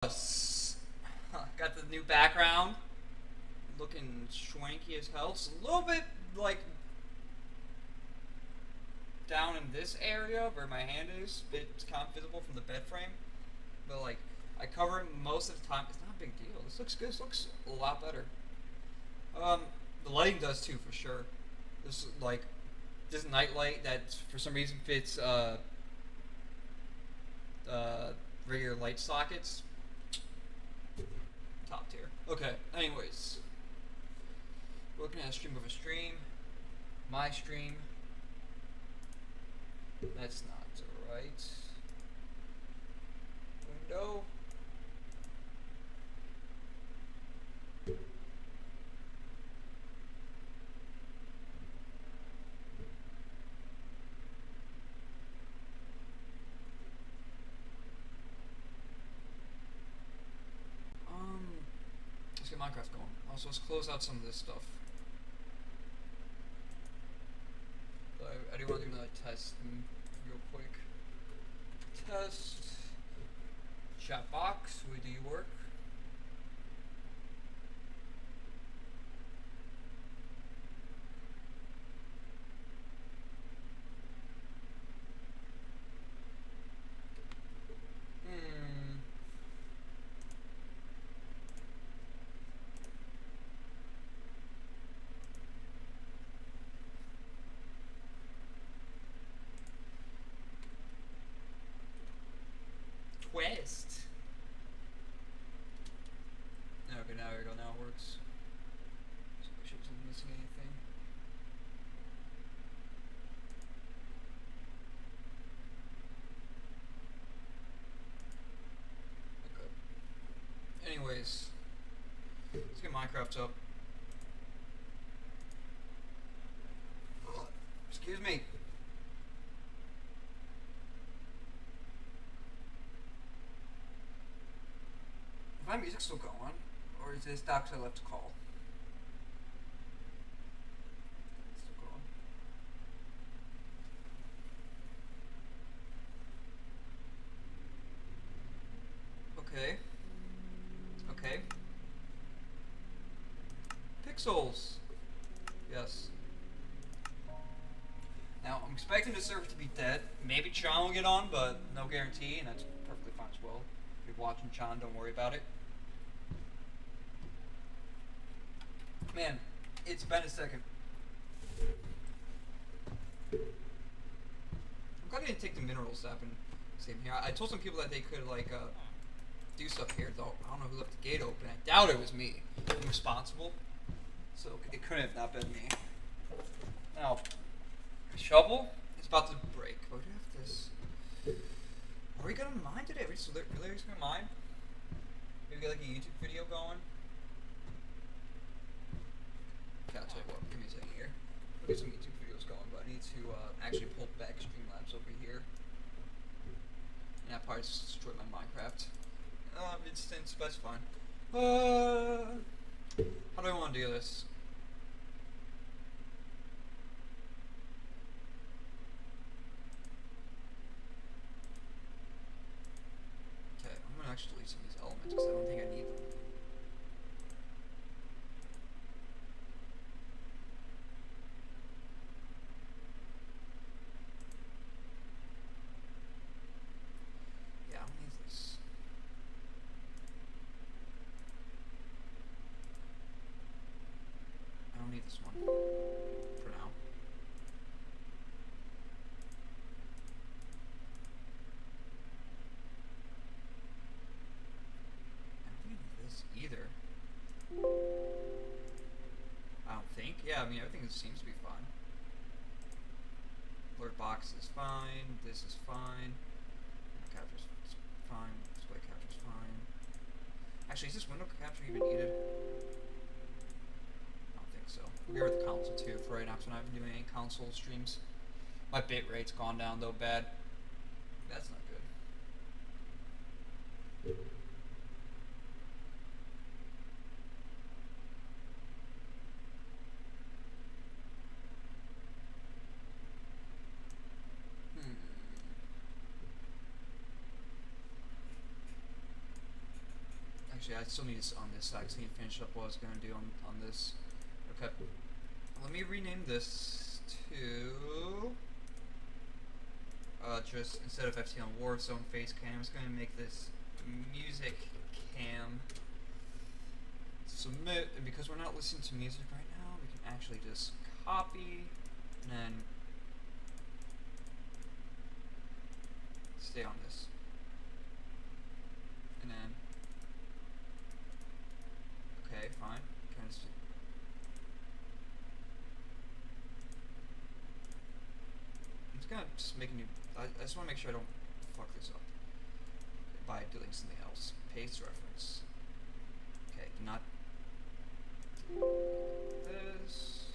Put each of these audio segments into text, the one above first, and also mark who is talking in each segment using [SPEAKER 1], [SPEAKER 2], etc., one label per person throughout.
[SPEAKER 1] Got the new background, looking swanky as hell. It's a little bit like down in this area where my hand is. It's kind of visible from the bed frame, but like I cover it most of the time. It's not a big deal. This looks good. This looks a lot better. Um, the lighting does too for sure. This like this night light that for some reason fits regular light sockets. Top tier. Okay. Anyways, looking at a stream of a stream. My stream. That's not right. Window. Let's get Minecraft going. Also, let's close out some of this stuff. I do want to do another test real quick. Test. Chat box. Do you work? Quest. Okay, now we go. Now it works. So we should be missing anything. Okay. Anyways, let's get Minecraft up. Excuse me. Is my music still going? Or is this Docs I left to call? It's still going. Okay. Okay. Pixels. Yes. Now, I'm expecting the server to be dead. Maybe Chan will get on, but no guarantee, and that's perfectly fine as well. If you're watching Chan, don't worry about it. Man, it's been a second. I'm glad I didn't take the mineral sap and same here. I told some people that they could like do stuff here, though. I don't know who left the gate open. I doubt it was me. I'm responsible, so it couldn't have not been me. Now, shovel is about to break. What do you have this? Are we gonna mine today? Are we so really just gonna mine? Maybe get like a YouTube video going. Okay, I'll tell you what. Give me a second here. We'll get some YouTube videos going, but I need to actually pull back Streamlabs over here. And that probably just destroyed my Minecraft instance, but it's fine. How do I want to do this? Okay, I'm gonna actually delete some of these elements because I don't think I need them. This one for now. I don't need this either. I don't think. Yeah, I mean everything seems to be fine. Alert box is fine. This is fine. Capture's fine. Display capture's fine. Actually, is this window capture even needed? So we'll get rid of the console too for right now because I'm not even doing any console streams. My bit rate's gone down though bad. That's not good. Actually, I still need this on this side. 'Cause I need to finish up what I was gonna do on this. Okay. Let me rename this to just instead of FTL Warzone face cam, I'm just gonna make this music cam. Submit, and because we're not listening to music right now, we can actually just copy and then stay on this. And then okay, fine. Kind of I'm just gonna make a new. I just want to make sure I don't fuck this up by doing something else. Paste reference. Okay, do not this.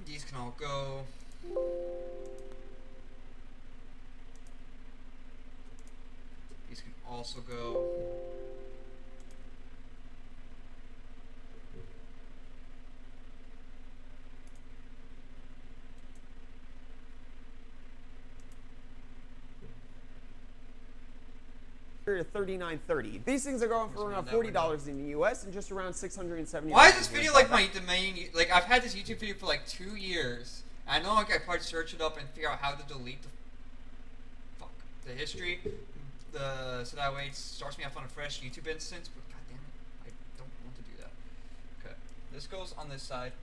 [SPEAKER 1] These can all go. These can also go.
[SPEAKER 2] $39.30. These things are going for around $40 in the US and just around $670.
[SPEAKER 1] Why is this video like my domain? Like I've had this YouTube video for like 2 years. I know like I probably search it up and figure out how to delete the history, so that way it starts me off on a fresh YouTube instance. But god damn it, I don't want to do that. Okay, this goes on this side.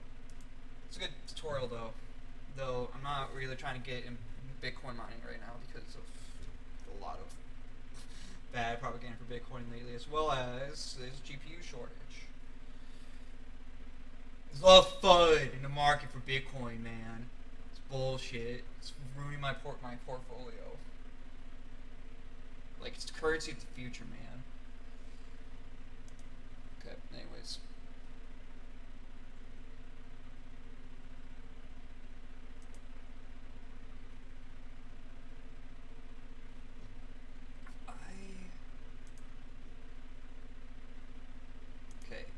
[SPEAKER 1] It's a good tutorial though. Though I'm not really trying to get in Bitcoin mining right now because of a lot of bad propaganda for Bitcoin lately, as well as there's a GPU shortage. There's a lot of FUD in the market for Bitcoin, man. It's bullshit. It's ruining my portfolio. Like, it's the currency of the future, man. Okay, anyways.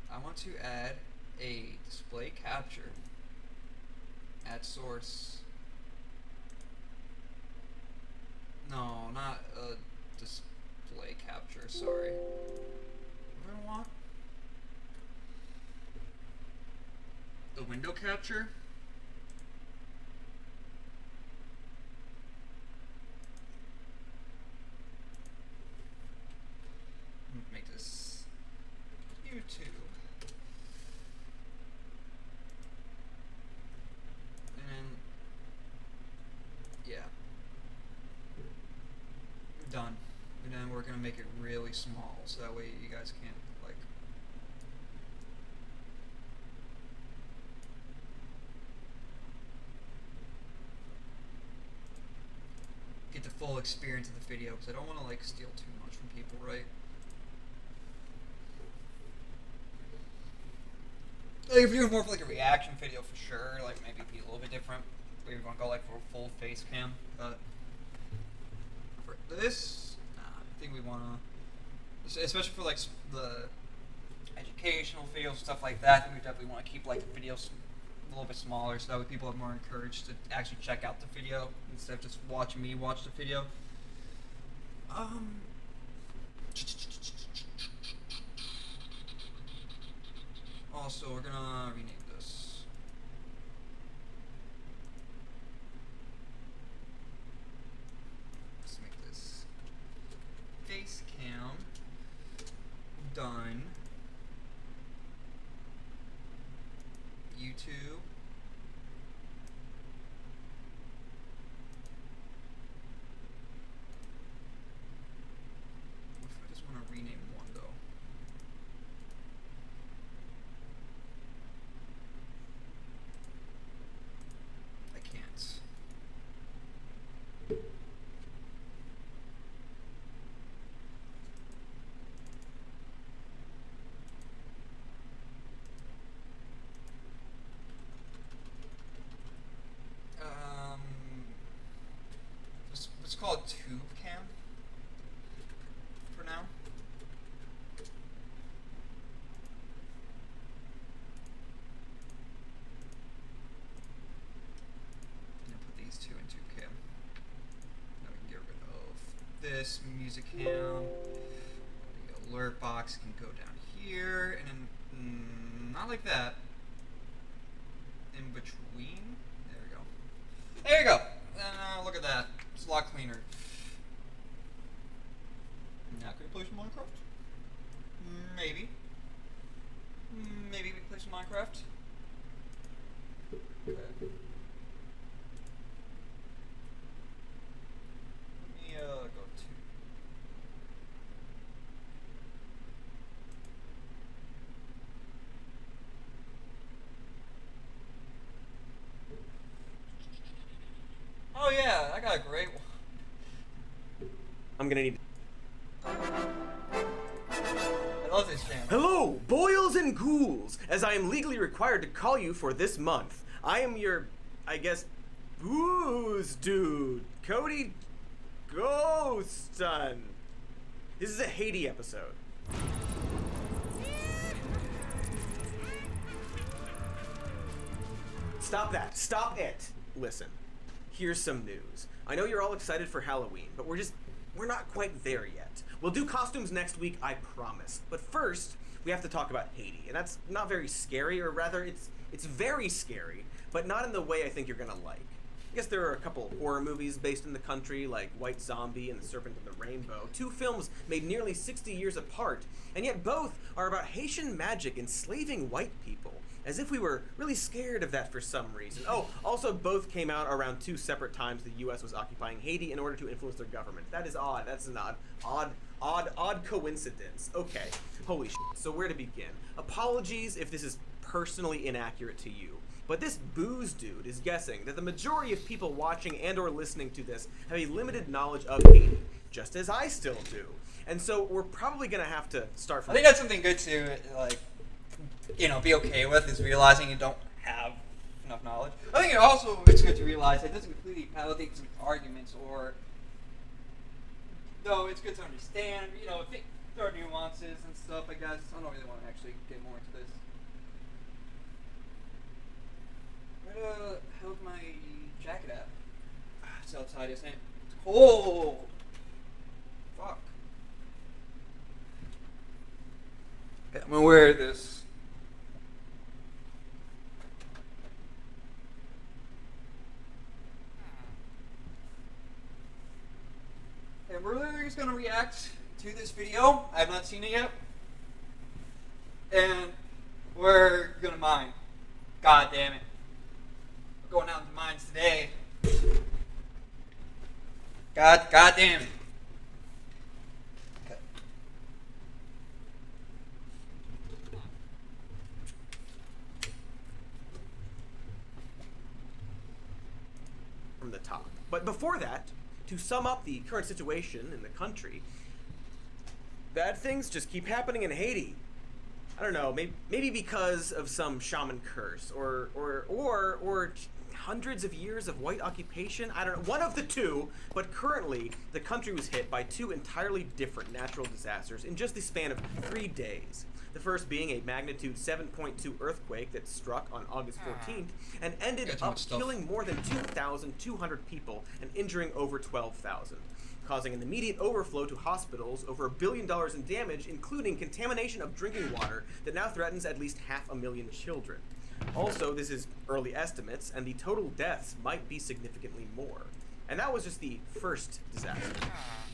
[SPEAKER 1] I want to add a display capture at source. No, not a display capture, sorry. What do I want? The window capture? Make this YouTube. Done. And then we're gonna make it really small so that way you guys can't like get the full experience of the video because I don't want to like steal too much from people, right? Like if you're doing more for like a reaction video for sure, like maybe be a little bit different. Maybe want to go like for a full face cam, but for this, I think we want to, especially for like the educational videos, stuff like that. I think we definitely want to keep like the videos a little bit smaller, so that way people are more encouraged to actually check out the video instead of just watching me watch the video. Also, we're gonna rename this. Let's make this face cam. Done. YouTube. What if I just want to rename one though? I can't. this music cam. The alert box can go down here, and then not like that. In between. There we go. There you go. Look at that. It's a lot cleaner. Now can we play some Minecraft? Maybe. Maybe we play some Minecraft. Okay. Let me go to. Oh yeah, I got a great one.
[SPEAKER 2] I'm gonna need.
[SPEAKER 1] I love this channel.
[SPEAKER 2] Hello, boils and ghouls, as I am legally required to call you for this month. I am your, I guess, booze dude, Cody Ghoston. This is a Haiti episode. Stop that. Stop it. Listen, here's some news. I know you're all excited for Halloween, but we're not quite there yet. We'll do costumes next week, I promise. But first, we have to talk about Haiti, and that's not very scary, or rather, it's very scary, but not in the way I think you're gonna like. I guess there are a couple horror movies based in the country, like White Zombie and The Serpent and the Rainbow, two films made nearly 60 years apart, and yet both are about Haitian magic enslaving white people, as if we were really scared of that for some reason. Oh, also both came out around two separate times the US was occupying Haiti in order to influence their government. That is odd. That's an odd coincidence. Okay, holy shit. So where to begin? Apologies if this is personally inaccurate to you, but this booze dude is guessing that the majority of people watching and or listening to this have a limited knowledge of Haiti, just as I still do. And so we're probably gonna have to start from—
[SPEAKER 1] I think that's something good to, like, you know, be okay with, is realizing you don't have enough knowledge. I think it's good to realize it doesn't completely validate some arguments, or though it's good to understand, you know, if there are nuances and stuff, I guess. I don't really want to actually get more into this. Where the hell's my jacket at? It's outside, isn't it? It's cold! Fuck. Okay, I'm gonna wear this. And we're literally just gonna react to this video. I have not seen it yet. And we're gonna mine. God damn it. We're going out in the mines today. God damn it. Okay.
[SPEAKER 2] from the top. But before that, to sum up the current situation in the country, bad things just keep happening in Haiti. I don't know, maybe because of some shaman curse, or hundreds of years of white occupation. I don't know, one of the two. But currently, the country was hit by two entirely different natural disasters in just the span of 3 days. The first being a magnitude 7.2 earthquake that struck on August 14th and ended up killing more than 2,200 people and injuring over 12,000. Causing an immediate overflow to hospitals, over $1 billion in damage, including contamination of drinking water that now threatens at least 500,000 children. Also, this is early estimates, and the total deaths might be significantly more. And that was just the first disaster,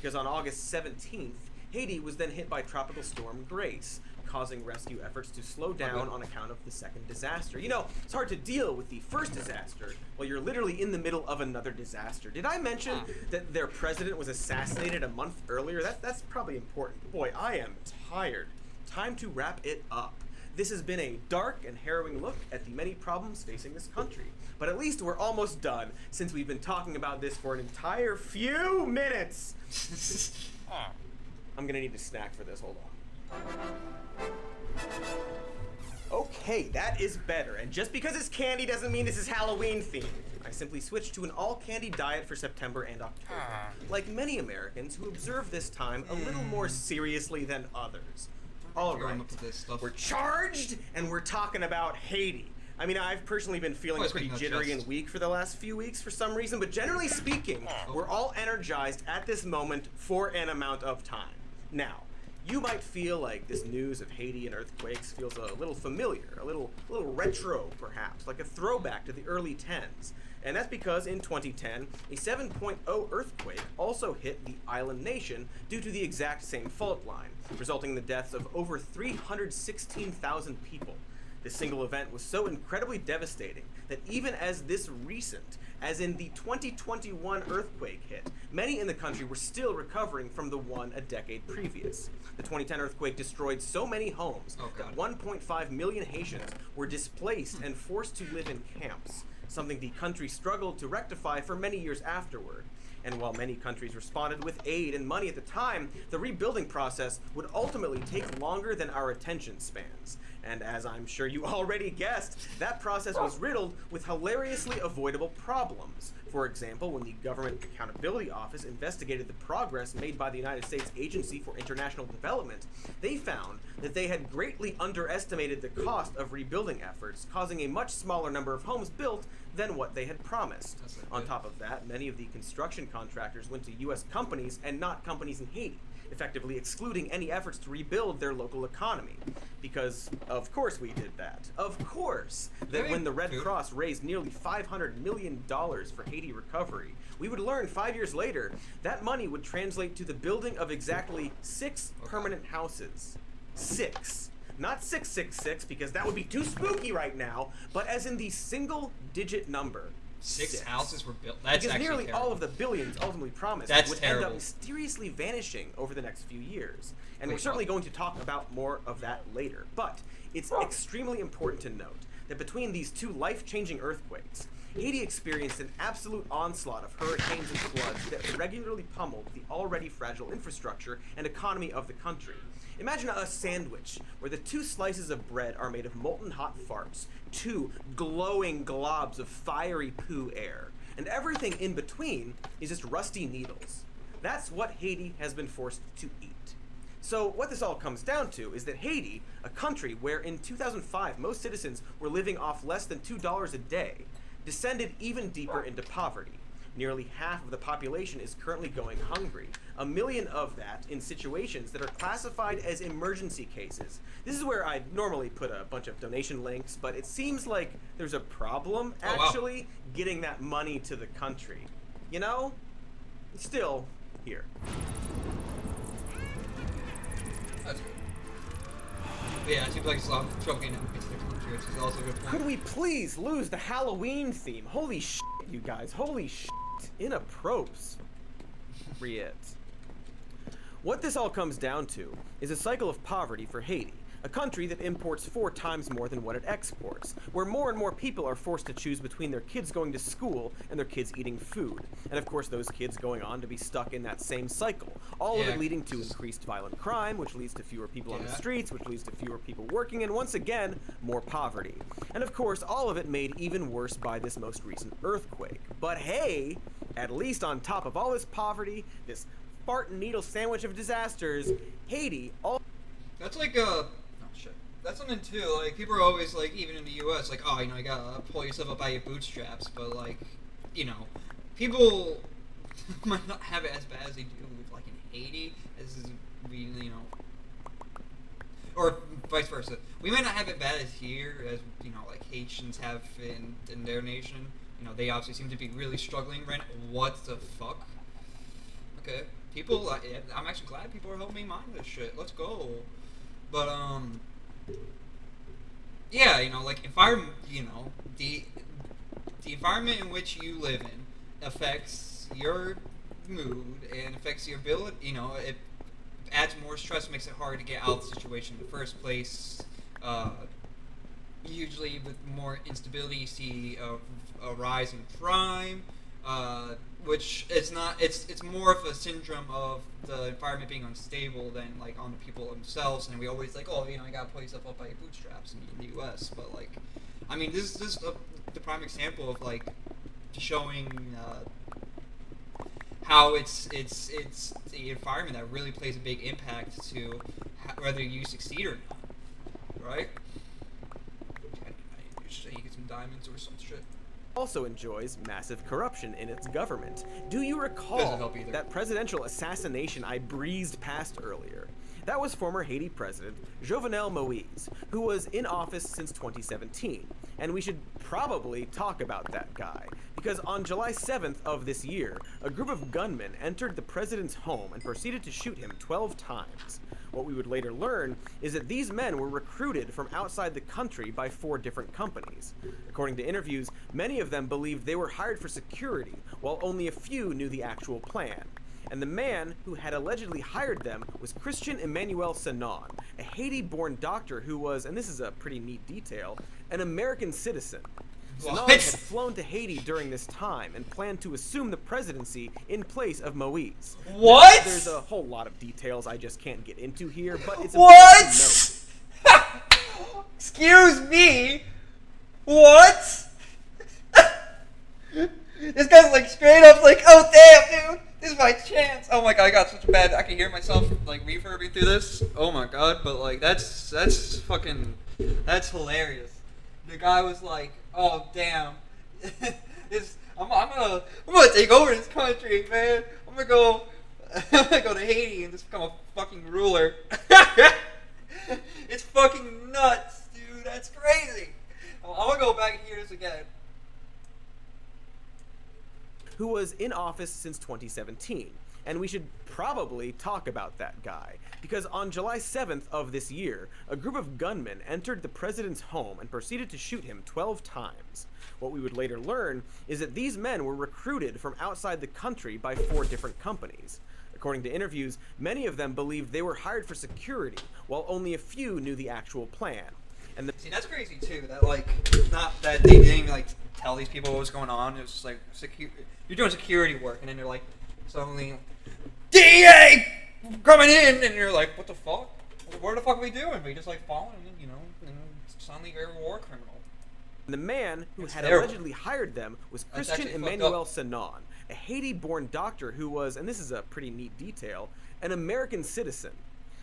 [SPEAKER 2] because on August 17th, Haiti was then hit by Tropical Storm Grace, causing rescue efforts to slow down on account of the second disaster. You know, it's hard to deal with the first disaster while you're literally in the middle of another disaster. Did I mention that their president was assassinated a month earlier? That's probably important. Boy, I am tired. Time to wrap it up. This has been a dark and harrowing look at the many problems facing this country. But at least we're almost done, since we've been talking about this for an entire few minutes. I'm gonna need a snack for this, hold on. Okay, that is better, and just because it's candy doesn't mean this is Halloween themed. I simply switched to an all-candy diet for September and October, like many Americans who observe this time a little more seriously than others. All right, we're charged, and we're talking about Haiti. I mean, I've personally been feeling
[SPEAKER 1] Always
[SPEAKER 2] pretty
[SPEAKER 1] making
[SPEAKER 2] jittery
[SPEAKER 1] adjust.
[SPEAKER 2] and weak for the last few weeks for some reason, but generally speaking, we're all energized at this moment for an amount of time. Now, you might feel like this news of Haiti and earthquakes feels a little familiar, a little retro perhaps, like a throwback to the early 10s. And that's because in 2010, a 7.0 earthquake also hit the island nation due to the exact same fault line, resulting in the deaths of over 316,000 people. This single event was so incredibly devastating that even as this recent, as in the 2021 earthquake hit, many in the country were still recovering from the one a decade previous. The 2010 earthquake destroyed so many homes that 1.5 million Haitians were displaced and forced to live in camps, something the country struggled to rectify for many years afterward. And while many countries responded with aid and money at the time, the rebuilding process would ultimately take longer than our attention spans. And as I'm sure you already guessed, that process was riddled with hilariously avoidable problems. For example, when the Government Accountability Office investigated the progress made by the United States Agency for International Development, they found that they had greatly underestimated the cost of rebuilding efforts, causing a much smaller number of homes built than what they had promised. On top of that, many of the construction contractors went to U.S. companies and not companies in Haiti, effectively excluding any efforts to rebuild their local economy. Because, of course we did that. Of course, that when the Red Cross raised nearly $500 million for Haiti recovery, we would learn 5 years later that money would translate to the building of exactly 6 permanent houses. 6. Not 666, because that would be too spooky right now, but as in the single-digit number.
[SPEAKER 1] 6 houses were built. That's
[SPEAKER 2] because
[SPEAKER 1] actually
[SPEAKER 2] nearly
[SPEAKER 1] terrible.
[SPEAKER 2] all of the billions ultimately promised would end up mysteriously vanishing over the next few years. And we're certainly going to talk about more of that later. But it's extremely important to note that between these two life-changing earthquakes, Haiti experienced an absolute onslaught of hurricanes and floods that regularly pummeled the already fragile infrastructure and economy of the country. Imagine a sandwich where the 2 slices of bread are made of molten hot farts, 2 glowing globs of fiery poo air, and everything in between is just rusty needles. That's what Haiti has been forced to eat. So what this all comes down to is that Haiti, a country where in 2005 most citizens were living off less than $2 a day, descended even deeper into poverty. Nearly half of the population is currently going hungry, 1 million of that in situations that are classified as emergency cases. This is where I'd normally put a bunch of donation links, but it seems like there's a problem actually getting that money to the country. You know? It's still here.
[SPEAKER 1] That's good. But yeah, it seems like it's a lot of choking into the country, which is also a good point.
[SPEAKER 2] Could we please lose the Halloween theme? Holy shit, you guys. Holy shit. Inappropriate. What this all comes down to is a cycle of poverty for Haiti, a country that imports 4 times more than what it exports, where more and more people are forced to choose between their kids going to school and their kids eating food, and of course those kids going on to be stuck in that same cycle, all of it leading to increased violent crime, which leads to fewer people on the streets, which leads to fewer people working, and once again, more poverty. And of course, all of it made even worse by this most recent earthquake. But hey, at least on top of all this poverty, this fart and needle sandwich of disasters, Haiti
[SPEAKER 1] That's like that's something too, like, people are always, like, even in the U.S., like, oh, you know, you gotta pull yourself up by your bootstraps, but, like, you know, people might not have it as bad as they do with, like, in Haiti, as we, you know, or vice versa. We might not have it bad as here, as, you know, like, Haitians have in their nation. You know, they obviously seem to be really struggling right now. What the fuck? Okay. People, I'm actually glad people are helping me mind this shit. Let's go. But, yeah, you know, like, you know, the environment in which you live in affects your mood and affects your ability, you know, it adds more stress, makes it hard to get out of the situation in the first place. Usually with more instability, you see a rise in crime, which it's more of a syndrome of the environment being unstable than, like, on the people themselves. And we always like, oh, you know, you gotta pull yourself up by your bootstraps in the U.S. But, like, I mean, this is the prime example of, like, showing how it's the environment that really plays a big impact to whether you succeed or not, right? You get some diamonds or some shit.
[SPEAKER 2] Also enjoys massive corruption in its government. Do you
[SPEAKER 1] Doesn't
[SPEAKER 2] recall
[SPEAKER 1] help either.
[SPEAKER 2] that presidential assassination I breezed past earlier? That was former Haiti President Jovenel Moïse, who was in office since 2017. And we should probably talk about that guy, because on July 7th of this year, a group of gunmen entered the president's home and proceeded to shoot him 12 times. What we would later learn is that these men were recruited from outside the country by 4 different companies. According to interviews, many of them believed they were hired for security, while only a few knew the actual plan. And the man who had allegedly hired them was Christian Emmanuel Sanon, a Haiti-born doctor who was, and this is a pretty neat detail, an American citizen. Sanon had flown to Haiti during this time and planned to assume the presidency in place of Moïse.
[SPEAKER 1] What?
[SPEAKER 2] Now, there's a whole lot of details I just can't get into here, but it's important to note.
[SPEAKER 1] Excuse me? What? This guy's like straight up like, oh damn, dude, this is my chance. Oh my god, I got such a bad, I can hear myself like reverbing through this. Oh my god, but like that's fucking, that's hilarious. The guy was like, oh damn, I'm gonna take over this country, man. I'm gonna go to Haiti and just become a fucking ruler. It's fucking nuts, dude. That's crazy. I'm gonna go back and hear this again.
[SPEAKER 2] Who was in office since 2017. And we should probably talk about that guy, because on July 7th of this year, a group of gunmen entered the president's home and proceeded to shoot him 12 times. What we would later learn is that these men were recruited from outside the country by 4 different companies. According to interviews, many of them believed they were hired for security, while only a few knew the actual plan. And
[SPEAKER 1] See, that's crazy too. That like, not that they didn't even like tell these people what was going on. It was just like you're doing security work, and then they're like suddenly DEA coming in, and you're like, what the fuck? What the fuck are we doing? We just like following, you know, and suddenly you're a war criminal.
[SPEAKER 2] the man who
[SPEAKER 1] It's
[SPEAKER 2] had
[SPEAKER 1] terrible.
[SPEAKER 2] allegedly hired them was
[SPEAKER 1] That's
[SPEAKER 2] Christian
[SPEAKER 1] actually fucked
[SPEAKER 2] Emmanuel
[SPEAKER 1] up.
[SPEAKER 2] Sanon, a Haiti-born doctor who was, and this is a pretty neat detail, an American citizen.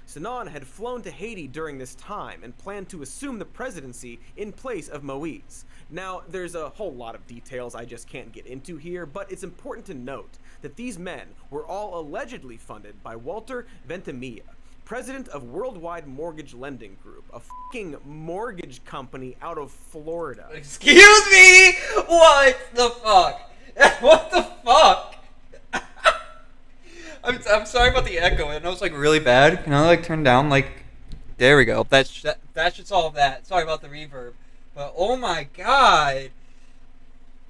[SPEAKER 2] Sanon had flown to Haiti during this time and planned to assume the presidency in place of Moïse. Now, there's a whole lot of details I just can't get into here, but it's important to note that these men were all allegedly funded by Walter Ventimiglia, president of Worldwide Mortgage Lending Group, a fucking mortgage company out of Florida.
[SPEAKER 1] Excuse me? What the fuck? What the fuck? I'm sorry about the echo. I know it's like really bad. Can I like turn down like? There we go. That should solve that. Sorry about the reverb. But oh my god,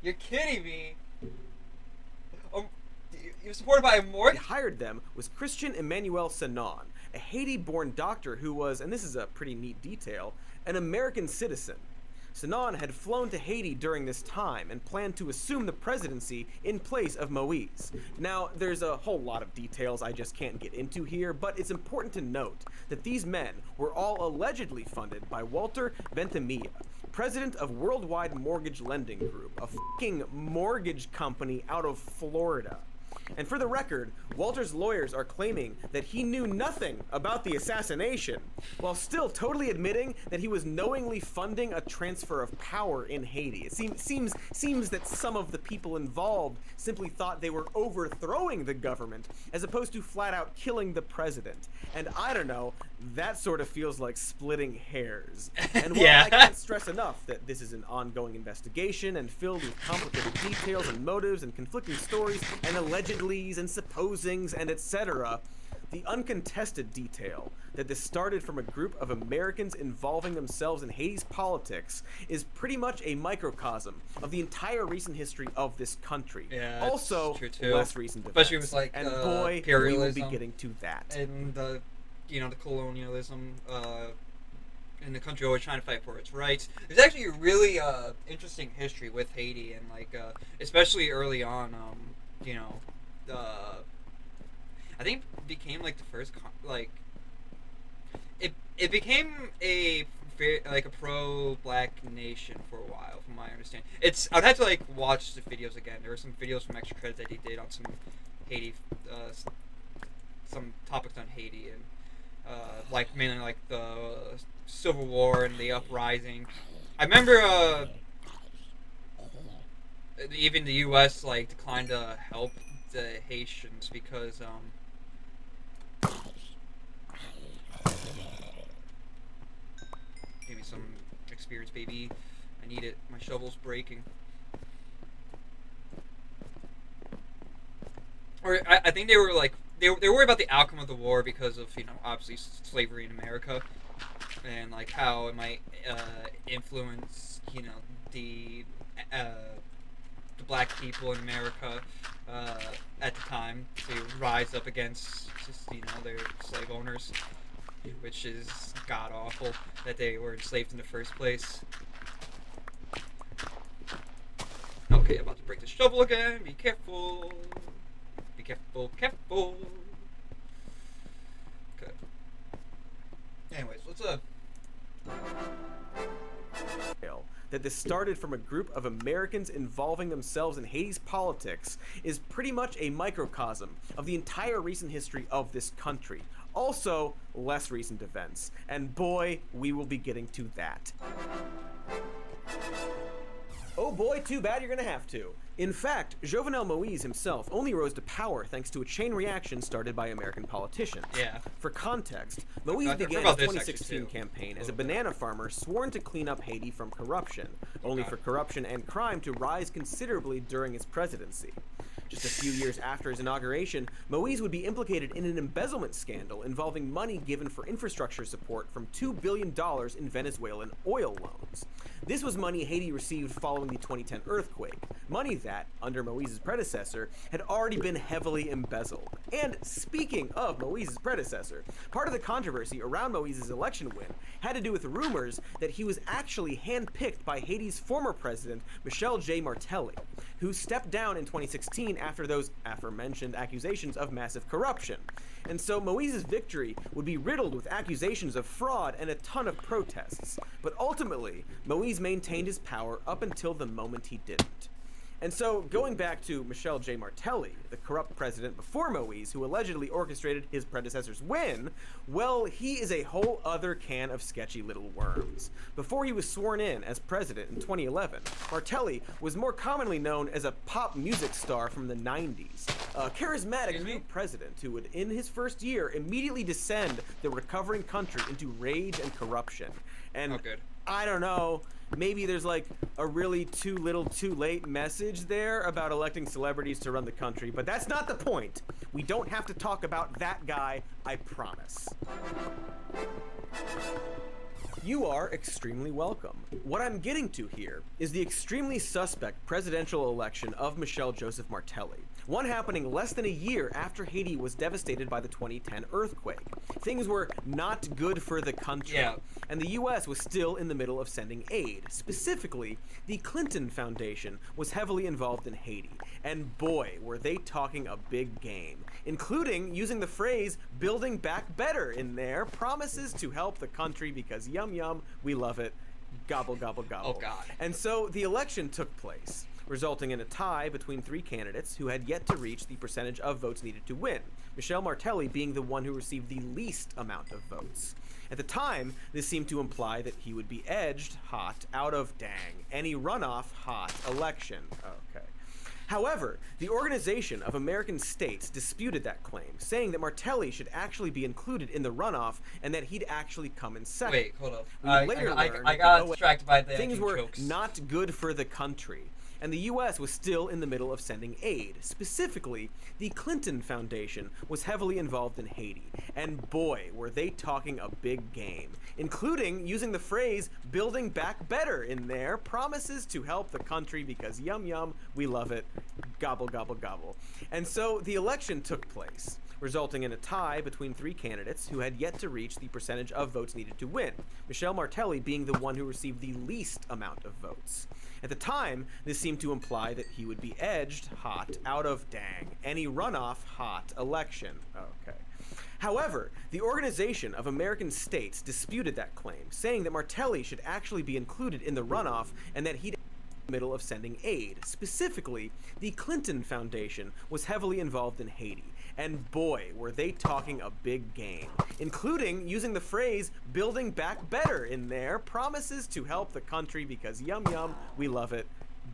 [SPEAKER 1] you're kidding me. He was supported by a mortgage.
[SPEAKER 2] He hired them was Christian Emmanuel Sanon, a Haiti-born doctor who was, and this is a pretty neat detail, an American citizen. Sanon had flown to Haiti during this time and planned to assume the presidency in place of Moïse. Now, there's a whole lot of details I just can't get into here, but it's important to note that these men were all allegedly funded by Walter Ventimiglia, president of Worldwide Mortgage Lending Group, a fucking mortgage company out of Florida. And for the record, Walter's lawyers are claiming that he knew nothing about the assassination, while still totally admitting that he was knowingly funding a transfer of power in Haiti. It seems that some of the people involved simply thought they were overthrowing the government, as opposed to flat out killing the president. And I don't know, that sort of feels like splitting hairs. And while
[SPEAKER 1] Yeah.
[SPEAKER 2] I can't stress enough that this is an ongoing investigation and filled with complicated details and motives and conflicting stories and allegedlys and supposings and etc., the uncontested detail that this started from a group of Americans involving themselves in Haiti's politics is pretty much a microcosm of the entire recent history of this country.
[SPEAKER 1] Yeah, that's
[SPEAKER 2] Also,
[SPEAKER 1] true too.
[SPEAKER 2] less recent
[SPEAKER 1] Especially
[SPEAKER 2] events.
[SPEAKER 1] with, like,
[SPEAKER 2] and boy, we will be
[SPEAKER 1] imperialism
[SPEAKER 2] getting to that.
[SPEAKER 1] And the colonialism, and the country always trying to fight for its rights. There's actually a really interesting history with Haiti, and like especially early on, I think it became like the first it became a pro-black nation for a while, from my understanding. I'd have to like watch the videos again. There were some videos from Extra Credits that they did on some Haiti, some topics on Haiti, and like mainly like the Civil War and the uprising. I remember even the U.S. like declined to help the Haitians because give me some experience, baby. I need it. My shovel's breaking. Or I think they were like they were worried about the outcome of the war because of obviously slavery in America and like how it might influence the uh, the black people in America at the time to rise up against just their slave owners, which is god awful that they were enslaved in the first place. Okay, about to break the shovel again. Be careful. Be careful, careful. Okay. Anyways, let's
[SPEAKER 2] that this started from a group of Americans involving themselves in Haiti's politics is pretty much a microcosm of the entire recent history of this country. Also, less recent events. And boy, we will be getting to that. Oh boy, too bad you're gonna have to. In fact, Jovenel Moïse himself only rose to power thanks to a chain reaction started by American politicians.
[SPEAKER 1] Yeah.
[SPEAKER 2] For context, Moïse began his 2016 campaign as a banana farmer sworn to clean up Haiti from corruption, only for corruption and crime to rise considerably during his presidency. Just a few years after his inauguration, Moïse would be implicated in an embezzlement scandal involving money given for infrastructure support from $2 billion in Venezuelan oil loans. This was money Haiti received following the 2010 earthquake, money that, under Moïse's predecessor, had already been heavily embezzled. And speaking of Moïse's predecessor, part of the controversy around Moïse's election win had to do with rumors that he was actually handpicked by Haiti's former president, Michel J. Martelly, who stepped down in 2016 after those aforementioned accusations of massive corruption. And so Moïse's victory would be riddled with accusations of fraud and a ton of protests. But ultimately, Moïse maintained his power up until the moment he didn't. And so, going back to Michel J. Martelly, the corrupt president before Moïse, who allegedly orchestrated his predecessor's win, well, he is a whole other can of sketchy little worms. Before he was sworn in as president in 2011, Martelly was more commonly known as a pop music star from the 90s, a charismatic new president who would, in his first year, immediately descend the recovering country into rage and corruption. And I don't know, maybe there's like a really too little too late message there about electing celebrities to run the country, but that's not the point. We don't have to talk about that guy, I promise. You are extremely welcome. What I'm getting to here is the extremely suspect presidential election of Michel Joseph Martelly, one happening less than a year after Haiti was devastated by the 2010 earthquake. Things were not good for the country, and the US was still in the middle of sending aid. Specifically, the Clinton Foundation was heavily involved in Haiti, and boy, were they talking a big game, including using the phrase "building back better" in their promises to help the country because yum yum, we love it, gobble gobble gobble.
[SPEAKER 1] Oh God.
[SPEAKER 2] And so the election took place, resulting in a tie between three candidates who had yet to reach the percentage of votes needed to win, Michel Martelly being the one who received the least amount of votes. At the time, this seemed to imply that he would be edged hot out of, dang, any runoff hot election. Okay. However, the Organization of American States disputed that claim, saying that Martelly should actually be included in the runoff and that he'd actually come in second.
[SPEAKER 1] Wait, hold up.
[SPEAKER 2] I
[SPEAKER 1] got distracted by the
[SPEAKER 2] things were
[SPEAKER 1] jokes.
[SPEAKER 2] Not good for the country, and the US was still in the middle of sending aid. Specifically, the Clinton Foundation was heavily involved in Haiti, and boy, were they talking a big game, including using the phrase "building back better" in their promises to help the country because yum yum, we love it, gobble gobble gobble. And so the election took place, resulting in a tie between three candidates who had yet to reach the percentage of votes needed to win, Michel Martelly being the one who received the least amount of votes. At the time, this seemed to imply that he would be edged hot out of, dang, any runoff hot election. Okay. However, the Organization of American States disputed that claim, saying that Martelly should actually be included in the runoff and that he'd middle of sending aid. Specifically, the Clinton Foundation was heavily involved in Haiti, and boy, were they talking a big game, including using the phrase "building back better" in their promises to help the country because yum yum, we love it,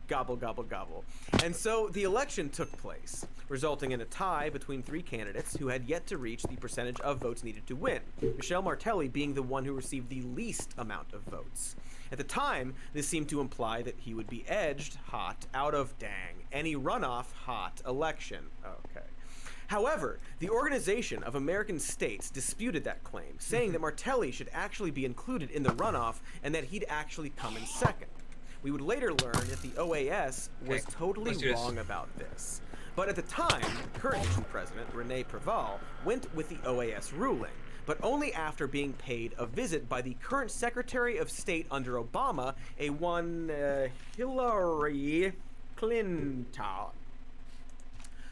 [SPEAKER 2] Gobble, gobble, gobble. And so the election took place, resulting in a tie between three candidates who had yet to reach the percentage of votes needed to win, Michel Martelly being the one who received the least amount of votes. At the time, this seemed to imply that he would be edged hot out of, dang, any runoff hot election. Okay. However, the Organization of American States disputed that claim, saying that Martelly should actually be included in the runoff and that he'd actually come in second. We would later learn that the OAS was totally wrong about this. But at the time, current Haitian president, Rene Preval, went with the OAS ruling, but only after being paid a visit by the current Secretary of State under Obama, a one Hillary Clinton,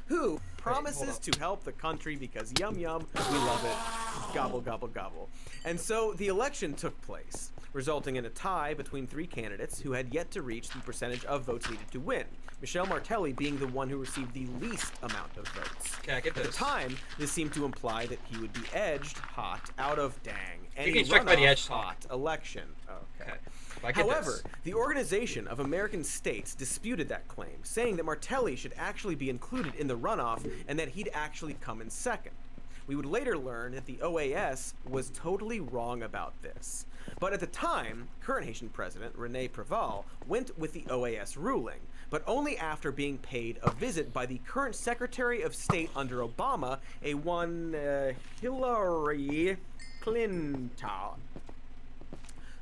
[SPEAKER 2] who promises to help the country because yum yum, we love it, gobble gobble gobble. And so the election took place, resulting in a tie between three candidates who had yet to reach the percentage of votes needed to win, Michel Martelly being the one who received the least amount of votes.
[SPEAKER 1] Okay, I get this.
[SPEAKER 2] At the time, this seemed to imply that he would be edged hot out of, dang, any
[SPEAKER 1] getting struck by the edge
[SPEAKER 2] hot election. Okay.
[SPEAKER 1] I get
[SPEAKER 2] However,
[SPEAKER 1] this.
[SPEAKER 2] the Organization of American States disputed that claim, saying that Martelly should actually be included in the runoff and that he'd actually come in second. We would later learn that the OAS was totally wrong about this. But at the time, current Haitian president, Rene Preval, went with the OAS ruling, but only after being paid a visit by the current Secretary of State under Obama, a one Hillary Clinton,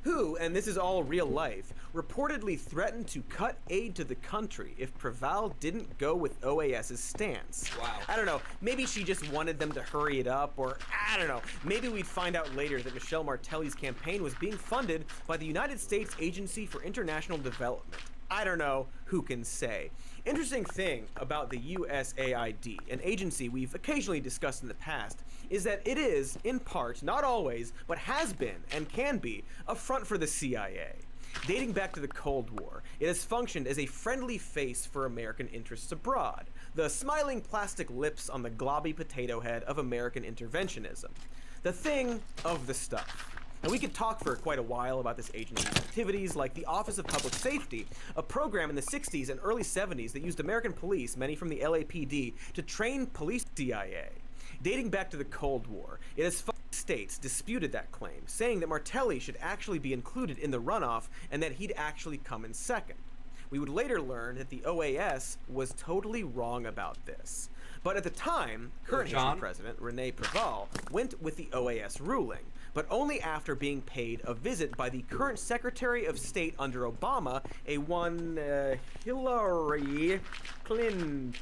[SPEAKER 2] who, and this is all real life, reportedly threatened to cut aid to the country if Preval didn't go with OAS's stance.
[SPEAKER 1] Wow.
[SPEAKER 2] I don't know, maybe she just wanted them to hurry it up, or I don't know, maybe we'd find out later that Michel Martelly's campaign was being funded by the United States Agency for International Development. I don't know, who can say. Interesting thing about the USAID, an agency we've occasionally discussed in the past, is that it is, in part, not always, but has been and can be, a front for the CIA. Dating back to the Cold War, it has functioned as a friendly face for American interests abroad, the smiling plastic lips on the globby potato head of American interventionism. The thing of the stuff. And we could talk for quite a while about this agency's activities, like the Office of Public Safety, a program in the 60s and early 70s that used American police, many from the LAPD, to train police CIA. Dating back to the Cold War, it has states disputed that claim, saying that Martelly should actually be included in the runoff and that he'd actually come in second. We would later learn that the OAS was totally wrong about this. But at the time, current Haitian president, Rene Preval, went with the OAS ruling, but only after being paid a visit by the current Secretary of State under Obama, a one Hillary Clinton,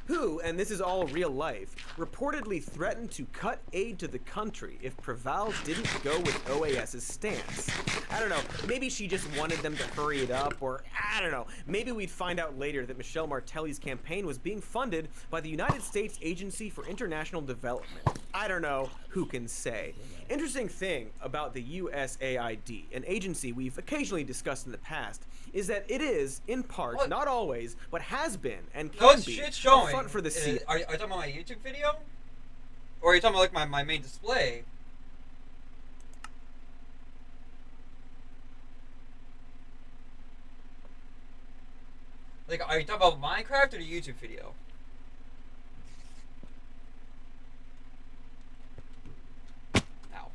[SPEAKER 2] who, and this is all real life, reportedly threatened to cut aid to the country if Preval didn't go with OAS's stance. I don't know, maybe she just wanted them to hurry it up, or I don't know, maybe we'd find out later that Michel Martelly's campaign was being funded by the United States Agency for International Development. I don't know, who can say. Interesting thing about the USAID, an agency we've occasionally discussed in the past, is that it is, in part, not always, but has been and can be a front for the CIA.
[SPEAKER 1] Are you talking about my YouTube video? Or are you talking about like my main display? Like, are you talking about Minecraft or the YouTube video? Ow.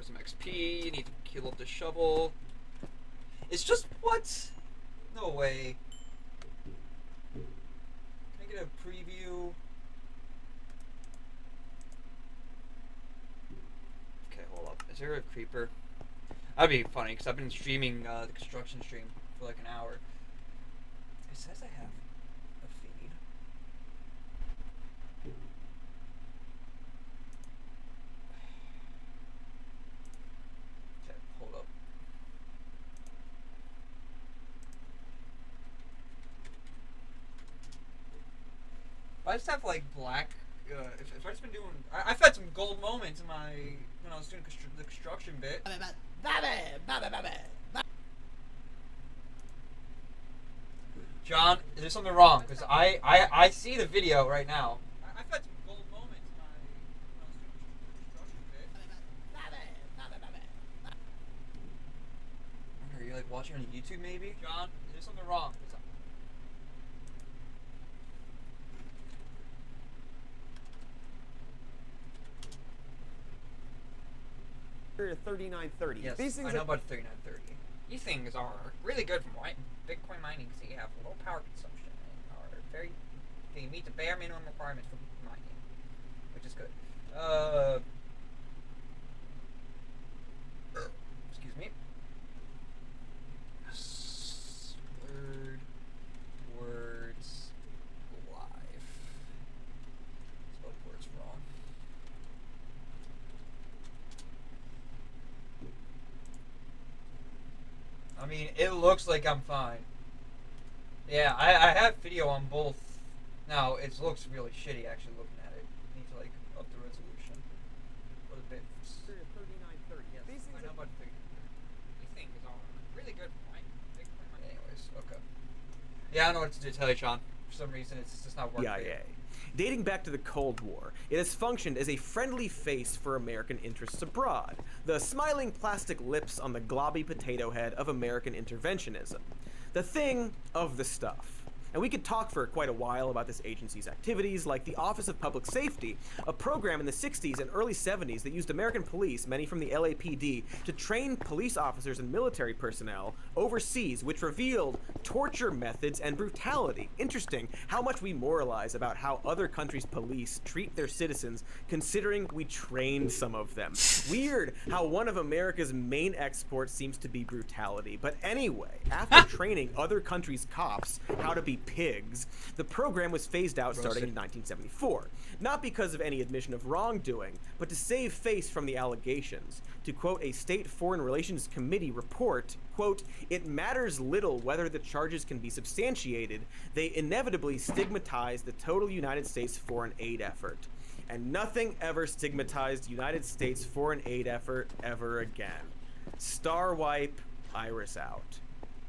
[SPEAKER 1] Some XP, need to kill up the shovel. It's just what? No way. Can I get a preview? Okay, hold up. Is there a creeper? That'd be funny because I've been streaming the construction stream for like an hour. It says I have a feed. Hold up. I just have like black. If I just been doing, I've had some gold moments in my when I was doing the construction bit. John, there's something wrong, because I see the video right now. I've had some gold moments when I was doing the construction bit. Are you like watching on YouTube maybe? John, there's something wrong.
[SPEAKER 3] 3930.
[SPEAKER 1] Yes,
[SPEAKER 3] These things
[SPEAKER 1] I know about 3930. These things are really good for Bitcoin mining because they have low power consumption and they meet the bare minimum requirements for mining, which is good. Excuse me. Slurred words live. Spelled words wrong. I mean, it looks like I'm fine. Yeah, I have video on both. Now, it looks really shitty actually looking at it. Need to like up the resolution a bit.
[SPEAKER 3] 3930. Yes. These things
[SPEAKER 1] I know about the these things are really good for Bitcoin mining. Anyways, okay. Yeah, I don't know what to tell you, Sean. For some reason, it's just not working.
[SPEAKER 2] CIA. Dating back to the Cold War, it has functioned as a friendly face for American interests abroad, the smiling plastic lips on the globby potato head of American interventionism. The thing of the stuff. And we could talk for quite a while about this agency's activities, like the Office of Public Safety, a program in the 60s and early 70s that used American police, many from the LAPD, to train police officers and military personnel overseas, which revealed torture methods and brutality. Interesting how much we moralize about how other countries' police treat their citizens, considering we trained some of them. Weird how one of America's main exports seems to be brutality. But anyway, after training other countries' cops how to be pigs, the program was phased out starting in 1974. Not because of any admission of wrongdoing, but to save face from the allegations. To quote a state foreign relations committee report, quote, "It matters little whether the charges can be substantiated. They inevitably stigmatize the total United States foreign aid effort." And nothing ever stigmatized United States foreign aid effort ever again. Star wipe, iris out.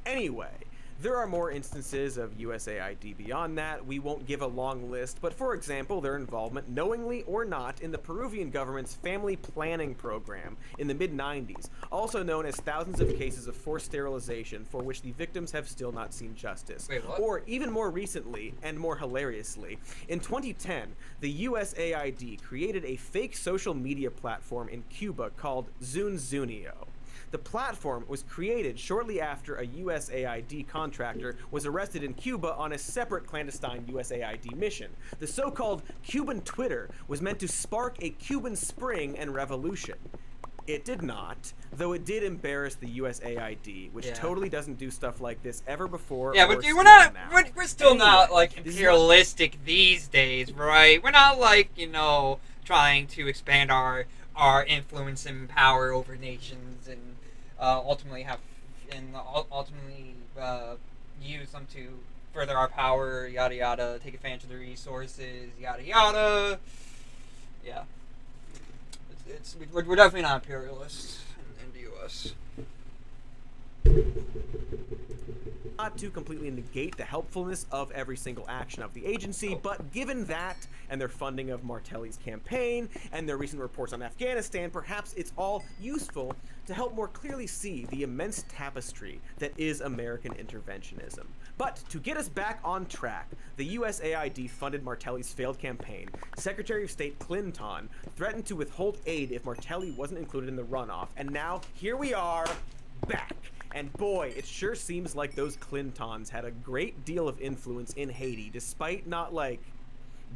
[SPEAKER 2] Anyway, there are more instances of USAID beyond that. We won't give a long list, but for example, their involvement, knowingly or not, in the Peruvian government's family planning program in the mid-90s, also known as thousands of cases of forced sterilization for which the victims have still not seen justice.
[SPEAKER 1] Wait, what?
[SPEAKER 2] Or even more recently, and more hilariously, in 2010, the USAID created a fake social media platform in Cuba called Zunzunio. The platform was created shortly after a USAID contractor was arrested in Cuba on a separate clandestine USAID mission. The so-called Cuban Twitter was meant to spark a Cuban spring and revolution. It did not, though it did embarrass the USAID, which totally doesn't do stuff like this ever before.
[SPEAKER 1] Yeah, but dude, we're still not like imperialistic these days, right? We're not like, trying to expand our influence and power over nations and ultimately use them to further our power, yada yada, take advantage of the resources, yada yada. Yeah, we're definitely not imperialists in the U.S.
[SPEAKER 2] Not to completely negate the helpfulness of every single action of the agency, but given that and their funding of Martelli's campaign and their recent reports on Afghanistan, perhaps it's all useful to help more clearly see the immense tapestry that is American interventionism. But to get us back on track, the USAID funded Martelli's failed campaign. Secretary of State Clinton threatened to withhold aid if Martelli wasn't included in the runoff, and now here we are, back. And boy, it sure seems like those Clintons had a great deal of influence in Haiti, despite not,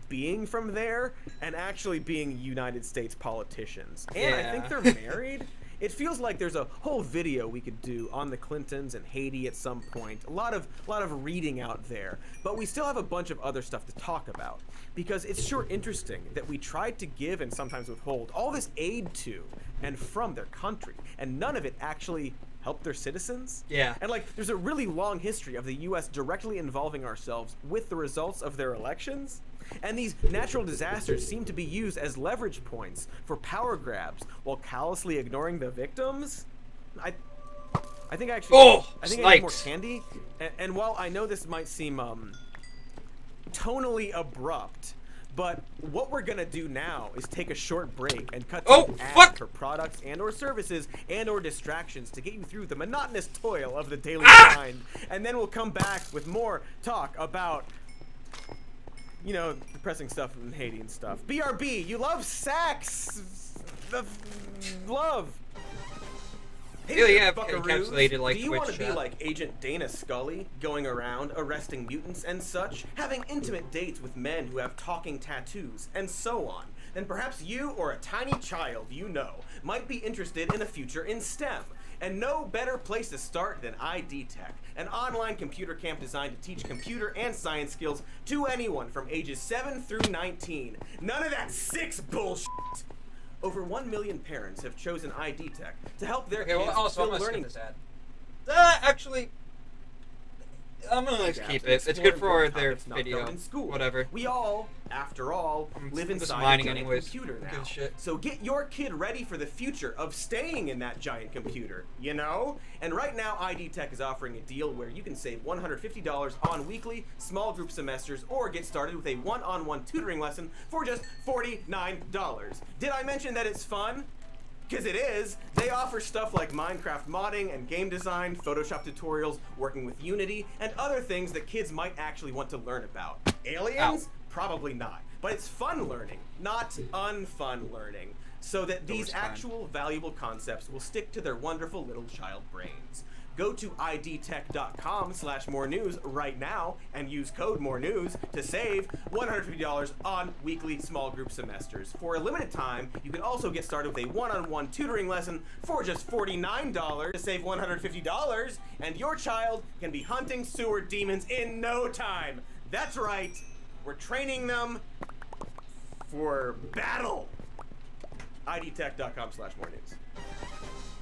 [SPEAKER 2] being from there and actually being United States politicians. And I think they're married. It feels like there's a whole video we could do on the Clintons and Haiti at some point. A lot of reading out there. But we still have a bunch of other stuff to talk about. Because it's sure interesting that we tried to give and sometimes withhold all this aid to and from their country, and none of it actually help their citizens?
[SPEAKER 1] Yeah.
[SPEAKER 2] And like, there's a really long history of the U.S. directly involving ourselves with the results of their elections. And these natural disasters seem to be used as leverage points for power grabs while callously ignoring the victims. I think actually, I think I need more candy. And while I know this might seem tonally abrupt, but what we're gonna do now is take a short break and cut to ads for products and or services and or distractions to get you through the monotonous toil of the daily grind. And then we'll come back with more talk about, you know, depressing stuff in Haiti and stuff. BRB, you love sex! Love!
[SPEAKER 1] Really have encapsulated like
[SPEAKER 2] do you want to be like Agent Dana Scully, going around arresting mutants and such, having intimate dates with men who have talking tattoos, and so on? Then perhaps you or a tiny child you know might be interested in a future in STEM. And no better place to start than ID Tech, an online computer camp designed to teach computer and science skills to anyone from ages 7 through 19. None of that 6 bullshit! Over 1 million parents have chosen ID Tech to help their kids
[SPEAKER 1] also,
[SPEAKER 2] build learning.
[SPEAKER 1] This ad. Actually, I'm gonna keep it. It's good for their video. Whatever.
[SPEAKER 2] We all, after all, live inside a giant computer now. So get your kid ready for the future of staying in that giant computer, you know? And right now, ID Tech is offering a deal where you can save $150 on weekly, small group semesters, or get started with a one-on-one tutoring lesson for just $49. Did I mention that it's fun? Because it is. They offer stuff like Minecraft modding and game design, Photoshop tutorials, working with Unity, and other things that kids might actually want to learn about. Aliens? Probably not. But it's fun learning, not unfun learning, so that these actual valuable concepts will stick to their wonderful little child brains. Go to idtech.com/more news right now and use code more news to save $150 on weekly small group semesters. For a limited time, you can also get started with a one-on-one tutoring lesson for just $49 to save $150, and your child can be hunting sewer demons in no time. That's right, we're training them for battle. idtech.com/more news.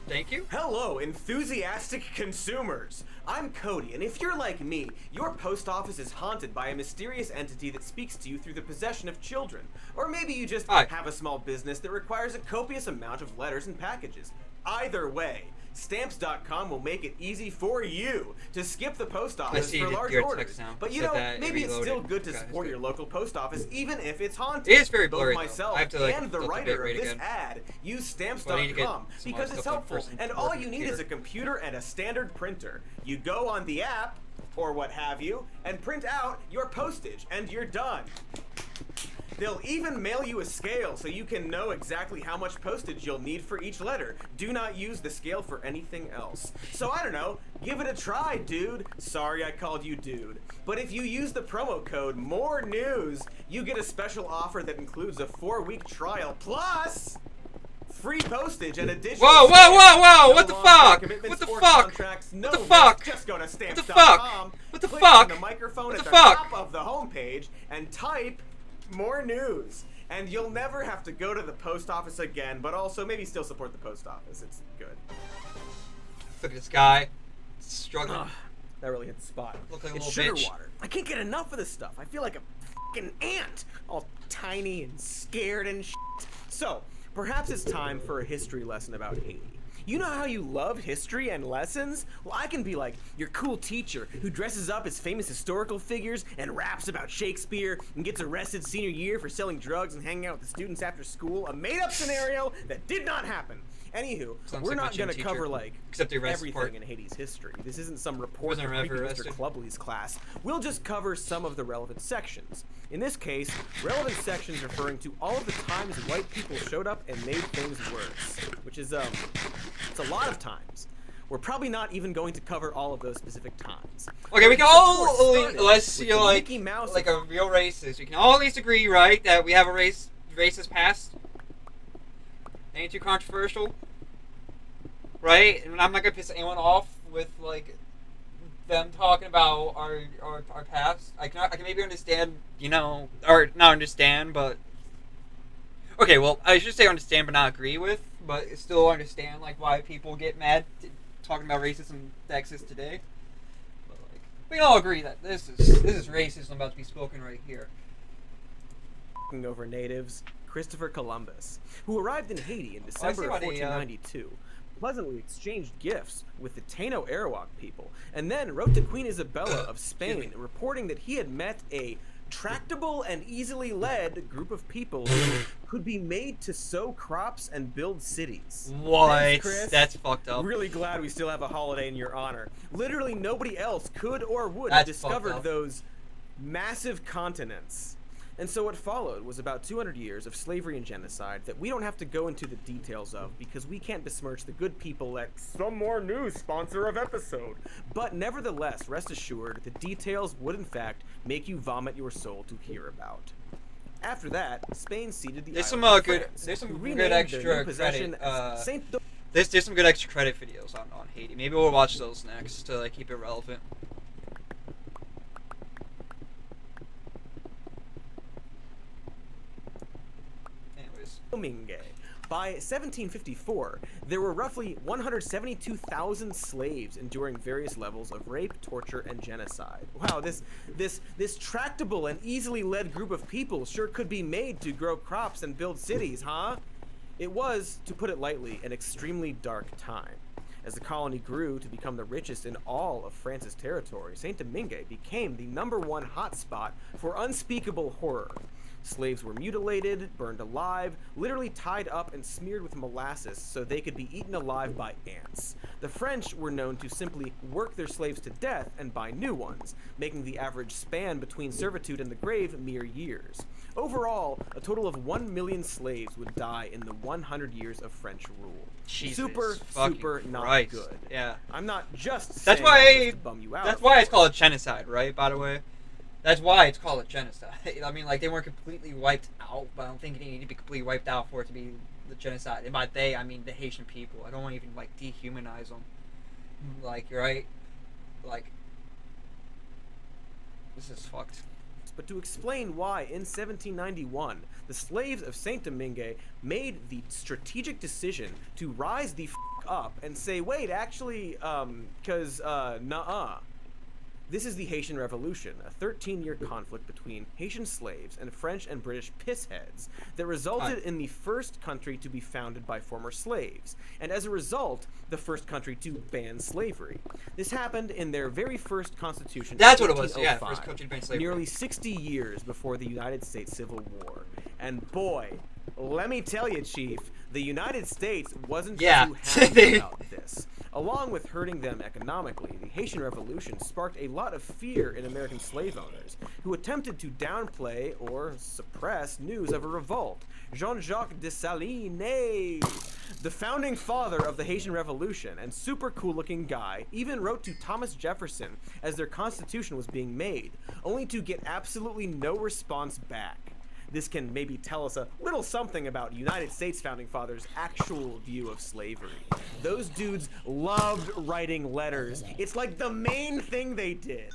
[SPEAKER 1] Thank you.
[SPEAKER 2] Hello, enthusiastic consumers. I'm Cody, and if you're like me, your post office is haunted by a mysterious entity that speaks to you through the possession of children. Or maybe you just have a small business that requires a copious amount of letters and packages. Either way, Stamps.com will make it easy for you to skip the post office for large orders. But you know, maybe it's still good to support your local post office, even if it's haunted.
[SPEAKER 1] It is very blurry,
[SPEAKER 2] Both myself
[SPEAKER 1] I have to, like,
[SPEAKER 2] and the writer of this ad use Stamps.com because it's helpful, and all you need is a computer and a standard printer. You go on the app, or what have you, and print out your postage, and you're done. They'll even mail you a scale so you can know exactly how much postage you'll need for each letter. Do not use the scale for anything else. So I don't know, give it a try, dude. Sorry I called you dude. But if you use the promo code MORE NEWS, you get a special offer that includes a 4-week trial plus free postage and additional.
[SPEAKER 1] Whoa! What the fuck? What the fuck?
[SPEAKER 2] No,
[SPEAKER 1] what the fuck?
[SPEAKER 2] Just go to
[SPEAKER 1] Stamps.com. What the fuck? What the
[SPEAKER 2] click
[SPEAKER 1] fuck?
[SPEAKER 2] on the microphone
[SPEAKER 1] what
[SPEAKER 2] at
[SPEAKER 1] the
[SPEAKER 2] the
[SPEAKER 1] fuck?
[SPEAKER 2] top of the homepage and type more news, and you'll never have to go to the post office again, but also maybe still support the post office. It's good.
[SPEAKER 1] Look at this guy. Struggling.
[SPEAKER 2] That really hit the spot.
[SPEAKER 1] Look like a
[SPEAKER 2] it's
[SPEAKER 1] little
[SPEAKER 2] sugar
[SPEAKER 1] bitch.
[SPEAKER 2] water. I can't get enough of this stuff. I feel like a fucking ant, all tiny and scared and shit. So, perhaps it's time for a history lesson about Haiti. You know how you love history and lessons? Well, I can be like your cool teacher who dresses up as famous historical figures and raps about Shakespeare and gets arrested senior year for selling drugs and hanging out with the students after school. A made-up scenario that did not happen. Anywho, we're not going to cover like everything in Haiti's history. This isn't some report from Mr. Clubley's class. We'll just cover some of the relevant sections. In this case, relevant sections referring to all of the times white people showed up and made things worse, which is it's a lot of times. We're probably not even going to cover all of those specific times.
[SPEAKER 1] Okay, we can all, unless you're like a real racist, we can all at least agree, right, that we have a racist past. Ain't too controversial, right? And I'm not gonna piss anyone off with like them talking about our past. I can maybe understand, you know, or not understand, but okay. Well, I should say understand, but not agree with. But still understand like why people get mad talking about racism that exists today. But like, we can all agree that this is racism about to be spoken right here.
[SPEAKER 2] Over natives, Christopher Columbus, who arrived in Haiti in December of 1492, pleasantly exchanged gifts with the Taino Arawak people, and then wrote to Queen Isabella of Spain reporting that he had met a tractable and easily led group of people who could be made to sow crops and build cities.
[SPEAKER 1] What?
[SPEAKER 2] Thanks, Chris.
[SPEAKER 1] That's fucked up.
[SPEAKER 2] Really glad we still have a holiday in your honor. Literally nobody else could or would
[SPEAKER 1] That's
[SPEAKER 2] have
[SPEAKER 1] fucked
[SPEAKER 2] discovered
[SPEAKER 1] up.
[SPEAKER 2] those massive continents. And so what followed was about 200 years of slavery and genocide that we don't have to go into the details of because we can't besmirch the good people at Some More News, sponsor of episode. But nevertheless, rest assured, the details would in fact make you vomit your soul to hear about. After that, Spain ceded the
[SPEAKER 1] There's some
[SPEAKER 2] island to
[SPEAKER 1] good
[SPEAKER 2] France,
[SPEAKER 1] there's some
[SPEAKER 2] who
[SPEAKER 1] good
[SPEAKER 2] renamed their
[SPEAKER 1] extra
[SPEAKER 2] new possession
[SPEAKER 1] credit.
[SPEAKER 2] as Saint
[SPEAKER 1] There's some good extra credit videos on Haiti. Maybe we'll watch those next to like keep it relevant.
[SPEAKER 2] Domingue. By 1754, there were roughly 172,000 slaves enduring various levels of rape, torture, and genocide. Wow, this tractable and easily led group of people sure could be made to grow crops and build cities, huh? It was, to put it lightly, an extremely dark time. As the colony grew to become the richest in all of France's territory, Saint-Domingue became the #1 hotspot for unspeakable horror. Slaves were mutilated, burned alive, literally tied up and smeared with molasses so they could be eaten alive by ants. The French were known to simply work their slaves to death and buy new ones, making the average span between servitude and the grave mere years. Overall, a total of 1 million slaves would die in the 100 years of French rule.
[SPEAKER 1] Jesus
[SPEAKER 2] Super not
[SPEAKER 1] Christ.
[SPEAKER 2] good.
[SPEAKER 1] Yeah.
[SPEAKER 2] I'm not just saying
[SPEAKER 1] That's why
[SPEAKER 2] that just to bum you out.
[SPEAKER 1] That's why it's called genocide, right? By the way, that's why it's called a genocide. I mean, like they weren't completely wiped out, but I don't think it needed to be completely wiped out for it to be the genocide. And by they, I mean the Haitian people. I don't want to even like dehumanize them. Like you're right. Like this is fucked.
[SPEAKER 2] But to explain why, in 1791, the slaves of Saint-Domingue made the strategic decision to rise the f*** up and say, wait, actually, nuh-uh. This is the Haitian Revolution, a 13-year conflict between Haitian slaves and French and British pissheads that resulted in the first country to be founded by former slaves, and as a result, the first country to ban slavery. This happened in their very first constitution.
[SPEAKER 1] That's
[SPEAKER 2] in
[SPEAKER 1] what it was. Yeah,
[SPEAKER 2] 1805,
[SPEAKER 1] first country to ban slavery.
[SPEAKER 2] nearly 60 years before the United States Civil War. And boy, let me tell you, Chief, the United States wasn't too happy about this. Along with hurting them economically, the Haitian Revolution sparked a lot of fear in American slave owners, who attempted to downplay or suppress news of a revolt. Jean-Jacques Dessalines, the founding father of the Haitian Revolution and super cool-looking guy, even wrote to Thomas Jefferson as their constitution was being made, only to get absolutely no response back. This can maybe tell us a little something about United States founding fathers' actual view of slavery. Those dudes loved writing letters. It's like the main thing they did.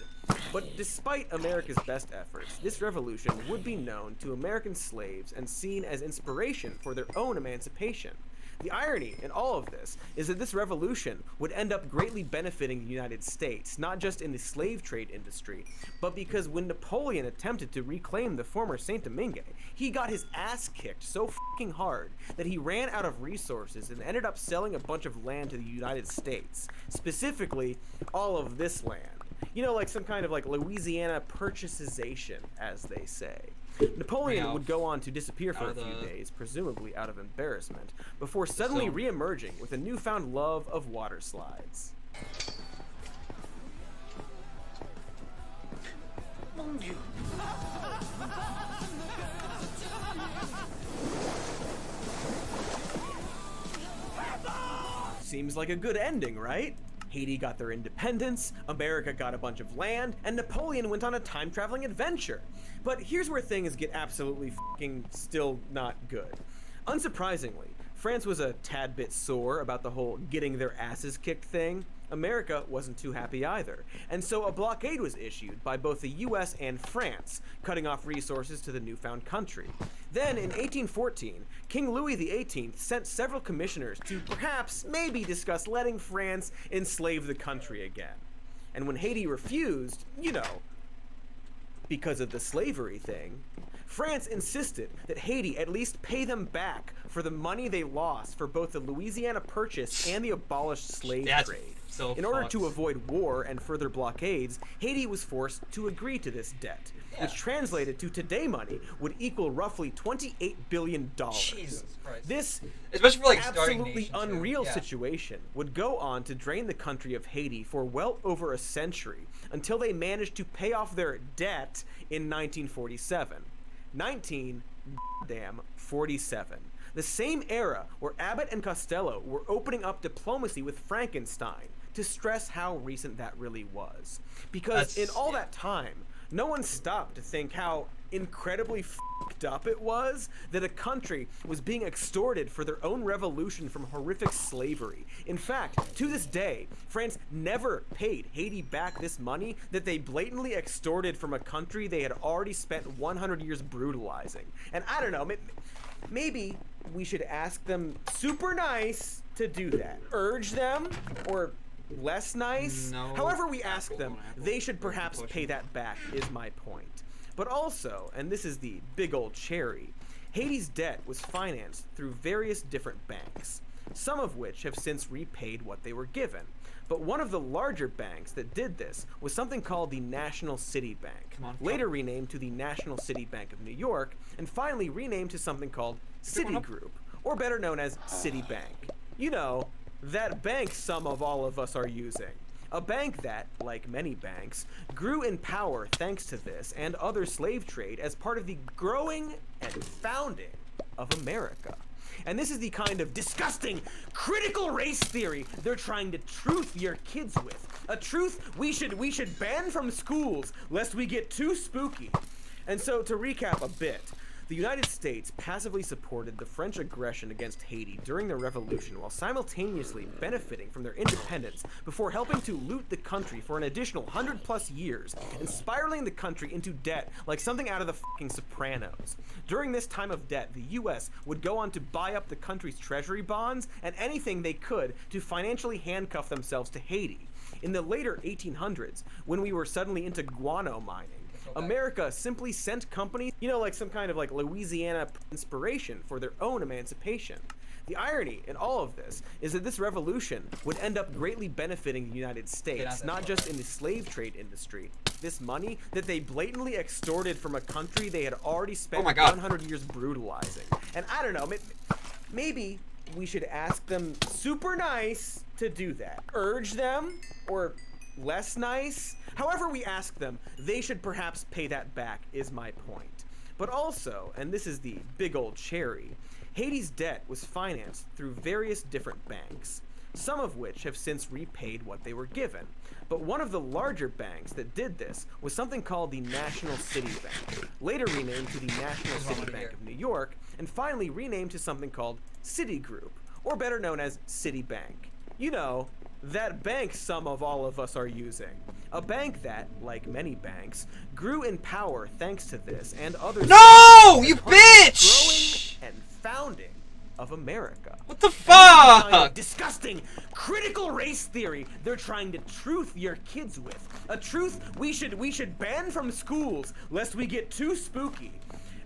[SPEAKER 2] But despite America's best efforts, this revolution would be known to American slaves and seen as inspiration for their own emancipation. The irony in all of this is that this revolution would end up greatly benefiting the United States, not just in the slave trade industry, but because when Napoleon attempted to reclaim the former Saint-Domingue, he got his ass kicked so fucking hard that he ran out of resources and ended up selling a bunch of land to the United States, specifically all of this land. You know, like some kind of like Louisiana purchasization, as they say. Napoleon would go on to disappear for a few days, presumably out of embarrassment, before suddenly re-emerging with a newfound love of water slides.
[SPEAKER 1] Mon Dieu.
[SPEAKER 2] Seems like a good ending, right? Haiti got their independence, America got a bunch of land, and Napoleon went on a time-traveling adventure. But here's where things get absolutely fucking still not good. Unsurprisingly, France was a tad bit sore about the whole getting their asses kicked thing. America wasn't too happy either, and so a blockade was issued by both the US and France, cutting off resources to the newfound country. Then, in 1814, King Louis XVIII sent several commissioners to perhaps, maybe discuss letting France enslave the country again. And when Haiti refused, because of the slavery thing, France insisted that Haiti at least pay them back for the money they lost for both the Louisiana Purchase and the abolished slave trade.
[SPEAKER 1] So
[SPEAKER 2] in order to avoid war and further blockades, Haiti was forced to agree to this debt, which translated to today money would equal roughly $28 billion.
[SPEAKER 1] Jesus Christ.
[SPEAKER 2] This
[SPEAKER 1] especially for like starting
[SPEAKER 2] absolutely
[SPEAKER 1] nation,
[SPEAKER 2] unreal
[SPEAKER 1] too. Yeah.
[SPEAKER 2] situation would go on to drain the country of Haiti for well over a century until they managed to pay off their debt in 1947. 1947. The same era where Abbott and Costello were opening up diplomacy with Frankenstein, to stress how recent that really was. Because in all that time, no one stopped to think how incredibly fucked up it was that a country was being extorted for their own revolution from horrific slavery. In fact, to this day, France never paid Haiti back this money that they blatantly extorted from a country they had already spent 100 years brutalizing. And I don't know, maybe we should ask them super nice to do that. Urge them, or less nice?
[SPEAKER 1] No.
[SPEAKER 2] However we ask them, they should perhaps pay that back, is my point. But also, and this is the big old cherry, Haiti's debt was financed through various different banks, some of which have since repaid what they were given. But one of the larger banks that did this was something called the National City Bank, later renamed to the National City Bank of New York, and finally renamed to something called Citigroup, or better known as Citibank. That bank some of all of us are using. A bank that, like many banks, grew in power thanks to this and other slave trade as part of the growing and founding of America. And this is the kind of disgusting critical race theory they're trying to truth your kids with. A truth we should ban from schools lest we get too spooky. And so to recap a bit, the United States passively supported the French aggression against Haiti during the Revolution while simultaneously benefiting from their independence before helping to loot the country for an additional 100+ years and spiraling the country into debt like something out of the fucking Sopranos. During this time of debt, the US would go on to buy up the country's treasury bonds and anything they could to financially handcuff themselves to Haiti. In the later 1800s, when we were suddenly into guano mining, America simply sent companies, like some kind of like Louisiana inspiration for their own emancipation. The irony in all of this is that this revolution would end up greatly benefiting the United States, not just in the slave trade industry. This money that they blatantly extorted from a country they had already spent 100 years brutalizing. And I don't know, maybe we should ask them super nice to do that. Urge them, or less nice? However we ask them, they should perhaps pay that back, is my point. But also, and this is the big old cherry, Haiti's debt was financed through various different banks, some of which have since repaid what they were given. But one of the larger banks that did this was something called the National City Bank, later renamed to the National City Bank of New York, and finally renamed to something called Citigroup, or better known as Citibank. That bank some of all of us are using. A bank that, like many banks, grew in power thanks to this and others.
[SPEAKER 1] No, you bitch!
[SPEAKER 2] Growing and founding of America.
[SPEAKER 1] What the fuck?
[SPEAKER 2] Kind of disgusting critical race theory they're trying to truth your kids with. A truth we should ban from schools lest we get too spooky.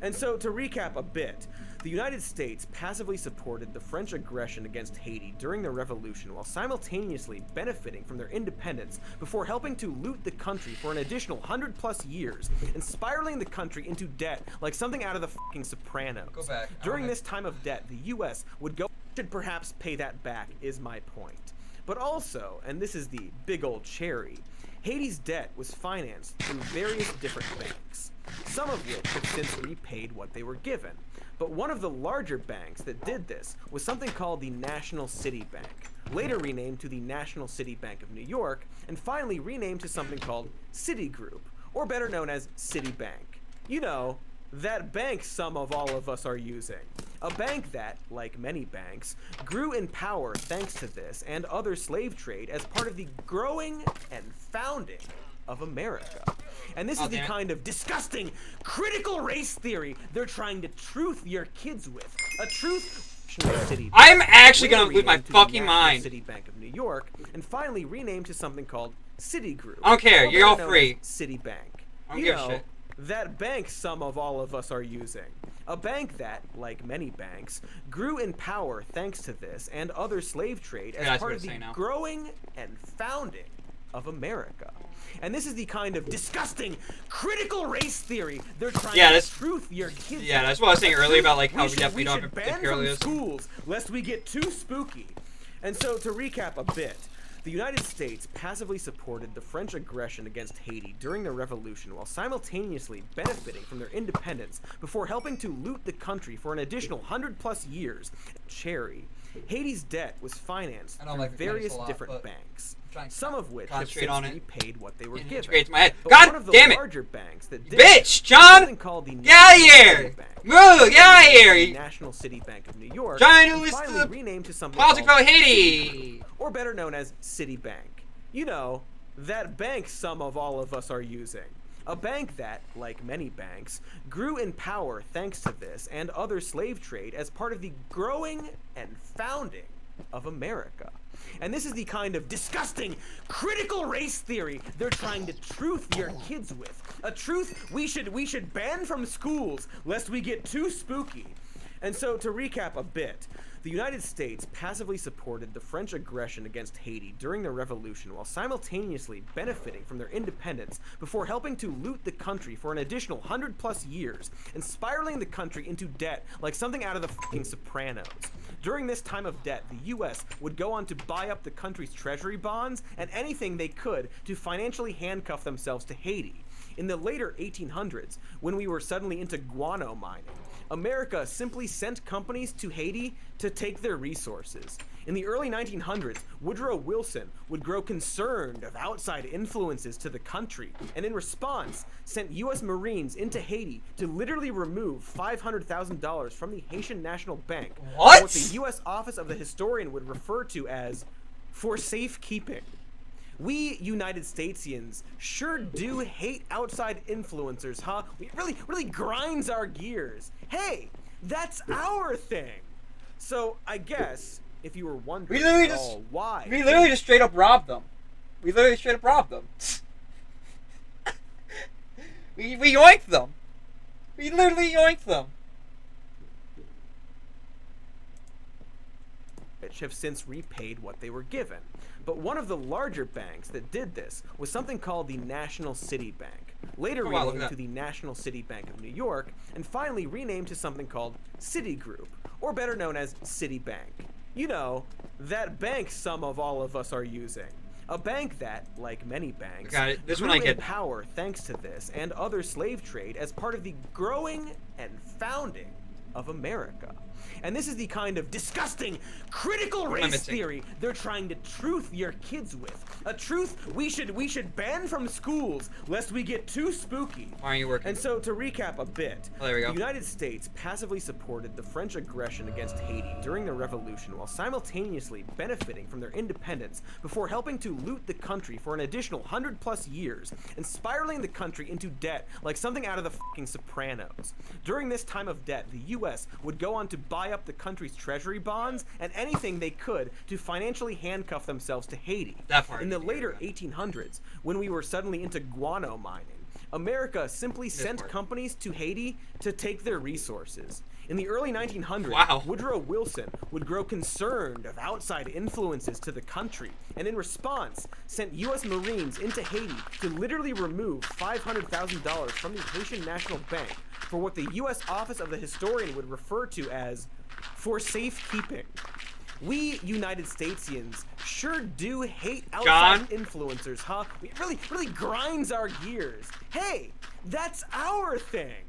[SPEAKER 2] And so to recap a bit, the United States passively supported the French aggression against Haiti during the Revolution while simultaneously benefiting from their independence before helping to loot the country for an additional 100+ years and spiraling the country into debt like something out of the fucking Sopranos.
[SPEAKER 1] Go back.
[SPEAKER 2] During this time of debt, the US should perhaps pay that back, is my point. But also, and this is the big old cherry, Haiti's debt was financed through various different banks, some of which have since repaid what they were given. But one of the larger banks that did this was something called the National City Bank, later renamed to the National City Bank of New York, and finally renamed to something called Citigroup, or better known as Citibank. That bank some of all of us are using. A bank that, like many banks, grew in power thanks to this and other slave trade as part of the growing and founding of America. And this is the kind of disgusting, critical race theory they're trying to truth your kids with. A truth city.
[SPEAKER 1] I'm actually gonna lose my fucking mind.
[SPEAKER 2] City Bank of New York, and finally renamed to something called Citigroup.
[SPEAKER 1] I don't care. You're all free.
[SPEAKER 2] Citibank.
[SPEAKER 1] I don't give a shit.
[SPEAKER 2] That bank some of all of us are using. A bank that, like many banks, grew in power thanks to this and other slave trade as part of the growing and founding of America. And this is the kind of disgusting, critical race theory they're trying to truth your kids.
[SPEAKER 1] Yeah, that's what I was saying earlier about like how we definitely don't have
[SPEAKER 2] ban from schools lest we get too spooky. And so to recap a bit, the United States passively supported the French aggression against Haiti during the revolution while simultaneously benefiting from their independence before helping to loot the country for an additional 100+ years. Cherry. Haiti's debt was financed through various different banks, some of which have since repaid what they were given.
[SPEAKER 1] God
[SPEAKER 2] one of the
[SPEAKER 1] damn it!
[SPEAKER 2] larger banks that did
[SPEAKER 1] Bitch, John!
[SPEAKER 2] Called the
[SPEAKER 1] Get out of here! Move! Get out of here!
[SPEAKER 2] The National City Bank of New York.
[SPEAKER 1] Trying to listen
[SPEAKER 2] finally renamed to something
[SPEAKER 1] politics
[SPEAKER 2] called
[SPEAKER 1] about Haiti,
[SPEAKER 2] or better known as Citibank. You know, that bank some of all of us are using. A bank that, like many banks, grew in power thanks to this and other slave trade as part of the growing and founding of America. And this is the kind of disgusting, critical race theory they're trying to truth your kids with. A truth we should ban from schools lest we get too spooky. And so to recap a bit, the United States passively supported the French aggression against Haiti during the revolution while simultaneously benefiting from their independence before helping to loot the country for an additional 100+ years and spiraling the country into debt like something out of the fucking Sopranos. During this time of debt, the U.S. would go on to buy up the country's treasury bonds and anything they could to financially handcuff themselves to Haiti. In the later 1800s, when we were suddenly into guano mining, America simply sent companies to Haiti to take their resources. In the early 1900s, Woodrow Wilson would grow concerned of outside influences to the country, and in response, sent U.S. Marines into Haiti to literally remove $500,000 from the Haitian National Bank. What the U.S. Office of the Historian would refer to as for safekeeping. We United Statesians sure do hate outside influencers, huh? It really grinds our gears. Hey, that's our thing. So I guess if you were wondering why,
[SPEAKER 1] we literally just straight up robbed them. We literally straight up robbed them. we yoinked them. We literally yoinked them.
[SPEAKER 2] Which have since repaid what they were given. But one of the larger banks that did this was something called the National City Bank, later renamed to the National City Bank of New York, and finally renamed to something called Citigroup, or better known as Citibank. You know, that bank some of all of us are using. A bank that, like many banks, grew in power thanks to this and other slave trade as part of the growing and founding of America. And this is the kind of disgusting, critical race theory they're trying to truth your kids with. A truth we should ban from schools lest we get too spooky.
[SPEAKER 1] Why aren't you working?
[SPEAKER 2] And so to recap a bit,
[SPEAKER 1] there we go.
[SPEAKER 2] The United States passively supported the French aggression against Haiti during the revolution while simultaneously benefiting from their independence before helping to loot the country for an additional 100+ years and spiraling the country into debt like something out of the fucking Sopranos. During this time of debt, the U.S. would go on to buy up the country's treasury bonds and anything they could to financially handcuff themselves to Haiti. In the later 1800s, when we were suddenly into guano mining, America simply sent companies to Haiti to take their resources. In the early 1900s, Woodrow Wilson would grow concerned of outside influences to the country, and in response, sent U.S. Marines into Haiti to literally remove $500,000 from the Haitian National Bank for what the U.S. Office of the Historian would refer to as for safekeeping. We United Statesians sure do hate outside influencers, huh? It really grinds our gears. Hey, that's our thing.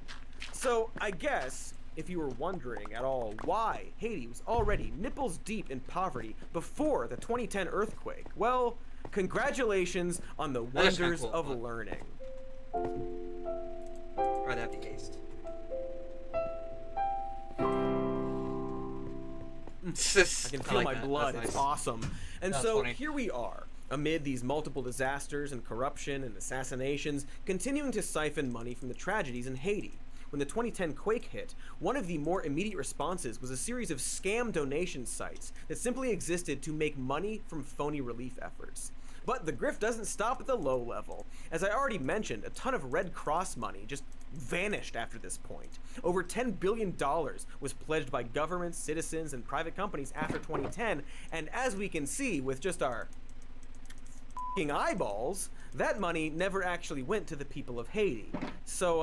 [SPEAKER 2] So I guess if you were wondering at all why Haiti was already nipples deep in poverty before the 2010 earthquake, well, congratulations on the wonders of learning.
[SPEAKER 1] I'd have the haste.
[SPEAKER 2] I can feel my blood.
[SPEAKER 4] That's
[SPEAKER 2] It's
[SPEAKER 4] nice.
[SPEAKER 2] awesome. And
[SPEAKER 4] That's
[SPEAKER 2] so
[SPEAKER 4] funny.
[SPEAKER 2] here we are, amid these multiple disasters and corruption and assassinations, continuing to siphon money from the tragedies in Haiti. When the 2010 quake hit, one of the more immediate responses was a series of scam donation sites that simply existed to make money from phony relief efforts. But the grift doesn't stop at the low level. As I already mentioned, a ton of Red Cross money just vanished after this point. Over $10 billion was pledged by governments, citizens, and private companies after 2010, and as we can see with just our f***ing eyeballs, that money never actually went to the people of Haiti. So,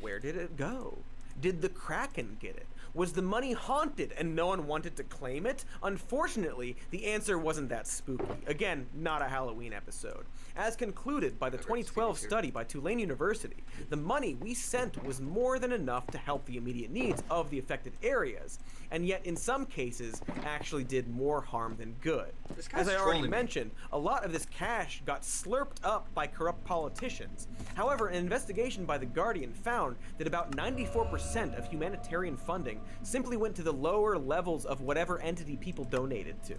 [SPEAKER 2] where did it go? Did the Kraken get it? Was the money haunted and no one wanted to claim it? Unfortunately, the answer wasn't that spooky. Again, not a Halloween episode. As concluded by the 2012 study by Tulane University, the money we sent was more than enough to help the immediate needs of the affected areas, and yet in some cases actually did more harm than good.
[SPEAKER 1] This guy's
[SPEAKER 2] As I already
[SPEAKER 1] trolling me.
[SPEAKER 2] mentioned, a lot of this cash got slurped up by corrupt politicians. However, an investigation by The Guardian found that about 94% of humanitarian funding simply went to the lower levels of whatever entity people donated to.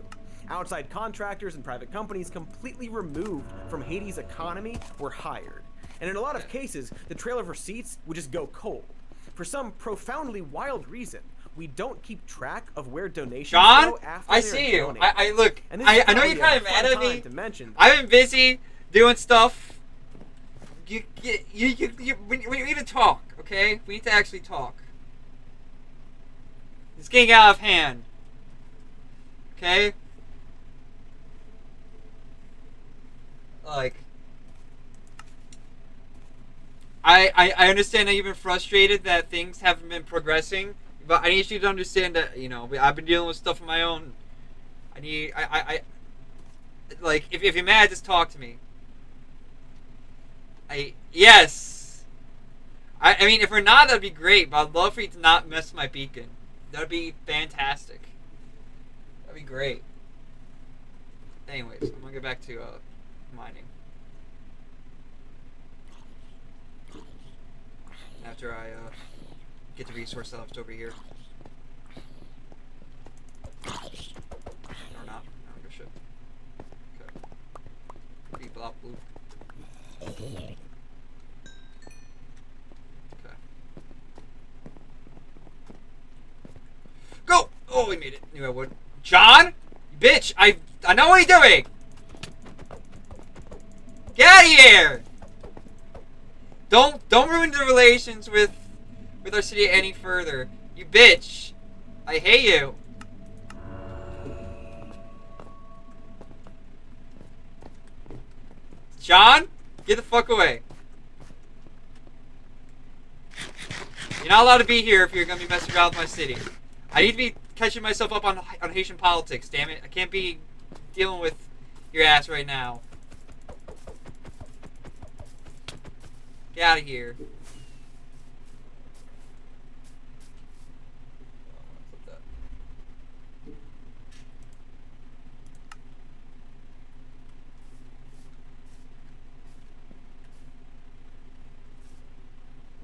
[SPEAKER 2] Outside contractors and private companies completely removed from Haiti's economy were hired. And in a lot of cases, the trail of receipts would just go cold. For some profoundly wild reason, we don't keep track of where donations
[SPEAKER 4] John,
[SPEAKER 2] go after
[SPEAKER 4] I
[SPEAKER 2] they're
[SPEAKER 4] see you.
[SPEAKER 2] donated.
[SPEAKER 4] I look.
[SPEAKER 2] And this is
[SPEAKER 4] I know
[SPEAKER 2] probably
[SPEAKER 4] you're kind of
[SPEAKER 2] a
[SPEAKER 4] mad
[SPEAKER 2] fun
[SPEAKER 4] at me.
[SPEAKER 2] time to mention.
[SPEAKER 4] I've been busy doing stuff. We need to talk, okay? We need to actually talk. It's getting out of hand. Okay? Like, I understand that you've been frustrated that things haven't been progressing, but I need you to understand that, you know, I've been dealing with stuff of my own. Like, if you're mad, just talk to me. Yes. I mean, if we're not, that'd be great, but I'd love for you to not miss my beacon. That'd be fantastic. That'd be great. Anyways, I'm gonna get back to mining. After I get the resource left over here. Or not. I don't give a shit. Okay. Beep bop bloop. Okay. Go! Oh, we made it. Knew I would. John? Bitch! I know what you're doing! Get out of here! Don't ruin the relations with our city any further. You bitch! I hate you. John? Get the fuck away. You're not allowed to be here if you're gonna be messing around with my city. I need to be catching myself up on Haitian politics, damn it. I can't be dealing with your ass right now. Get out of here.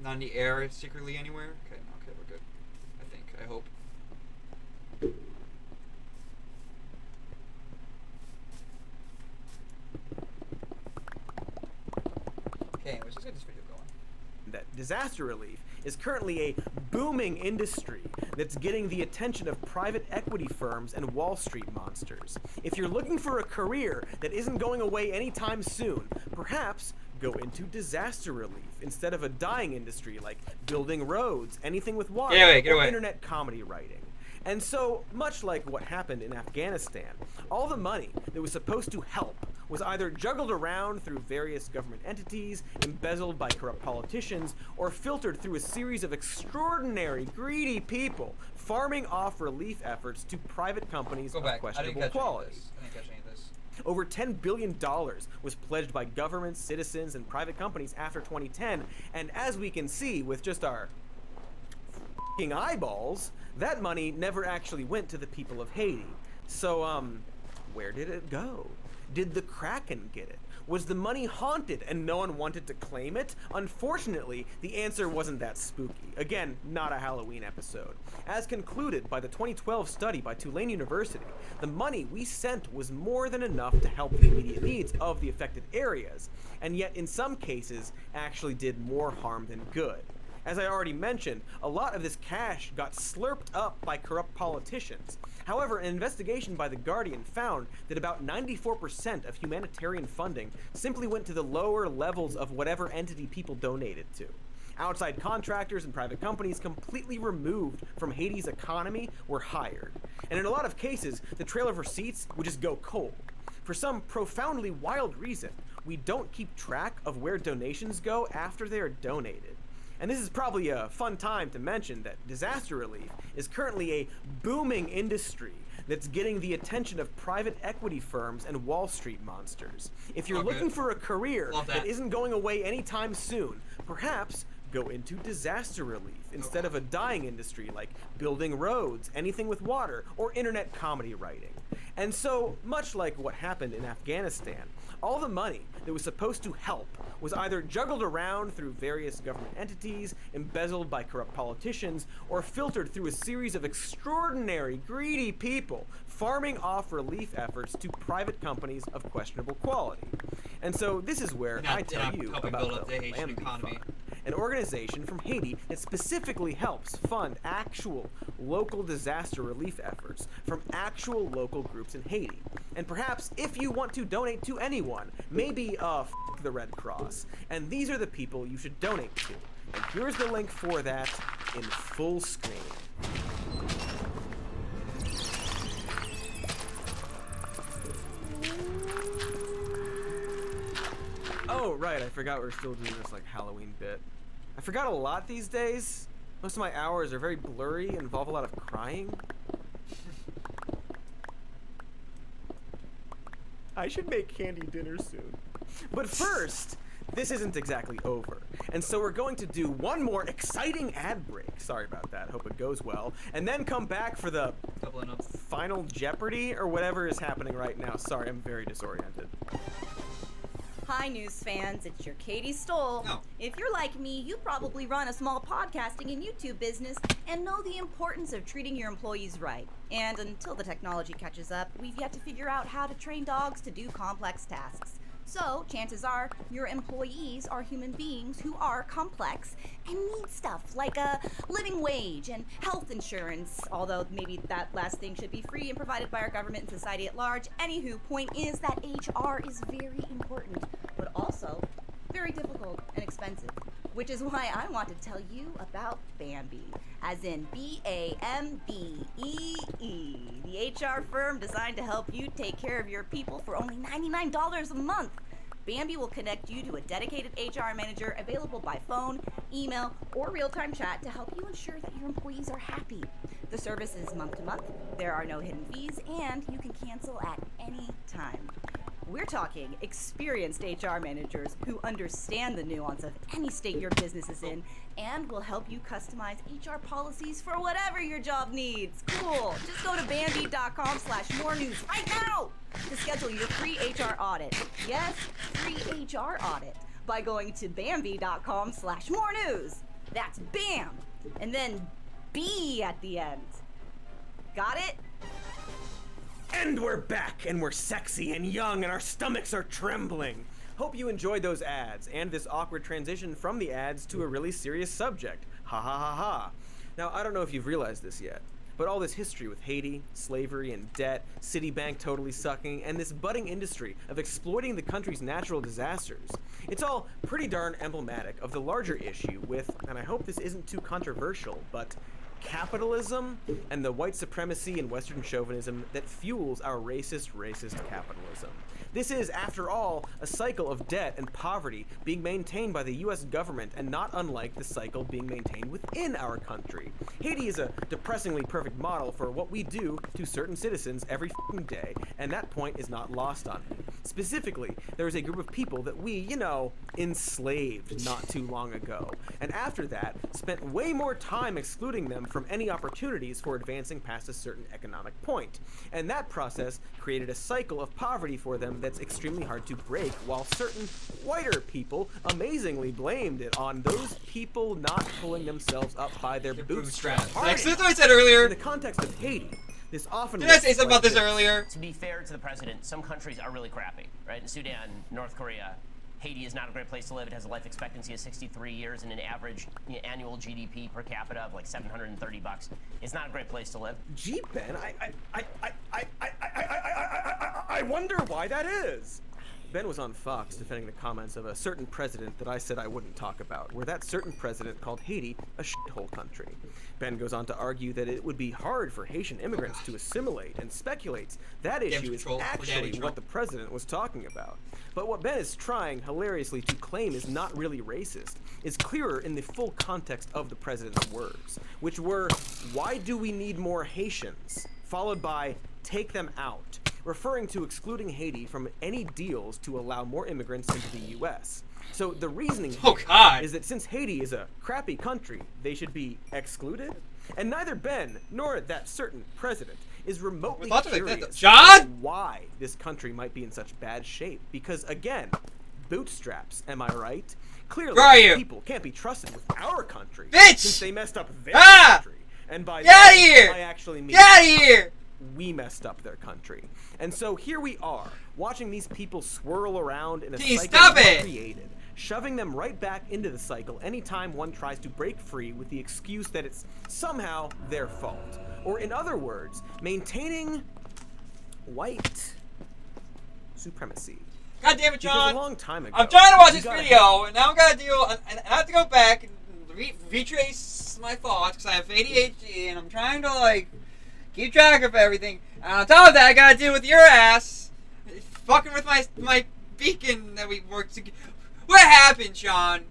[SPEAKER 4] Not in the air secretly anywhere? Okay, okay, we're good. I think, I hope. Okay, let's just get this video going.
[SPEAKER 2] That disaster relief is currently a booming industry that's getting the attention of private equity firms and Wall Street monsters. If you're looking for a career that isn't going away anytime soon, perhaps go into disaster relief instead of a dying industry like building roads, anything with water,
[SPEAKER 4] Get
[SPEAKER 2] or
[SPEAKER 4] away.
[SPEAKER 2] internet comedy writing. And so, much like what happened in Afghanistan, all the money that was supposed to help was either juggled around through various government entities, embezzled by corrupt politicians, or filtered through a series of extraordinary, greedy people farming off relief efforts to private companies
[SPEAKER 1] Go
[SPEAKER 2] of
[SPEAKER 1] back. I didn't
[SPEAKER 2] questionable
[SPEAKER 1] catch
[SPEAKER 2] quality.
[SPEAKER 1] any of this. I didn't catch any of this.
[SPEAKER 2] Over $10 billion was pledged by governments, citizens, and private companies after 2010, and as we can see with just our f***ing eyeballs, that money never actually went to the people of Haiti. So, where did it go? Did the Kraken get it? Was the money haunted and no one wanted to claim it? Unfortunately, the answer wasn't that spooky. Again, not a Halloween episode. As concluded by the 2012 study by Tulane University, the money we sent was more than enough to help the immediate needs of the affected areas, and yet in some cases actually did more harm than good. As I already mentioned, a lot of this cash got slurped up by corrupt politicians. However, an investigation by The Guardian found that about 94% of humanitarian funding simply went to the lower levels of whatever entity people donated to. Outside contractors and private companies completely removed from Haiti's economy were hired. And in a lot of cases, the trail of receipts would just go cold. For some profoundly wild reason, we don't keep track of where donations go after they are donated. And this is probably a fun time to mention that disaster relief is currently a booming industry that's getting the attention of private equity firms and Wall Street monsters. If you're looking for a career that isn't going away anytime soon, perhaps go into disaster relief instead of a dying industry like building roads, anything with water, or internet comedy writing. And so, much like what happened in Afghanistan, all the money that was supposed to help was either juggled around through various government entities, embezzled by corrupt politicians, or filtered through a series of extraordinary, greedy people farming off relief efforts to private companies of questionable quality. And so this is where I tell you about the Lambie Fund, an organization from Haiti that specifically helps fund actual local disaster relief efforts from actual local groups in Haiti. And perhaps if you want to donate to anyone, maybe f the Red Cross. And these are the people you should donate to. And here's the link for that in full screen. Oh, right, I forgot we're still doing this like Halloween bit. I forgot a lot these days. Most of my hours are very blurry and involve a lot of crying. I should make candy dinner soon. But first, this isn't exactly over. And so we're going to do one more exciting ad break. Sorry about that, hope it goes well. And then come back for the Final Jeopardy or whatever is happening right now. Sorry, I'm very disoriented.
[SPEAKER 5] Hi, news fans. It's your Katie Stoll.
[SPEAKER 1] No.
[SPEAKER 5] If you're like me, you probably run a small podcasting and YouTube business and know the importance of treating your employees right. And until the technology catches up, we've yet to figure out how to train dogs to do complex tasks. So, chances are, your employees are human beings who are complex and need stuff like a living wage and health insurance, although maybe that last thing should be free and provided by our government and society at large. Anywho, point is that HR is very important, but also very difficult and expensive, which is why I want to tell you about Bambee, as in B-A-M-B-E-E, the HR firm designed to help you take care of your people for only $99 a month. Bambee will connect you to a dedicated HR manager available by phone, email, or real-time chat to help you ensure that your employees are happy. The service is month to month, there are no hidden fees, and you can cancel at any time. We're talking experienced HR managers who understand the nuance of any state your business is in and will help you customize HR policies for whatever your job needs. Cool. Just go to Bambee.com/more news right now to schedule your free HR audit. Yes, free HR audit by going to Bambee.com/more news. That's BAM and then B at the end. Got it?
[SPEAKER 2] And we're back, and we're sexy and young, and our stomachs are trembling. Hope you enjoyed those ads, and this awkward transition from the ads to a really serious subject. Ha ha ha ha. Now, I don't know if you've realized this yet, but all this history with Haiti, slavery and debt, Citibank totally sucking, and this budding industry of exploiting the country's natural disasters, it's all pretty darn emblematic of the larger issue with, and I hope this isn't too controversial, but capitalism and the white supremacy and Western chauvinism that fuels our racist capitalism. This is, after all, a cycle of debt and poverty being maintained by the US government, and not unlike the cycle being maintained within our country. Haiti is a depressingly perfect model for what we do to certain citizens every f***ing day, and that point is not lost on me. Specifically, there is a group of people that we, enslaved not too long ago, and after that, spent way more time excluding them from any opportunities for advancing past a certain economic point. And that process created a cycle of poverty for them that's extremely hard to break, while certain whiter people amazingly blamed it on those people not pulling themselves up by their bootstraps.
[SPEAKER 4] Like, that's what I said earlier.
[SPEAKER 2] In the context of Haiti, this often
[SPEAKER 4] Did I say something about this earlier?
[SPEAKER 6] To be fair to the president, some countries are really crappy, right? In Sudan, North Korea, Haiti is not a great place to live. It has a life expectancy of 63 years and an average annual GDP per capita of like $730. It's not a great place to live.
[SPEAKER 2] Gee, Ben, I wonder why that is. Ben was on Fox defending the comments of a certain president that I said I wouldn't talk about, where that certain president called Haiti a shithole country. Ben goes on to argue that it would be hard for Haitian immigrants to assimilate, and speculates that issue is actually what the president was talking about. But what Ben is trying hilariously to claim is not really racist is clearer in the full context of the president's words, which were, "Why do we need more Haitians?" followed by, "Take them out," referring to excluding Haiti from any deals to allow more immigrants into the U.S. So the reasoning here is that since Haiti is a crappy country, they should be excluded? And neither Ben nor that certain president is remotely curious about why this country might be in such bad shape. Because again, bootstraps, am I right? Clearly, people can't be trusted with our country since they messed up their country. And by that, I actually mean we messed up their country. And so here we are, watching these people swirl around in a cycle we created, shoving them right back into the cycle anytime one tries to break free with the excuse that it's somehow their fault. Or in other words, maintaining white supremacy.
[SPEAKER 4] God damn it, John!
[SPEAKER 2] A long time ago,
[SPEAKER 4] I'm trying to watch this video, and now I'm gonna deal, and I have to go back and retrace my thoughts because I have ADHD, and I'm trying to like keep track of everything. And on top of that, I gotta deal with your ass fucking with my beacon that we worked together. What happened, Sean?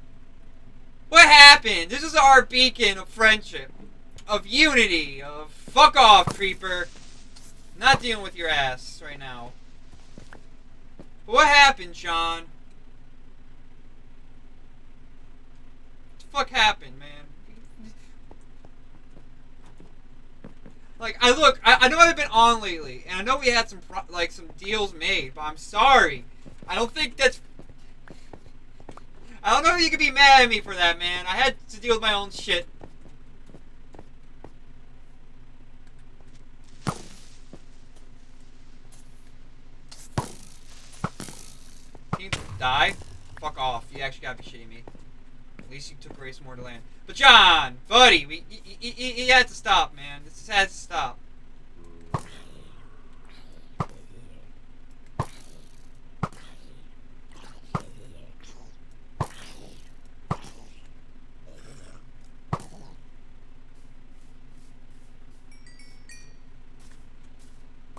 [SPEAKER 4] What happened? This is our beacon of friendship, of unity, of fuck off, creeper. Not dealing with your ass right now. But what happened, Sean? What the fuck happened, man? Like, I know I haven't been on lately, and I know we had some deals made, but I'm sorry. I don't know if you could be mad at me for that, man. I had to deal with my own shit. Can you die? Fuck off. You actually gotta be shitting me. At least you took race more to land. But John, buddy, you had to stop, man. This has to stop.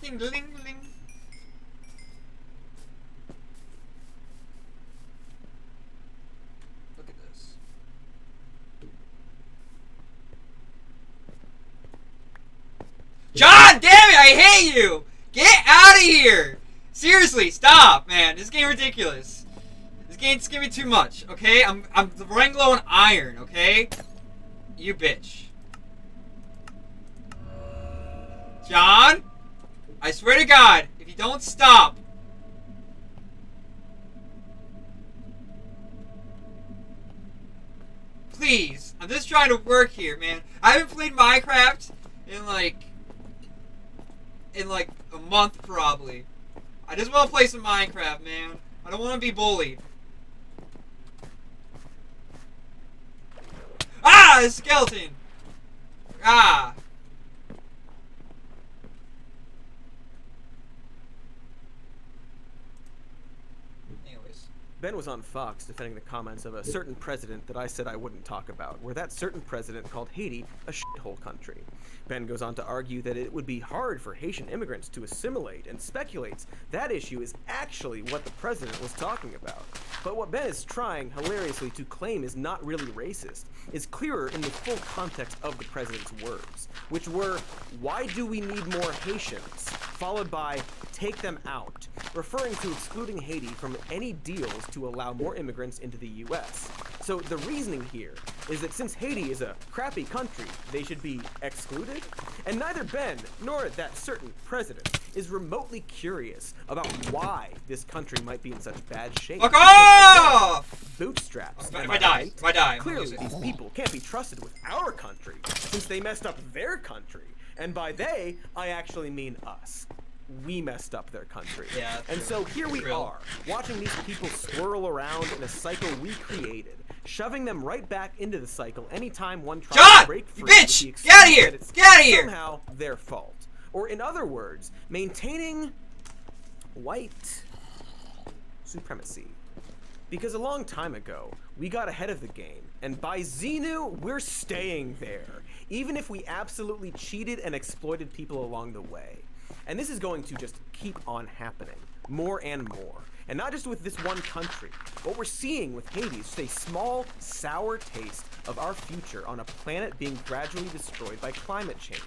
[SPEAKER 4] Ding, ding, ding. Look at this. John, damn it! I hate you! Get out of here! Seriously, stop, man. This game ridiculous. This game's giving me too much. Okay, I'm running low on iron. Okay, you bitch. John, I swear to God, if you don't stop. Please, I'm just trying to work here, man. I haven't played Minecraft in like a month probably. I just want to play some Minecraft, man. I don't want to be bullied. Ah, a skeleton. Ah.
[SPEAKER 2] Ben was on Fox defending the comments of a certain president that I said I wouldn't talk about, where that certain president called Haiti a shithole country. Ben goes on to argue that it would be hard for Haitian immigrants to assimilate, and speculates that issue is actually what the president was talking about. But what Ben is trying hilariously to claim is not really racist is clearer in the full context of the president's words, which were, "Why do we need more Haitians?" followed by, "Take them out," referring to excluding Haiti from any deals to allow more immigrants into the U.S. So the reasoning here is that since Haiti is a crappy country, they should be excluded? And neither Ben nor that certain president is remotely curious about why this country might be in such bad shape.
[SPEAKER 4] Fuck off!
[SPEAKER 2] Bootstraps.
[SPEAKER 4] If I die, I'm
[SPEAKER 2] Clearly,
[SPEAKER 4] losing.
[SPEAKER 2] these people can't be trusted with our country since they messed up their country. And by they, I actually mean us. We messed up their country.
[SPEAKER 4] Yeah,
[SPEAKER 2] and
[SPEAKER 4] true.
[SPEAKER 2] so here we
[SPEAKER 4] True.
[SPEAKER 2] are, watching these people swirl around in a cycle we created, shoving them right back into the cycle anytime one tries
[SPEAKER 4] John!
[SPEAKER 2] to break
[SPEAKER 4] You
[SPEAKER 2] free. with
[SPEAKER 4] bitch!
[SPEAKER 2] the
[SPEAKER 4] Get outta
[SPEAKER 2] excuse
[SPEAKER 4] here!
[SPEAKER 2] that it's
[SPEAKER 4] Get outta here!
[SPEAKER 2] Somehow their fault. Or in other words, maintaining white supremacy. Because a long time ago, we got ahead of the game, and by Xenu, we're staying there, even if we absolutely cheated and exploited people along the way. And this is going to just keep on happening, more and more. And not just with this one country. What we're seeing with Haiti is just a small, sour taste of our future on a planet being gradually destroyed by climate change.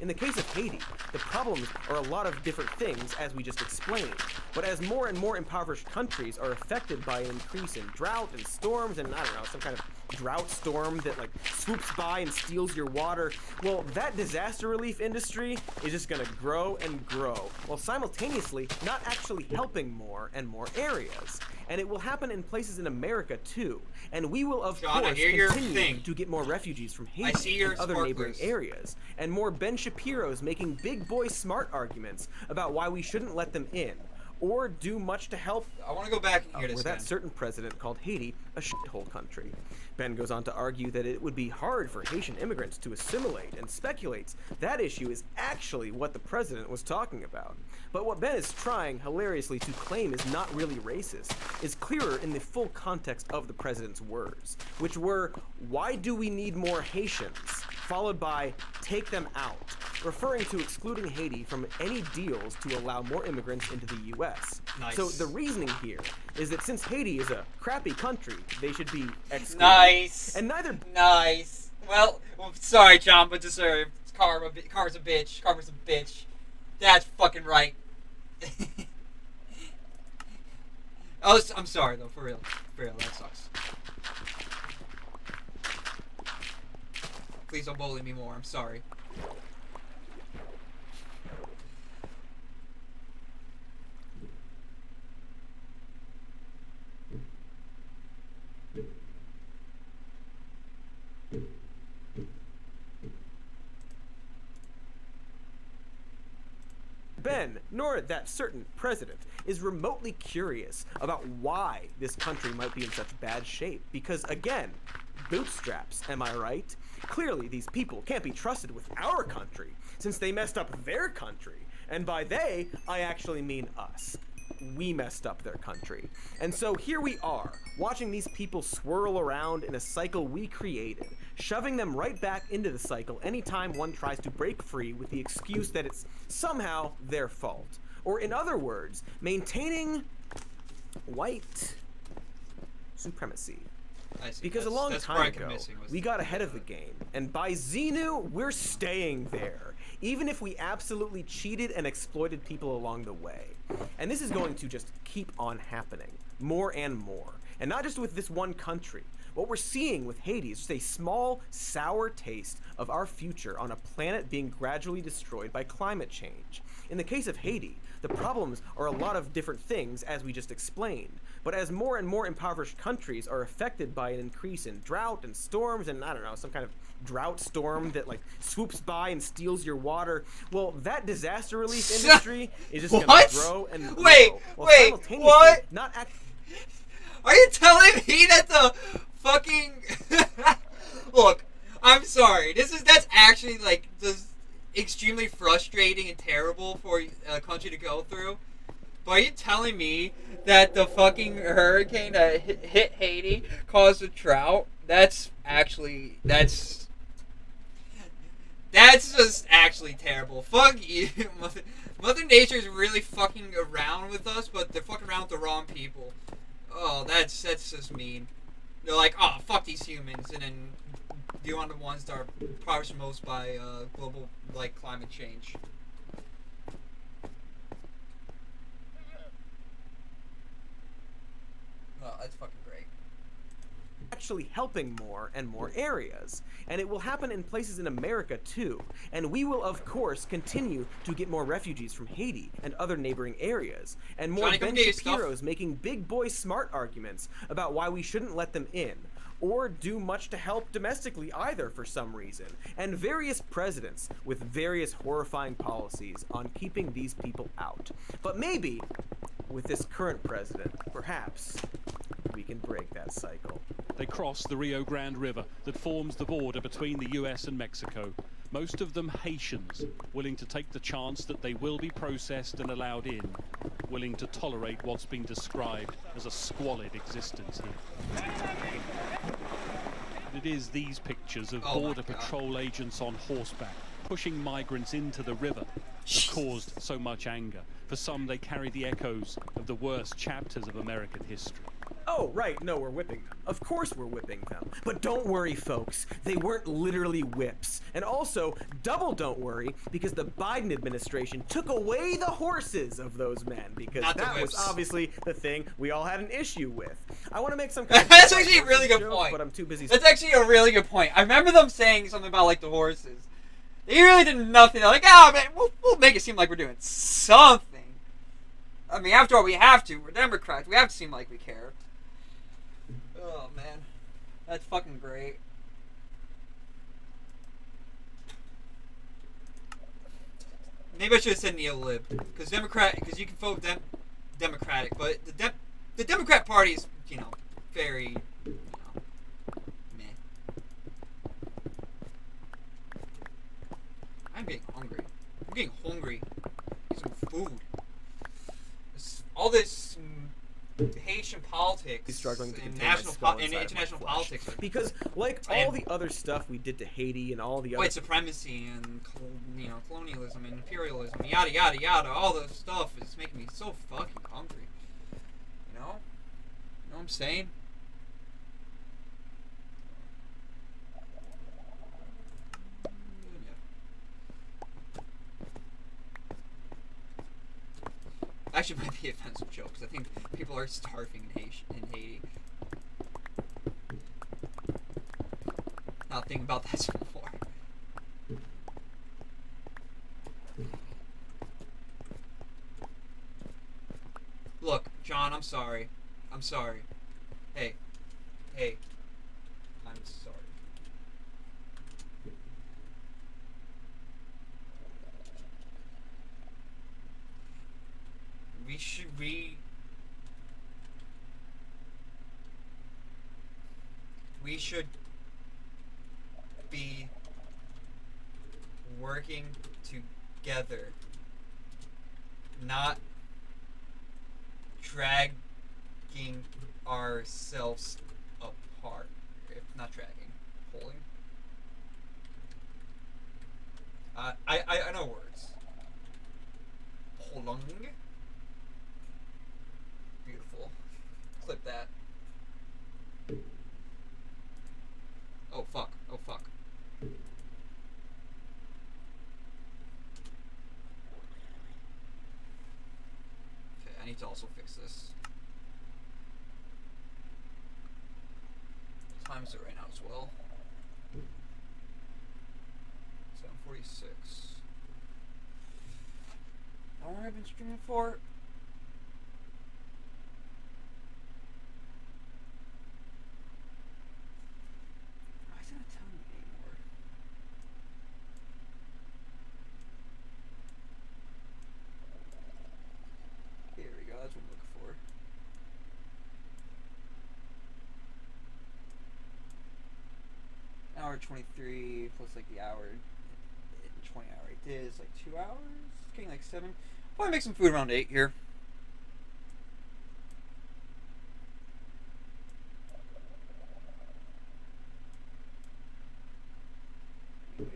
[SPEAKER 2] In the case of Haiti, the problems are a lot of different things, as we just explained. But as more and more impoverished countries are affected by an increase in drought and storms and, I don't know, some kind of drought storm that, like, swoops by and steals your water, well, that disaster relief industry is just gonna grow and grow, while simultaneously not actually helping more and more areas. And it will happen in places in America, too. And we will, of
[SPEAKER 4] John, I
[SPEAKER 2] course,
[SPEAKER 4] hear your
[SPEAKER 2] continue
[SPEAKER 4] thing.
[SPEAKER 2] to get more refugees from
[SPEAKER 4] I see
[SPEAKER 2] Haiti
[SPEAKER 4] your
[SPEAKER 2] and other neighboring
[SPEAKER 4] sparklers.
[SPEAKER 2] areas, and more Ben Shapiro's making big boy smart arguments about why we shouldn't let them in, or do much to help
[SPEAKER 4] I want to go back and hear
[SPEAKER 2] where
[SPEAKER 4] this
[SPEAKER 2] that
[SPEAKER 4] again.
[SPEAKER 2] certain president called Haiti a shithole country. Ben goes on to argue that it would be hard for Haitian immigrants to assimilate, and speculates that issue is actually what the president was talking about. But what Ben is trying, hilariously, to claim is not really racist is clearer in the full context of the president's words, which were, "Why do we need more Haitians?" followed by, "Take them out," referring to excluding Haiti from any deals to allow more immigrants into the U.S.
[SPEAKER 4] Nice.
[SPEAKER 2] So the reasoning here is that since Haiti is a crappy country, they should be excluded.
[SPEAKER 4] Nice.
[SPEAKER 2] And neither
[SPEAKER 4] Nice. Well, sorry, John, but deserved. Karma's a bitch. Karma's a bitch. That's fucking right. I'm sorry, though. For real. For real, that sucks. Please don't bully me more. I'm sorry.
[SPEAKER 2] Ben, nor that certain president, is remotely curious about why this country might be in such bad shape. Because, again, bootstraps, am I right? Clearly, these people can't be trusted with our country, since they messed up their country. And by they, I actually mean us. We messed up their country. And so here we are, watching these people swirl around in a cycle we created, shoving them right back into the cycle anytime one tries to break free with the excuse that it's somehow their fault. Or in other words, maintaining white supremacy.
[SPEAKER 4] I see.
[SPEAKER 2] Because a
[SPEAKER 4] That's-
[SPEAKER 2] long
[SPEAKER 4] that's
[SPEAKER 2] time
[SPEAKER 4] where I kept
[SPEAKER 2] ago,
[SPEAKER 4] missing was
[SPEAKER 2] we got ahead of the game, and by Xenu, we're staying there, even if we absolutely cheated and exploited people along the way. And this is going to just keep on happening, more and more. And not just with this one country. What we're seeing with Haiti is just a small, sour taste of our future on a planet being gradually destroyed by climate change. In the case of Haiti, the problems are a lot of different things, as we just explained. But as more and more impoverished countries are affected by an increase in drought and storms and, I don't know, some kind of drought storm that, like, swoops by and steals your water, well, that disaster relief industry is just going
[SPEAKER 4] What?
[SPEAKER 2] to grow and grow.
[SPEAKER 4] Wait,
[SPEAKER 2] while
[SPEAKER 4] wait,
[SPEAKER 2] simultaneously
[SPEAKER 4] what?
[SPEAKER 2] Not act-
[SPEAKER 4] Are you telling me that the fucking look? I'm sorry. That's actually like just extremely frustrating and terrible for a country to go through. But are you telling me that the fucking hurricane that hit Haiti caused a drought? That's just actually terrible. Fuck you. Mother Nature is really fucking around with us, but they're fucking around with the wrong people. Oh, that's just mean. They're like, oh, fuck these humans, and then you're on the ones that are impoverished most by global, like, climate change.
[SPEAKER 1] that's fucking great.
[SPEAKER 2] Actually helping more and more areas. And it will happen in places in America too. And we will, of course, continue to get more refugees from Haiti and other neighboring areas. And more
[SPEAKER 1] Johnny, come
[SPEAKER 2] Ben
[SPEAKER 1] get your stuff.
[SPEAKER 2] Shapiro's making big boy smart arguments about why we shouldn't let them in. Or do much to help domestically either for some reason. And various presidents with various horrifying policies on keeping these people out. But maybe, with this current president, perhaps, we can break that cycle.
[SPEAKER 7] They cross the Rio Grande River that forms the border between the US and Mexico. Most of them Haitians, willing to take the chance that they will be processed and allowed in, willing to tolerate what's been described as a squalid existence here. It is these pictures of Border Patrol agents on horseback pushing migrants into the river that caused so much anger. For some, they carry the echoes of the worst chapters of American history.
[SPEAKER 2] Oh, right, no, we're whipping them. Of course we're whipping them. But don't worry, folks. They weren't literally whips. And also, double don't worry, because the Biden administration took away the horses of those men, because
[SPEAKER 1] Not the
[SPEAKER 2] that was
[SPEAKER 1] whips.
[SPEAKER 2] obviously the thing we all had an issue with. I want to make some kind of
[SPEAKER 1] That's actually a really good
[SPEAKER 2] joke,
[SPEAKER 1] point.
[SPEAKER 2] but I'm too busy.
[SPEAKER 1] That's actually a really good point. I remember them saying something about, like, the horses. They really did nothing. They're like, oh, man, we'll make it seem like we're doing something. I mean, after all, we have to. We're Democrats. We have to seem like we care. Oh, man. That's fucking great. Maybe I should have said neo-lib. Because you can vote Democratic. But the Democrat Party is, very, meh. I'm getting hungry. I'm getting hungry. Get some food. All this Haitian politics
[SPEAKER 2] struggling to
[SPEAKER 1] and
[SPEAKER 2] contain my skull inside of my
[SPEAKER 1] international
[SPEAKER 2] flesh.
[SPEAKER 1] politics.
[SPEAKER 2] Because, like all the other stuff we did to Haiti and all the other
[SPEAKER 1] White supremacy and colonialism and imperialism, yada yada yada, all this stuff is making me so fucking hungry. You know what I'm saying? Actually, might be an offensive joke because I think people are starving in Haiti. Now think about that some more. Look, John, I'm sorry. I'm sorry. Hey, I'm sorry. We should be working together, not dragging ourselves apart. If not dragging, pulling. I know words. Pulling. Beautiful. Clip that. Oh fuck. Oh fuck. Okay, I need to also fix this. What time is it right now as well? 7:46. How long have I been streaming for? Why is it not telling me anymore? Here we go, that's what I'm looking for. Hour 23 plus like the hour 20 hour it is like 2 hours? It's getting like 7. I'll probably make some food around 8 here. Anyways.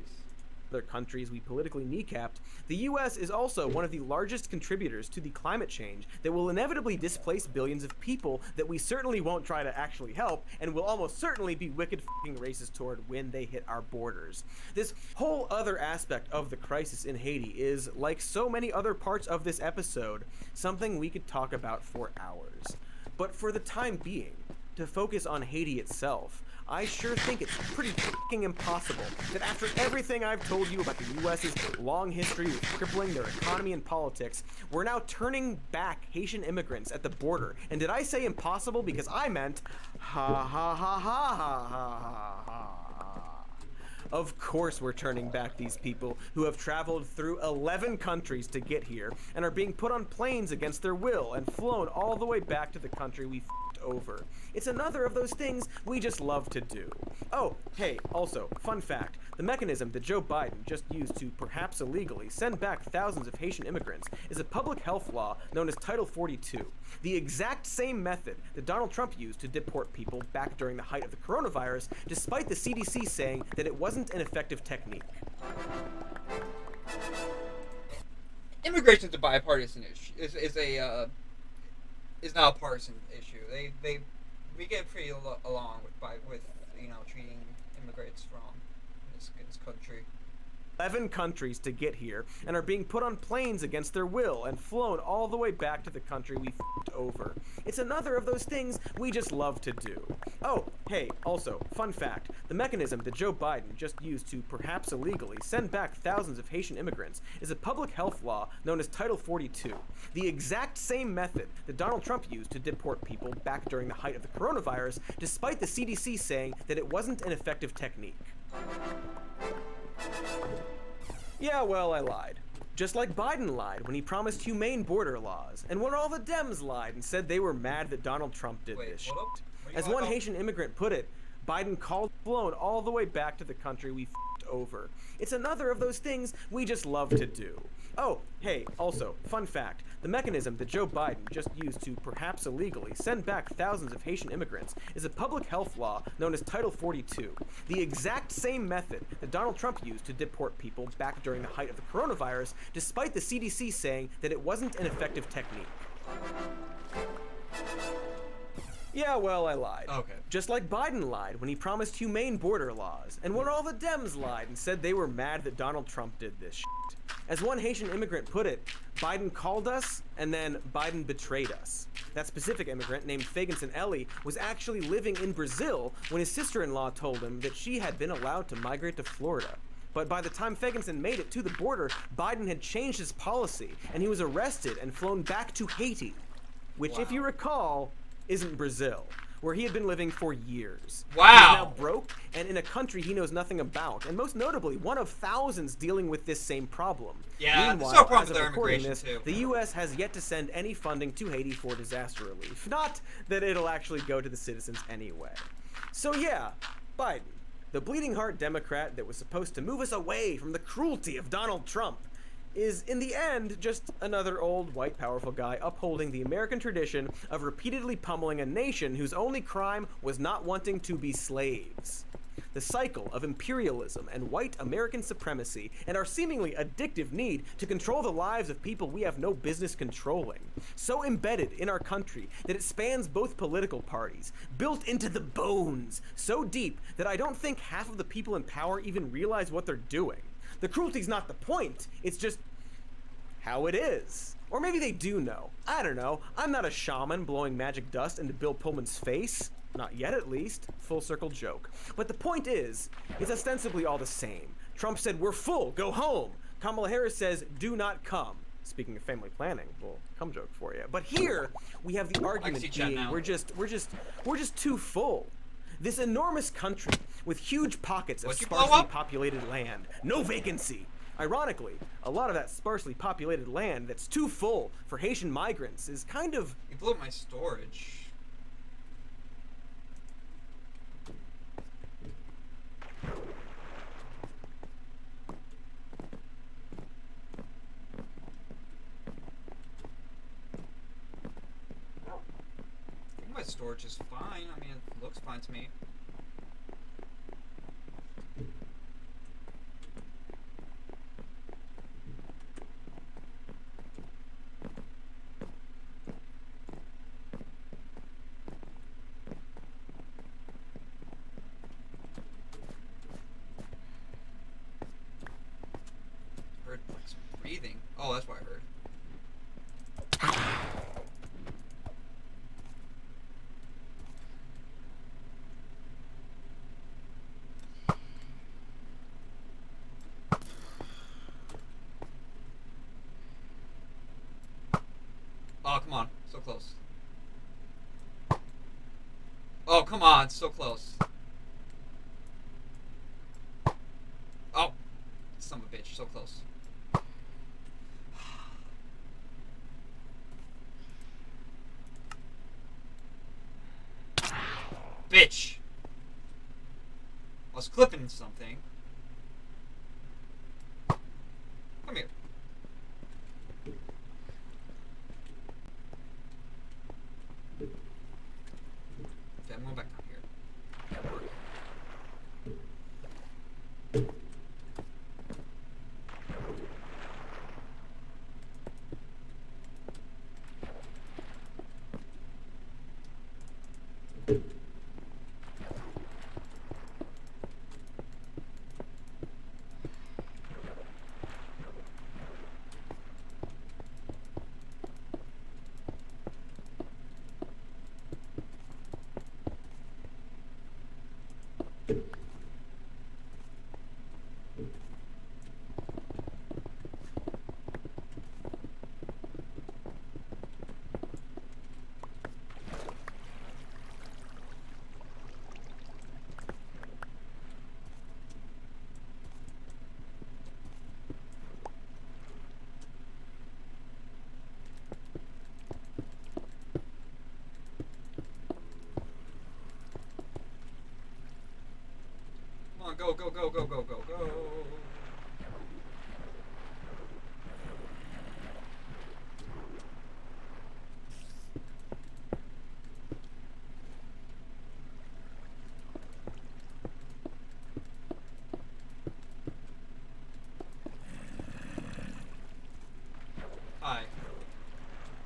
[SPEAKER 2] Other countries we politically kneecapped, the US is also one of the largest contributors to the climate change that will inevitably displace billions of people that we certainly won't try to actually help and will almost certainly be wicked f***ing racist toward when they hit our borders. This whole other aspect of the crisis in Haiti is, like so many other parts of this episode, something we could talk about for hours. But for the time being, to focus on Haiti itself, I sure think it's pretty fucking impossible that after everything I've told you about the US's long history with crippling their economy and politics, we're now turning back Haitian immigrants at the border. And did I say impossible? Because I meant ha ha ha ha ha ha ha ha. Of course we're turning back these people who have traveled through 11 countries to get here and are being put on planes against their will and flown all the way back to the country we f***ed over. It's another of those things we just love to do. Oh, hey, also, fun fact, the mechanism that Joe Biden just used to, perhaps illegally, send back thousands of Haitian immigrants is a public health law known as Title 42. The exact same method that Donald Trump used to deport people back during the height of the coronavirus, despite the CDC saying that it wasn't an effective technique.
[SPEAKER 4] Immigration is a bipartisan issue. Is not a partisan issue. We get pretty along with treating immigrants wrong in this country.
[SPEAKER 2] 11 countries to get here and are being put on planes against their will and flown all the way back to the country we f***ed over. It's another of those things we just love to do. Oh, hey, also, fun fact, the mechanism that Joe Biden just used to, perhaps illegally, send back thousands of Haitian immigrants is a public health law known as Title 42. The exact same method that Donald Trump used to deport people back during the height of the coronavirus, despite the CDC saying that it wasn't an effective technique. Yeah, well, I lied. Just like Biden lied when he promised humane border laws, and when all the Dems lied and said they were mad that Donald Trump did this shit. As one Haitian immigrant put it, Biden called flown all the way back to the country we f***ed over. It's another of those things we just love to do. Oh, hey, also, fun fact, the mechanism that Joe Biden just used to, perhaps illegally, send back thousands of Haitian immigrants is a public health law known as Title 42. The exact same method that Donald Trump used to deport people back during the height of the coronavirus, despite the CDC saying that it wasn't an effective technique. Yeah, well, I lied.
[SPEAKER 4] Okay.
[SPEAKER 2] Just like Biden lied when he promised humane border laws, and when all the Dems lied and said they were mad that Donald Trump did this shit. As one Haitian immigrant put it, Biden called us, and then Biden betrayed us. That specific immigrant, named Fagenson Ellie, was actually living in Brazil when his sister-in-law told him that she had been allowed to migrate to Florida. But by the time Fagenson made it to the border, Biden had changed his policy, and he was arrested and flown back to Haiti, which, if you recall, isn't Brazil, where he had been living for years.
[SPEAKER 4] Wow.
[SPEAKER 2] He is now broke and in a country he knows nothing about, and most notably, one of thousands dealing with this same problem.
[SPEAKER 4] Yeah,
[SPEAKER 2] Meanwhile,
[SPEAKER 4] there's no problem
[SPEAKER 2] as
[SPEAKER 4] with
[SPEAKER 2] of
[SPEAKER 4] their
[SPEAKER 2] recording
[SPEAKER 4] immigration,
[SPEAKER 2] this,
[SPEAKER 4] too.
[SPEAKER 2] the U.S. has yet to send any funding to Haiti for disaster relief. Not that it'll actually go to the citizens anyway. So yeah, Biden, the bleeding heart Democrat that was supposed to move us away from the cruelty of Donald Trump, is in the end just another old white powerful guy upholding the American tradition of repeatedly pummeling a nation whose only crime was not wanting to be slaves. The cycle of imperialism and white American supremacy and our seemingly addictive need to control the lives of people we have no business controlling, so embedded in our country that it spans both political parties, built into the bones, so deep that I don't think half of the people in power even realize what they're doing. The cruelty's not the point, it's just how it is. Or maybe they do know. I don't know. I'm not a shaman blowing magic dust into Bill Pullman's face. Not yet, at least. Full circle joke. But the point is, it's ostensibly all the same. Trump said, "We're full, go home." Kamala Harris says, "Do not come." Speaking of family planning, well, come joke for you. But here, we have the argument being, we're just too full. This enormous country with huge pockets of sparsely populated land, no vacancy. Ironically, a lot of that sparsely populated land that's too full for Haitian migrants is kind of...
[SPEAKER 1] You blew up my storage. I think my storage is fine. I mean, it looks fine to me. Heard like some breathing. Oh, that's what I heard. close. Oh, come on. So close. Oh. Son of a bitch. So close. Bitch. I was clipping something. Come here. Okay, I'm going back down here. That worked. Come on, go, go, go, go, go, go, go. Hi.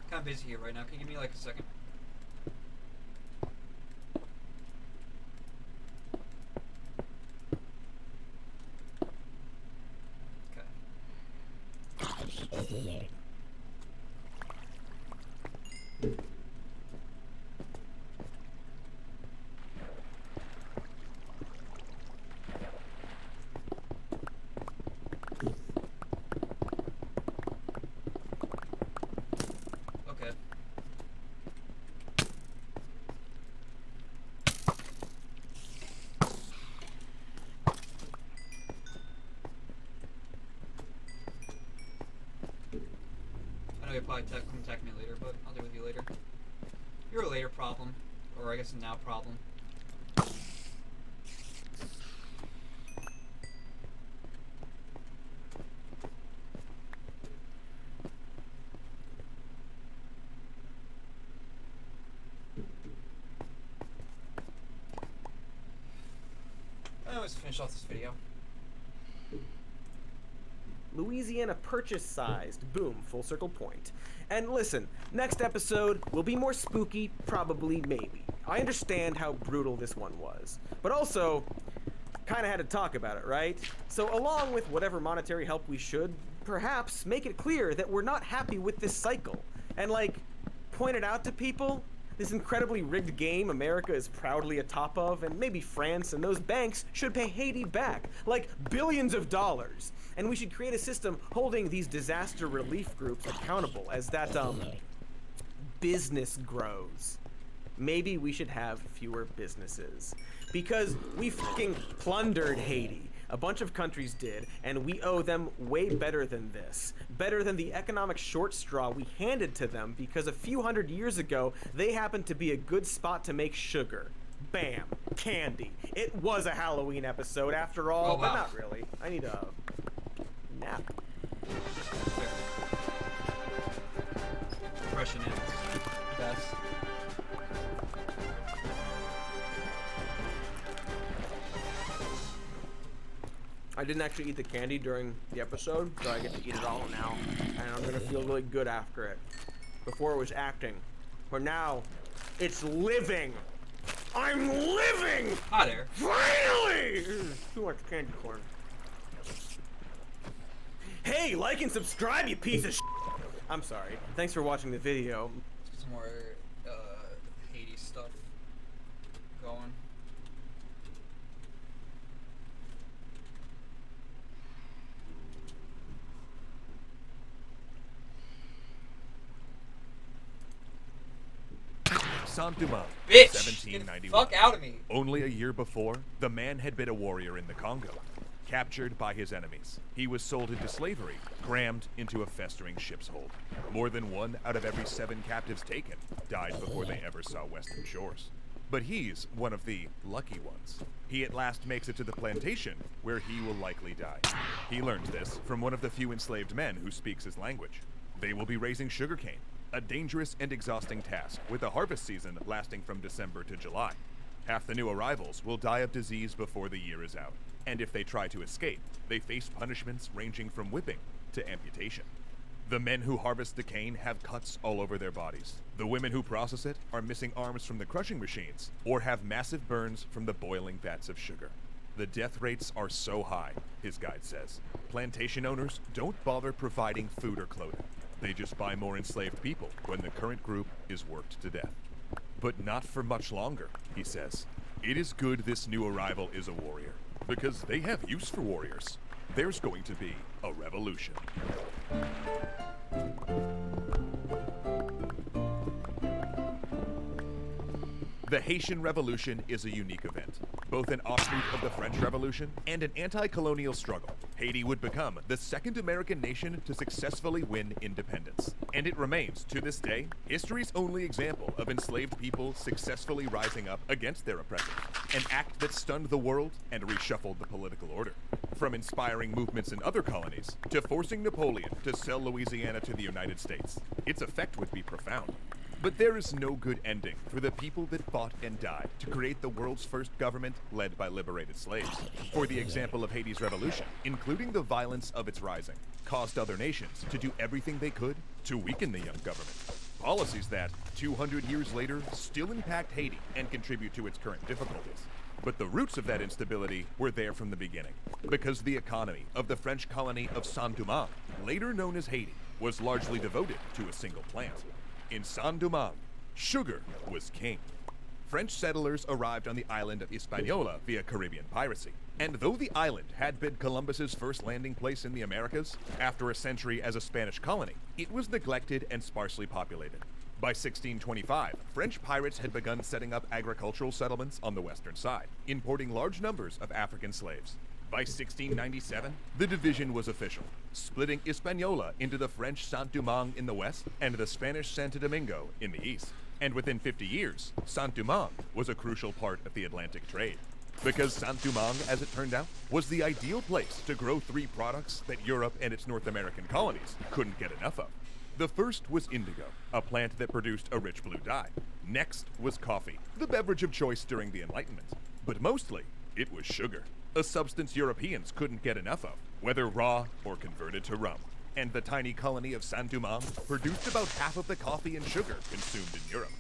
[SPEAKER 1] Kind of busy here right now. Can you give me like a second? Okay. I know you'll probably contact me later, but I'll deal with you later. You're a later problem. Or I guess a now problem. Let's finish off this video.
[SPEAKER 2] Louisiana purchase-sized. Boom, full circle point. And listen, next episode will be more spooky, probably, maybe. I understand how brutal this one was. But also, kinda had to talk about it, right? So along with whatever monetary help we should, perhaps make it clear that we're not happy with this cycle. And like, point it out to people. This incredibly rigged game America is proudly atop of, and maybe France and those banks should pay Haiti back, like billions of dollars. And we should create a system holding these disaster relief groups accountable as that, business grows. Maybe we should have fewer businesses. Because we fucking plundered Haiti. A bunch of countries did, and we owe them way better than this. Better than the economic short straw we handed to them because a few hundred years ago, they happened to be a good spot to make sugar. Bam. Candy. It was a Halloween episode after all,
[SPEAKER 1] Oh, wow.
[SPEAKER 2] but not really. I need a nap.
[SPEAKER 1] Depression is best.
[SPEAKER 2] I didn't actually eat the candy during the episode, so I get to eat it all now. And I'm gonna feel really good after it. Before it was acting. But now, it's living! I'm living!
[SPEAKER 1] Hi there.
[SPEAKER 2] Finally! Too much candy corn. Hey, like and subscribe, you piece of shit! I'm sorry. Thanks for watching the video.
[SPEAKER 1] Let's get some more Haiti stuff going.
[SPEAKER 8] Saint-Domingue,
[SPEAKER 1] Bitch! Get the
[SPEAKER 8] 1791.
[SPEAKER 1] fuck out of me.
[SPEAKER 8] Only a year before, the man had been a warrior in the Congo. Captured by his enemies, he was sold into slavery, crammed into a festering ship's hold. More than 1 out of every 7 captives taken died before they ever saw western shores. But he's one of the lucky ones. He at last makes it to the plantation, where he will likely die. He learns this from one of the few enslaved men who speaks his language. They will be raising sugarcane, a dangerous and exhausting task, with a harvest season lasting from December to July. Half the new arrivals will die of disease before the year is out. And if they try to escape, they face punishments ranging from whipping to amputation. The men who harvest the cane have cuts all over their bodies. The women who process it are missing arms from the crushing machines or have massive burns from the boiling vats of sugar. The death rates are so high, his guide says. Plantation owners don't bother providing food or clothing. They just buy more enslaved people when the current group is worked to death. But not for much longer, he says. It is good this new arrival is a warrior, because they have use for warriors. There's going to be a revolution. The Haitian Revolution is a unique event, both an offshoot of the French Revolution and an anti-colonial struggle. Haiti would become the second American nation to successfully win independence, and it remains, to this day, history's only example of enslaved people successfully rising up against their oppressors, an act that stunned the world and reshuffled the political order. From inspiring movements in other colonies to forcing Napoleon to sell Louisiana to the United States, its effect would be profound. But there is no good ending for the people that fought and died to create the world's first government led by liberated slaves. For the example of Haiti's revolution, including the violence of its rising, caused other nations to do everything they could to weaken the young government. Policies that, 200 years later, still impact Haiti and contribute to its current difficulties. But the roots of that instability were there from the beginning, because the economy of the French colony of Saint-Domingue, later known as Haiti, was largely devoted to a single plant. In Saint-Domingue, sugar was king. French settlers arrived on the island of Hispaniola via Caribbean piracy. And though the island had been Columbus's first landing place in the Americas, after a century as a Spanish colony, it was neglected and sparsely populated. By 1625, French pirates had begun setting up agricultural settlements on the western side, importing large numbers of African slaves. By 1697, the division was official, splitting Hispaniola into the French Saint-Domingue in the west and the Spanish Santo Domingo in the east. And within 50 years, Saint-Domingue was a crucial part of the Atlantic trade. Because Saint-Domingue, as it turned out, was the ideal place to grow 3 products that Europe and its North American colonies couldn't get enough of. The first was indigo, a plant that produced a rich blue dye. Next was coffee, the beverage of choice during the Enlightenment. But mostly, it was sugar, a substance Europeans couldn't get enough of, whether raw or converted to rum. And the tiny colony of Saint-Domingue produced about half of the coffee and sugar consumed in Europe.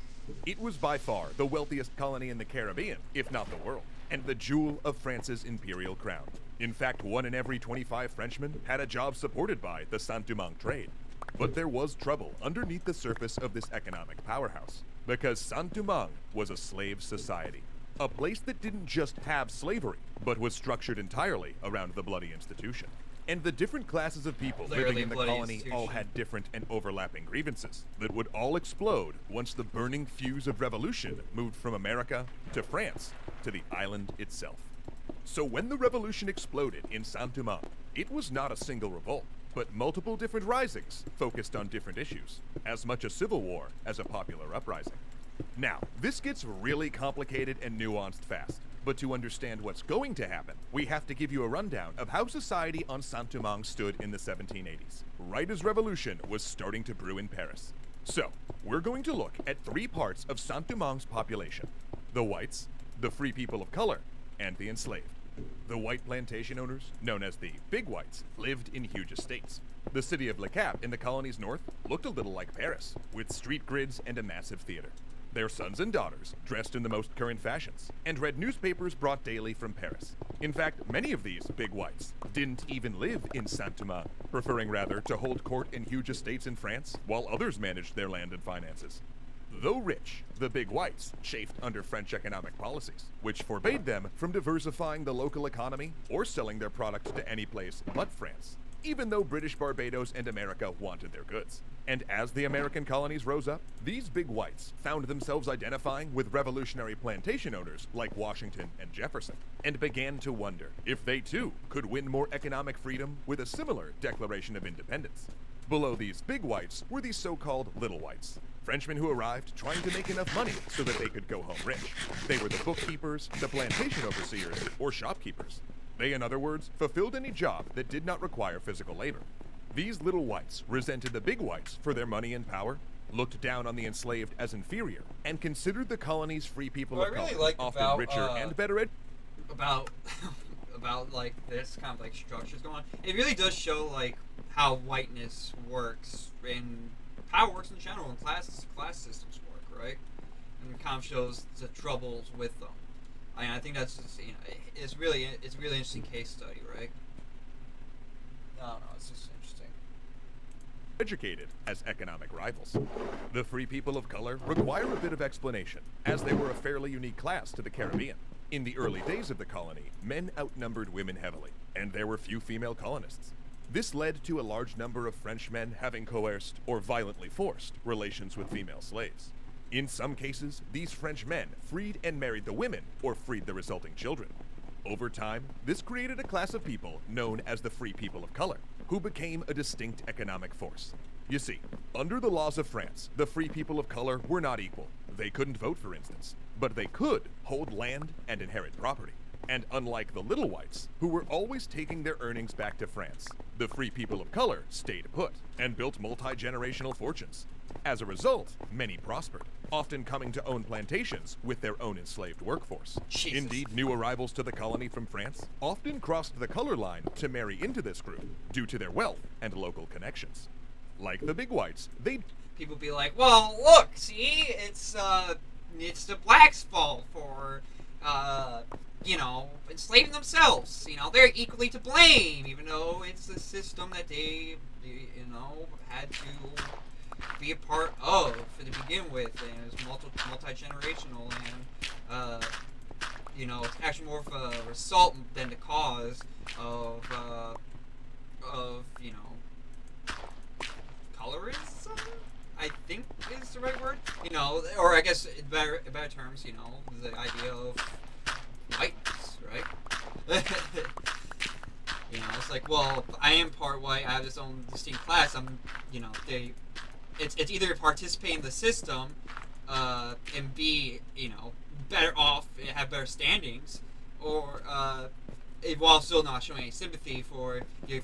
[SPEAKER 8] It was by far the wealthiest colony in the Caribbean, if not the world, and the jewel of France's imperial crown. In fact, 1 in every 25 Frenchmen had a job supported by the Saint-Domingue trade. But there was trouble underneath the surface of this economic powerhouse, because Saint-Domingue was a slave society. A place that didn't just have slavery, but was structured entirely around the bloody institution. And the different classes of people living in the colony all had different and overlapping grievances that would all explode once the burning fuse of revolution moved from America to France to the island itself. So when the revolution exploded in Saint-Domingue, it was not a single revolt, but multiple different risings focused on different issues, as much a civil war as a popular uprising. Now, this gets really complicated and nuanced fast, but to understand what's going to happen, we have to give you a rundown of how society on Saint-Domingue stood in the 1780s, right as revolution was starting to brew in Paris. So, we're going to look at 3 parts of Saint-Domingue's population: the whites, the free people of color, and the enslaved. The white plantation owners, known as the Big Whites, lived in huge estates. The city of Le Cap in the colony's north looked a little like Paris, with street grids and a massive theater. Their sons and daughters dressed in the most current fashions and read newspapers brought daily from Paris. In fact, many of these Big Whites didn't even live in Saint-Domingue, preferring rather to hold court in huge estates in France while others managed their land and finances. Though rich, the Big Whites chafed under French economic policies, which forbade them from diversifying the local economy or selling their products to any place but France. even though British Barbados and America wanted their goods. And as the American colonies rose up, these big whites found themselves identifying with revolutionary plantation owners like Washington and Jefferson, and began to wonder if they too could win more economic freedom with a similar Declaration of Independence. Below these big whites were these so-called little whites, Frenchmen who arrived trying to make enough money so that they could go home rich. They were the bookkeepers, the plantation overseers, or shopkeepers. They, in other words, fulfilled any job that did not require physical labor. These little whites resented the big whites for their money and power, looked down on the enslaved as inferior, and considered the colony's free people
[SPEAKER 1] What
[SPEAKER 8] of
[SPEAKER 1] I really
[SPEAKER 8] color
[SPEAKER 1] like
[SPEAKER 8] often
[SPEAKER 1] about,
[SPEAKER 8] richer and better
[SPEAKER 1] about like this kind of like structures going on. It really does show like how whiteness works and how it works in general and class systems work, right? And it kind of shows the troubles with them. I think that's just, it's really an interesting case study, right? I don't know, it's just interesting.
[SPEAKER 8] educated as economic rivals. The free people of color require a bit of explanation, as they were a fairly unique class to the Caribbean. In the early days of the colony, men outnumbered women heavily, and there were few female colonists. This led to a large number of Frenchmen having coerced, or violently forced, relations with female slaves. In some cases, these French men freed and married the women, or freed the resulting children. Over time, this created a class of people known as the free people of color, who became a distinct economic force. You see, under the laws of France, the free people of color were not equal. They couldn't vote, for instance, but they could hold land and inherit property. And unlike the little whites, who were always taking their earnings back to France, the free people of color stayed put and built multi-generational fortunes. As a result, many prospered, often coming to own plantations with their own enslaved workforce.
[SPEAKER 1] Jesus.
[SPEAKER 8] Indeed, new arrivals to the colony from France often crossed the color line to marry into this group due to their wealth and local connections. Like the big whites, they
[SPEAKER 1] People be like, well, look, see, it's the blacks' fault for, enslaving themselves. They're equally to blame, even though it's the system that they, had to be a part of to begin with, and it's multi-generational, and it's actually more of a result than the cause of colorism, I think is the right word, or I guess in better terms, the idea of whiteness, right? It's like, well, I am part white, I have this own distinct class, it's either participate in the system, and be, better off, have better standings, or, while still not showing any sympathy for your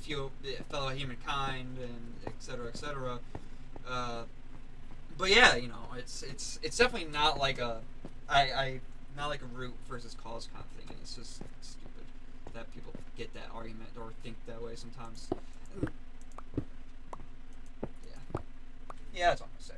[SPEAKER 1] fellow humankind, and et cetera, but yeah, it's definitely not like not like a root versus cause kind of thing, and it's just stupid that people get that argument or think that way sometimes. Yeah, that's all I'm gonna say.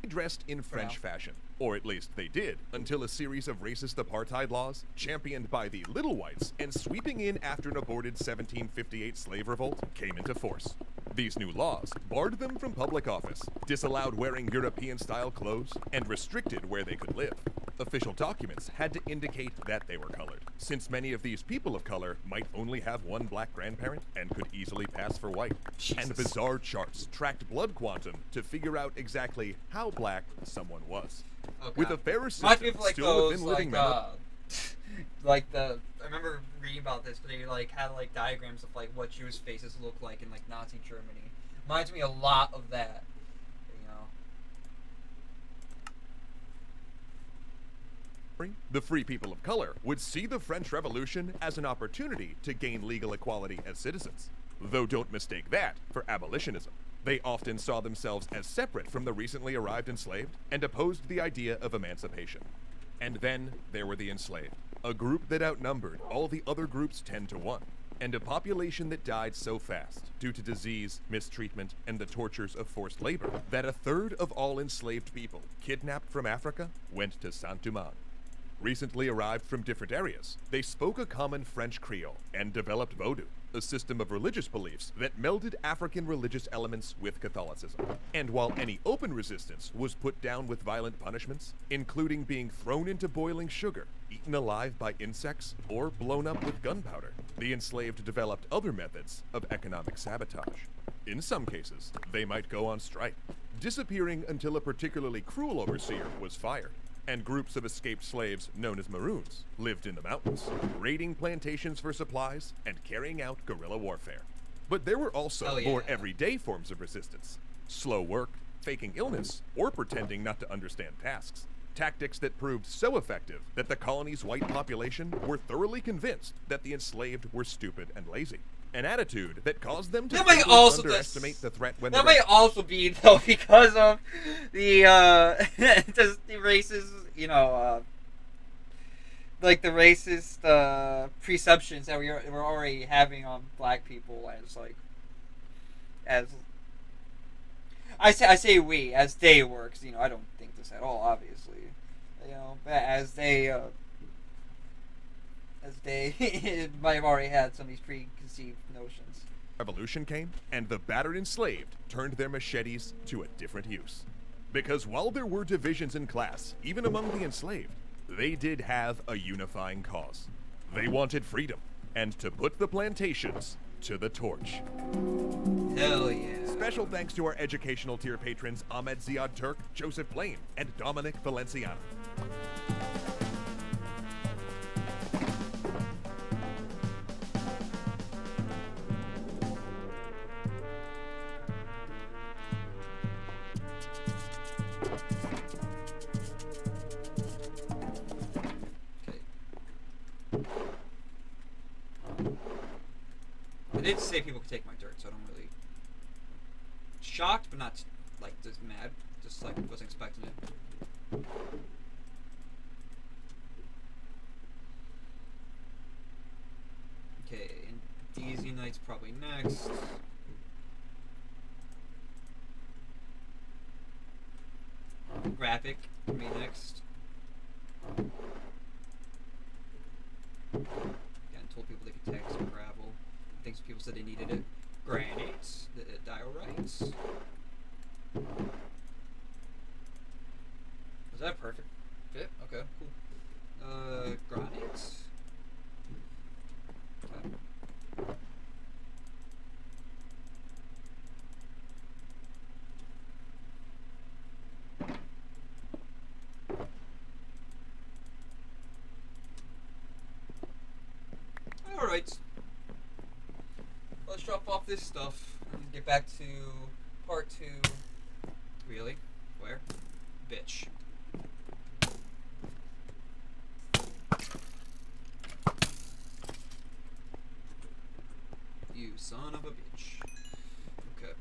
[SPEAKER 8] dressed in French fashion, or at least they did, until a series of racist apartheid laws, championed by the little whites and sweeping in after an aborted 1758 slave revolt, came into force. These new laws barred them from public office, disallowed wearing European-style clothes, and restricted where they could live. Official documents had to indicate that they were colored, since many of these people of color might only have one black grandparent and could easily pass for white.
[SPEAKER 1] Jesus.
[SPEAKER 8] And bizarre charts tracked blood quantum to figure out exactly how black someone was.
[SPEAKER 1] Oh,
[SPEAKER 8] With
[SPEAKER 1] God.
[SPEAKER 8] a fairer
[SPEAKER 1] Reminds
[SPEAKER 8] system
[SPEAKER 1] me of, like,
[SPEAKER 8] still
[SPEAKER 1] those,
[SPEAKER 8] within living
[SPEAKER 1] I remember reading about this, but they had diagrams of what Jewish faces look like in Nazi Germany. Reminds me a lot of that.
[SPEAKER 8] The free people of color would see the French Revolution as an opportunity to gain legal equality as citizens. Though don't mistake that for abolitionism. They often saw themselves as separate from the recently arrived enslaved and opposed the idea of emancipation. And then there were the enslaved, a group that outnumbered all the other groups 10 to 1, and a population that died so fast due to disease, mistreatment, and the tortures of forced labor that a third of all enslaved people kidnapped from Africa went to Saint-Domingue. Recently arrived from different areas, they spoke a common French Creole and developed Vodou, a system of religious beliefs that melded African religious elements with Catholicism. And while any open resistance was put down with violent punishments, including being thrown into boiling sugar, eaten alive by insects, or blown up with gunpowder, the enslaved developed other methods of economic sabotage. In some cases, they might go on strike, disappearing until a particularly cruel overseer was fired. And groups of escaped slaves, known as Maroons, lived in the mountains, raiding plantations for supplies and carrying out guerrilla warfare. But there were also
[SPEAKER 1] Hell yeah.
[SPEAKER 8] more everyday forms of resistance. Slow work, faking illness, or pretending not to understand tasks. Tactics that proved so effective that the colony's white population were thoroughly convinced that the enslaved were stupid and lazy. An attitude that caused them to
[SPEAKER 4] That might
[SPEAKER 8] simply
[SPEAKER 4] also
[SPEAKER 8] underestimate the threat when
[SPEAKER 4] That
[SPEAKER 8] the
[SPEAKER 4] might also be though because of the just the racist, like the racist perceptions that we're already having on black people as I say we as they were, 'cause, I don't think this at all, obviously, but as they might have already had some of these preconceived notions.
[SPEAKER 8] Revolution came, and the battered enslaved turned their machetes to a different use. Because while there were divisions in class, even among the enslaved, they did have a unifying cause. They wanted freedom, and to put the plantations to the torch.
[SPEAKER 4] Hell yeah.
[SPEAKER 8] Special thanks to our educational tier patrons Ahmed Ziad Turk, Joseph Blaine, and Dominic Valenciano.
[SPEAKER 4] I did say people could take my dirt, so I don't really shocked, but not like just mad. Just like wasn't expecting it. Okay, and Daisy Knight's probably next. Graphic can be next. Again, told people they could tag some gravel. Things people said they needed it. Granites, the diorites. Was that a perfect fit? Okay, cool. Granites. Okay. Alright. Let's drop off this stuff and get back to part 2. Really? Where? Bitch. You son of a bitch. Okay.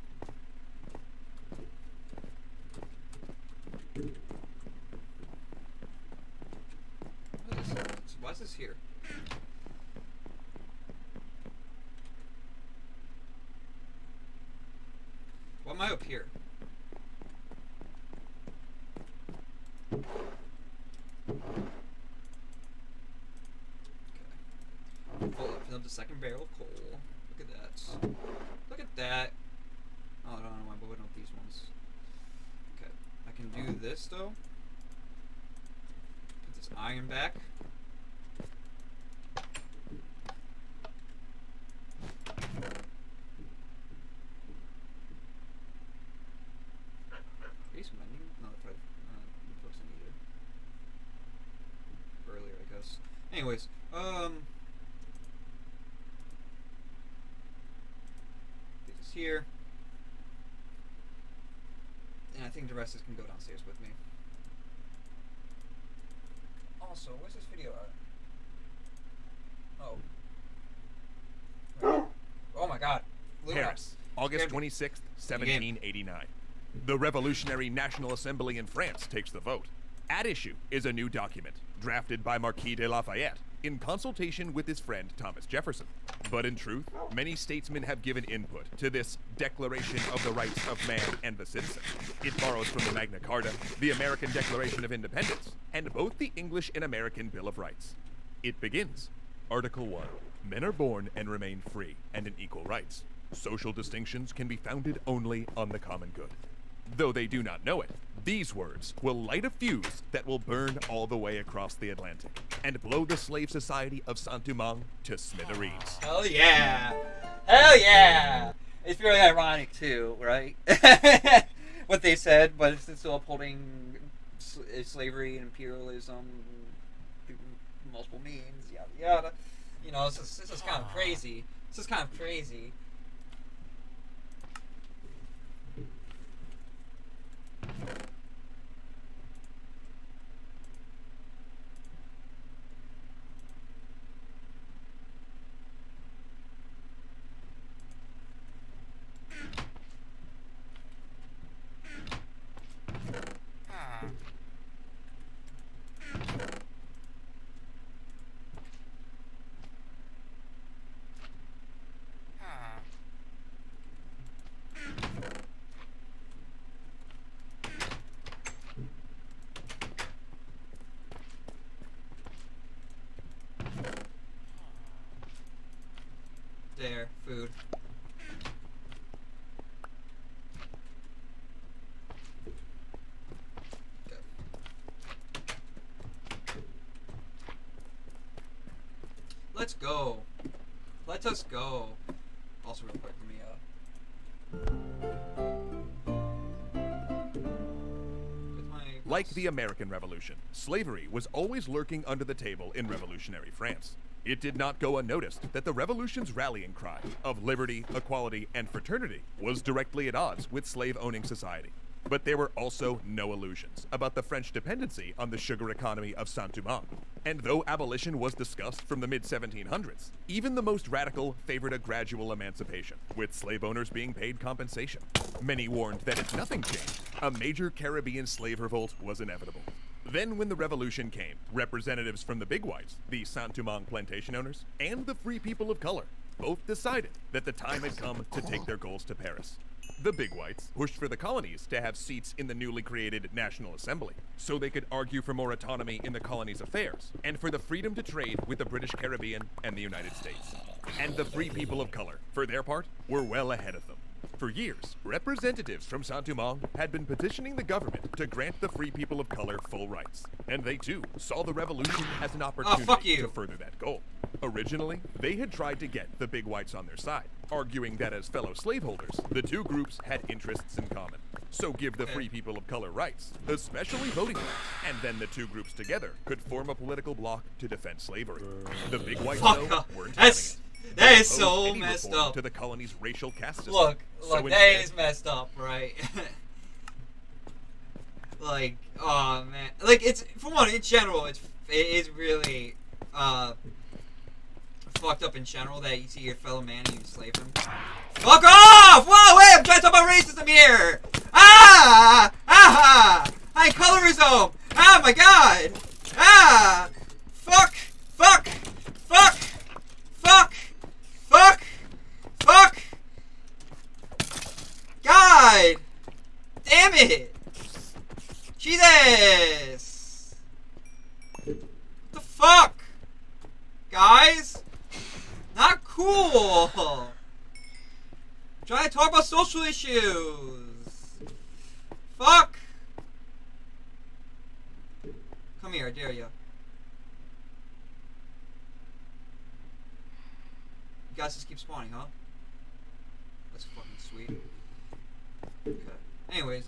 [SPEAKER 4] Why is this here? Why am I up here? Okay. Fill up the second barrel of coal. Look at that. Look at that. Oh, I don't know why I'm moving up these ones. Okay. I can do this though. Put this iron back. Base menu? No, that's right. Folks I needed. Earlier, I guess. Anyways, get this here. And I think the rest is can go downstairs with me. Also, where's this video at? Oh. Right. Oh my god.
[SPEAKER 8] Paris, August 26th, 1789. The Revolutionary National Assembly in France takes the vote. At issue is a new document, drafted by Marquis de Lafayette, in consultation with his friend Thomas Jefferson. But in truth, many statesmen have given input to this Declaration of the Rights of Man and the Citizen. It borrows from the Magna Carta, the American Declaration of Independence, and both the English and American Bill of Rights. It begins. Article 1. Men are born and remain free and in equal rights. Social distinctions can be founded only on the common good. Though they do not know it, These words will light a fuse that will burn all the way across the Atlantic and blow the slave society of Saint-Domingue to smithereens.
[SPEAKER 4] Hell yeah. Hell yeah. It's very ironic, too, right? What they said, but it's still upholding slavery and imperialism through multiple means, yada yada. You know, this is kind of crazy. This is kind of crazy. There, food. Okay. Let's go. Let us go. Also, real quick, let me with my
[SPEAKER 8] Like the American Revolution, slavery was always lurking under the table in revolutionary France. It did not go unnoticed that the revolution's rallying cry of liberty, equality, and fraternity was directly at odds with slave-owning society. But there were also no illusions about the French dependency on the sugar economy of Saint-Domingue. And though abolition was discussed from the mid-1700s, even the most radical favored a gradual emancipation, with slave owners being paid compensation. Many warned that if nothing changed, a major Caribbean slave revolt was inevitable. Then when the revolution came, representatives from the big whites, the Saint-Domingue plantation owners, and the free people of color both decided that the time had come to take their goals to Paris. The big whites pushed for the colonies to have seats in the newly created National Assembly, so they could argue for more autonomy in the colonies' affairs, and for the freedom to trade with the British Caribbean and the United States. And the free people of color, for their part, were well ahead of them. For years, representatives from Saint-Domingue had been petitioning the government to grant the free people of color full rights, and they too saw the revolution as an opportunity to further that goal. Originally, they had tried to get the big whites on their side, arguing that as fellow slaveholders, the two groups had interests in common. So give the free people of color rights, especially voting rights, and then the two groups together could form a political bloc to defend slavery. The big whites, though, weren't having it.
[SPEAKER 4] That is so messed up.
[SPEAKER 8] To the colony's racial caste system.
[SPEAKER 4] Look,
[SPEAKER 8] So
[SPEAKER 4] that is messed up, right? Like, oh man, like it's for one in general, it is really fucked up in general that you see your fellow man and you enslave him. Fuck off! Whoa, wait, I'm trying to talk about racism here. Ah, ah, hi, colorism. Oh my god. Ah, fuck, fuck, fuck, fuck. Fuck! Fuck! God! Damn it! Jesus! What the fuck? Guys? Not cool! I'm trying to talk about social issues! Fuck! Come here, I dare you. You guys just keep spawning, huh? That's fucking sweet. Okay. Anyways,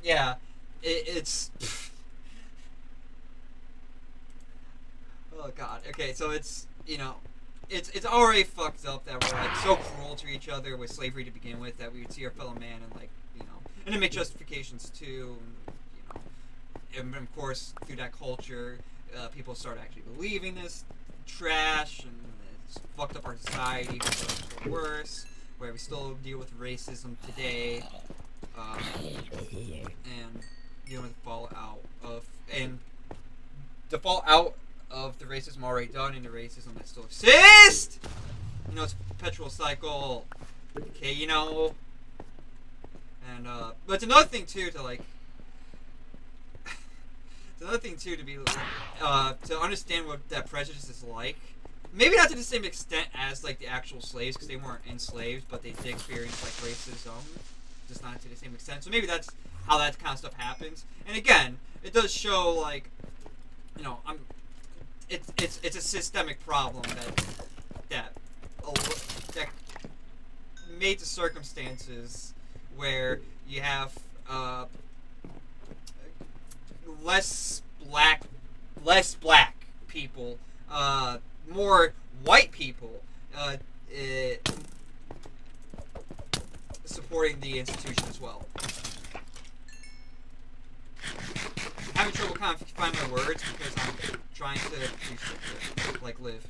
[SPEAKER 4] yeah, it's. Oh god. Okay, so it's it's already fucked up that we're like so cruel to each other with slavery to begin with that we would see our fellow man and like and to make justifications too, and of course through that culture, people start actually believing this trash and. It's fucked up our society for the worse, where we still deal with racism today, and dealing with the fallout of the racism already done and the racism that still exists. It's a perpetual cycle. Okay, and but it's another thing too to like. It's another thing too to be to understand what that prejudice is like. Maybe not to the same extent as like the actual slaves, because they weren't enslaved, but they did experience like racism, just not to the same extent. So maybe that's how that kind of stuff happens. And again, it does show like, you know, it's a systemic problem that made the circumstances where you have less black people, more white people supporting the institution as well. I'm having trouble kind of finding my words because I'm trying to do shit to, like, live.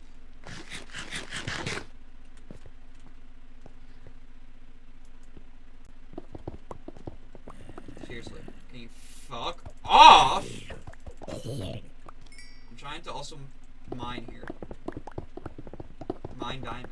[SPEAKER 4] Seriously, can you fuck off? I'm trying to also mine here. Mine diamond.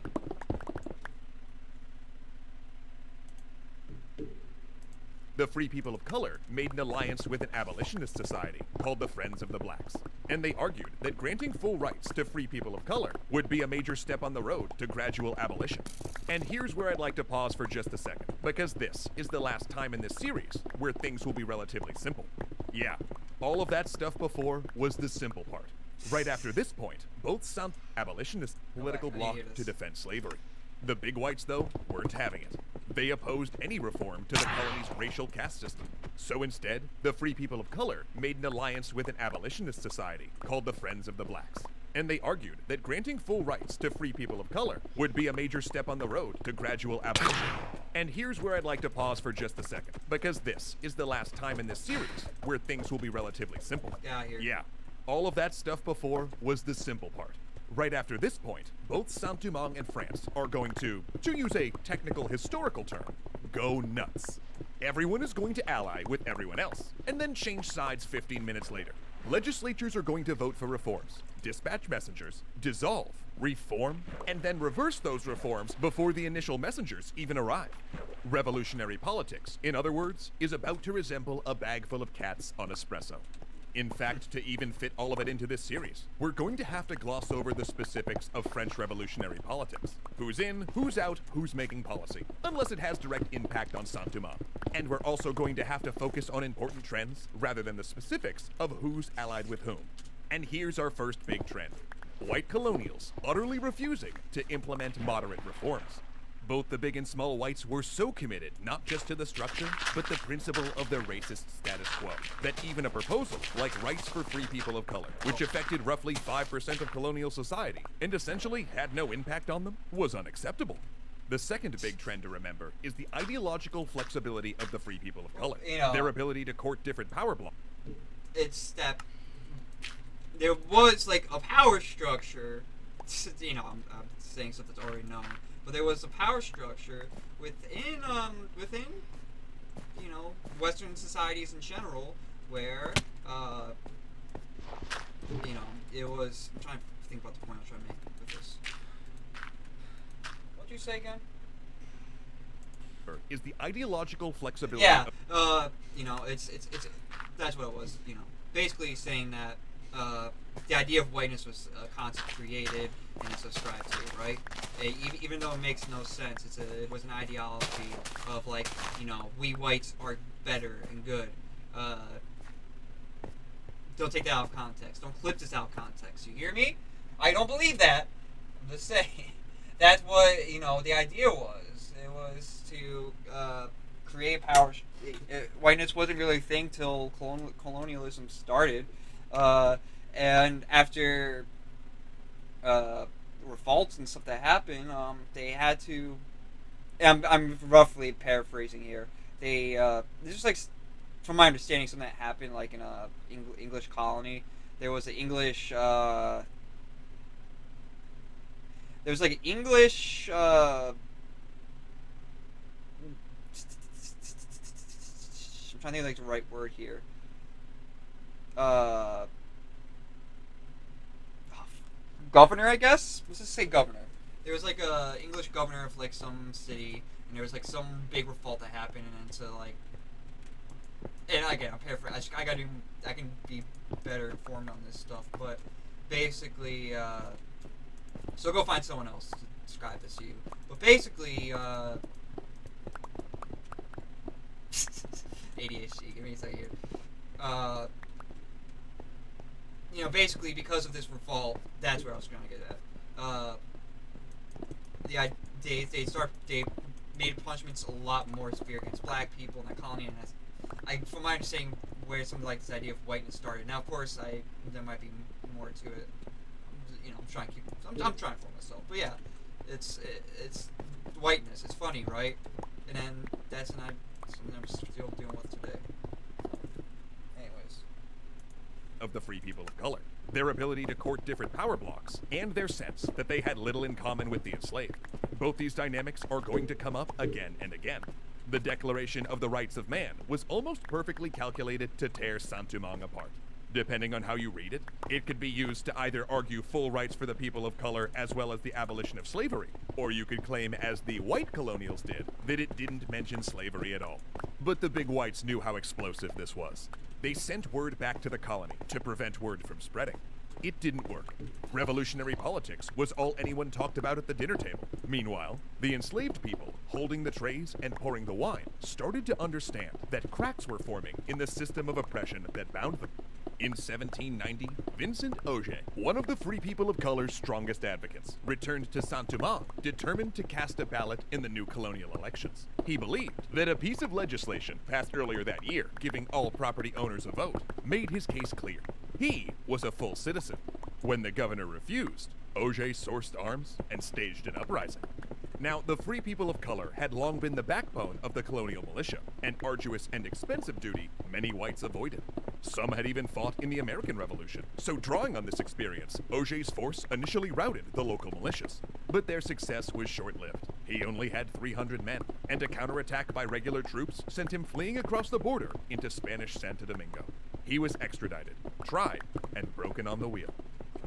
[SPEAKER 8] The Free People of Color made an alliance with an abolitionist society called the Friends of the Blacks, and they argued that granting full rights to free people of color would be a major step on the road to gradual abolition. And here's where I'd like to pause for just a second, because this is the last time in this series where things will be relatively simple. Yeah, all of that stuff before was the simple part. Right after this point, both sound abolitionist political bloc to defend slavery. The big whites, though, weren't having it. They opposed any reform to the colony's racial caste system. So instead, the Free People of Color made an alliance with an abolitionist society called the Friends of the Blacks. And they argued that granting full rights to free people of color would be a major step on the road to gradual abolition. And here's where I'd like to pause for just a second, because this is the last time in this series where things will be relatively simple. Yeah, all of that stuff before was the simple part. Right after this point, both Saint-Domingue and France are going to use a technical historical term, go nuts. Everyone is going to ally with everyone else, and then change sides 15 minutes later. Legislatures are going to vote for reforms, dispatch messengers, dissolve, reform, and then reverse those reforms before the initial messengers even arrive. Revolutionary politics, in other words, is about to resemble a bag full of cats on espresso. In fact, to even fit all of it into this series, we're going to have to gloss over the specifics of French revolutionary politics. Who's in, who's out, who's making policy, unless it has direct impact on Saint-Domingue. And we're also going to have to focus on important trends rather than the specifics of who's allied with whom. And here's our first big trend. White colonials utterly refusing to implement moderate reforms. Both the big and small whites were so committed not just to the structure, but the principle of the racist status quo, that even a proposal like rights for free people of color, which affected roughly 5% of colonial society and essentially had no impact on them, was unacceptable. The second big trend to remember is the ideological flexibility of the free people of color, their ability to court different power blocks.
[SPEAKER 4] It's that there was like a power structure, I'm saying stuff that's already known. But there was a power structure within Western societies in general, where, it was. I'm trying to think about the point I was trying to make with this. What'd you say again?
[SPEAKER 8] Is the ideological flexibility.
[SPEAKER 4] Yeah. It's that's what it was. Basically saying that the idea of whiteness was a concept created and subscribed to, right? Even though it makes no sense, it was an ideology of like, we whites are better and good. Don't take that out of context. Don't clip this out of context. You hear me? I don't believe that. I'm just saying. That's what, the idea was. It was to create power. Whiteness wasn't really a thing till colonialism started. And after revolts and stuff that happened, they had to. I'm roughly paraphrasing here. They this is like, from my understanding, something that happened like in a English colony. There was an English. There was like an English. I'm trying to think of like the right word here. Governor, I guess? Let's just say governor. There was like a English governor of like some city, and there was like some big revolt that happened, and then so like, and again, I'm paraphrasing. I can be better informed on this stuff, but basically, so go find someone else to describe this to you. But basically, ADHD. Give me a second here. Basically because of this revolt, that's where I was going to get at. They made punishments a lot more severe against black people in that colony, and from my understanding, where something like this idea of whiteness started. Now, of course, there might be more to it. I'm trying to fool myself, but yeah, it's whiteness. It's funny, right? And then that's something I'm still dealing with today. Anyways,
[SPEAKER 8] of the free people of color, their ability to court different power blocks, and their sense that they had little in common with the enslaved. Both these dynamics are going to come up again and again. The Declaration of the Rights of Man was almost perfectly calculated to tear Saint-Domingue apart. Depending on how you read it, it could be used to either argue full rights for the people of color as well as the abolition of slavery, or you could claim, as the white colonials did, that it didn't mention slavery at all. But the big whites knew how explosive this was. They sent word back to the colony to prevent word from spreading. It didn't work. Revolutionary politics was all anyone talked about at the dinner table. Meanwhile, the enslaved people, holding the trays and pouring the wine, started to understand that cracks were forming in the system of oppression that bound them. In 1790, Vincent Auger, one of the free people of color's strongest advocates, returned to Saint-Domingue, determined to cast a ballot in the new colonial elections. He believed that a piece of legislation passed earlier that year, giving all property owners a vote, made his case clear. He was a full citizen. When the governor refused, Auger sourced arms and staged an uprising. Now, the free people of color had long been the backbone of the colonial militia, an arduous and expensive duty many whites avoided. Some had even fought in the American Revolution, so drawing on this experience, Auger's force initially routed the local militias. But their success was short-lived. He only had 300 men, and a counterattack by regular troops sent him fleeing across the border into Spanish Santo Domingo. He was extradited, tried, and broken on the wheel.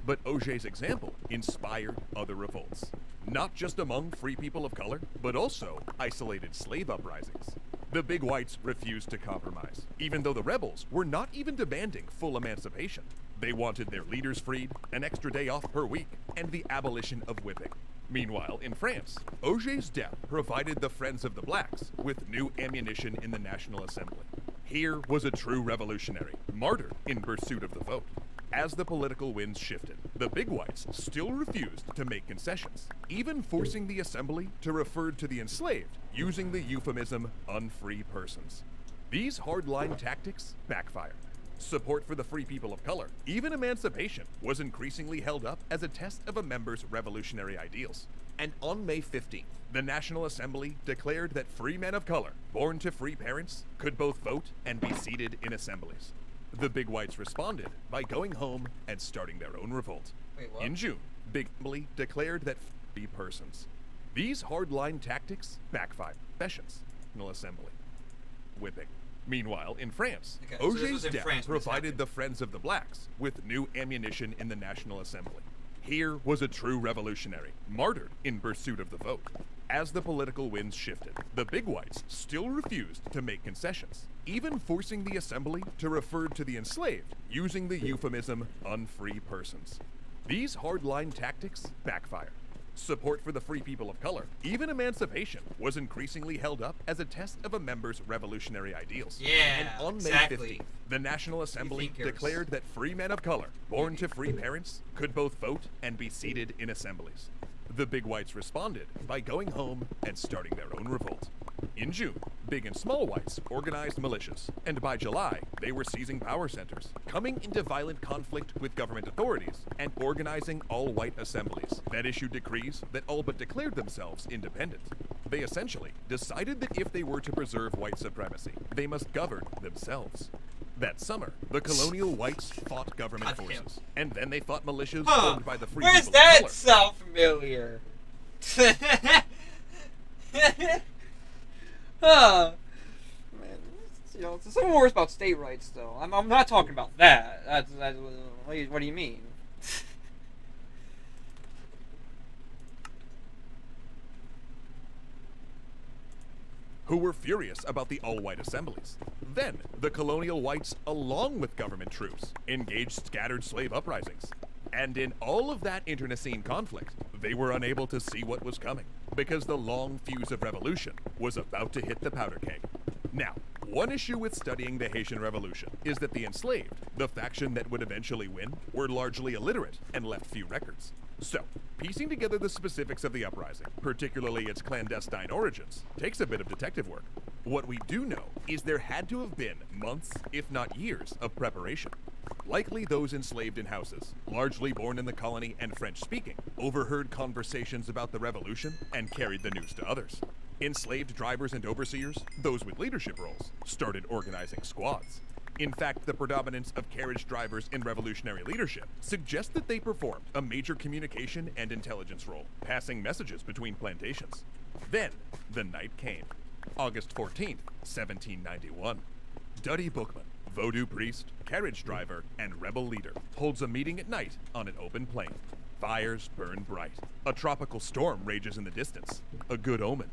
[SPEAKER 8] But Auger's example inspired other revolts, not just among free people of color, but also isolated slave uprisings. The big whites refused to compromise, even though the rebels were not even demanding full emancipation. They wanted their leaders freed, an extra day off per week, and the abolition of whipping. Meanwhile, in France, Auger's death provided the Friends of the Blacks with new ammunition in the National Assembly. Here was a true revolutionary, martyred in pursuit of the vote. As the political winds shifted, the big whites still refused to make concessions, even forcing the assembly to refer to the enslaved using the euphemism unfree persons. These hardline tactics backfired. Support for the free people of color, even emancipation, was increasingly held up as a test of a member's revolutionary ideals. And on May 15th, the National Assembly declared that free men of color, born to free parents, could both vote and be seated in assemblies. The big whites responded by going home and starting their own revolt.
[SPEAKER 1] Wait, what?
[SPEAKER 8] In June, Big Assembly declared that free persons. These hardline tactics backfired. Sessions, National Assembly, whipping. Meanwhile, in France,
[SPEAKER 1] Okay, so this
[SPEAKER 8] Auger's
[SPEAKER 1] was in
[SPEAKER 8] death
[SPEAKER 1] France when this
[SPEAKER 8] provided
[SPEAKER 1] happened.
[SPEAKER 8] the Friends of the Blacks with new ammunition in the National Assembly. Here was a true revolutionary, martyred in pursuit of the vote. As the political winds shifted, the big whites still refused to make concessions, even forcing the assembly to refer to the enslaved using the euphemism unfree persons. These hardline tactics backfired. Support for the free people of color, even emancipation, was increasingly held up as a test of a member's revolutionary ideals.
[SPEAKER 1] Yeah,
[SPEAKER 8] And on
[SPEAKER 1] exactly.
[SPEAKER 8] May 15th, the National Assembly
[SPEAKER 1] thinkers.
[SPEAKER 8] declared that free men of color, born to free parents, could both vote and be seated in assemblies. The big whites responded by going home and starting their own revolt. In June, big and small whites organized militias, and by July, they were seizing power centers, coming into violent conflict with government authorities, and organizing all-white assemblies that issued decrees that all but declared themselves independent. They essentially decided that if they were to preserve white supremacy, they must govern themselves. That summer, the colonial whites fought government
[SPEAKER 1] Goddamn.
[SPEAKER 8] forces, and then they fought militias
[SPEAKER 4] Huh.
[SPEAKER 8] formed by the free
[SPEAKER 4] Where's
[SPEAKER 8] people of
[SPEAKER 4] that
[SPEAKER 8] color.
[SPEAKER 4] sound familiar? Huh. Man, some words about state rights, though. I'm not talking about that. What do you mean?
[SPEAKER 8] Who were furious about the all-white assemblies. Then, the colonial whites, along with government troops, engaged scattered slave uprisings. And in all of that internecine conflict, they were unable to see what was coming, because the long fuse of revolution was about to hit the powder keg. Now, One issue with studying the Haitian Revolution is that the enslaved, the faction that would eventually win, were largely illiterate and left few records. So, piecing together the specifics of the uprising, particularly its clandestine origins, takes a bit of detective work. What we do know is there had to have been months, if not years, of preparation. Likely those enslaved in houses, largely born in the colony and French-speaking, overheard conversations about the revolution and carried the news to others. Enslaved drivers and overseers, those with leadership roles, started organizing squads. In fact, the predominance of carriage drivers in revolutionary leadership suggests that they performed a major communication and intelligence role, passing messages between plantations. Then, the night came. August 14th, 1791. Duddy Bookman, voodoo priest, carriage driver, and rebel leader, holds a meeting at night on an open plain. Fires burn bright. A tropical storm rages in the distance. A good omen.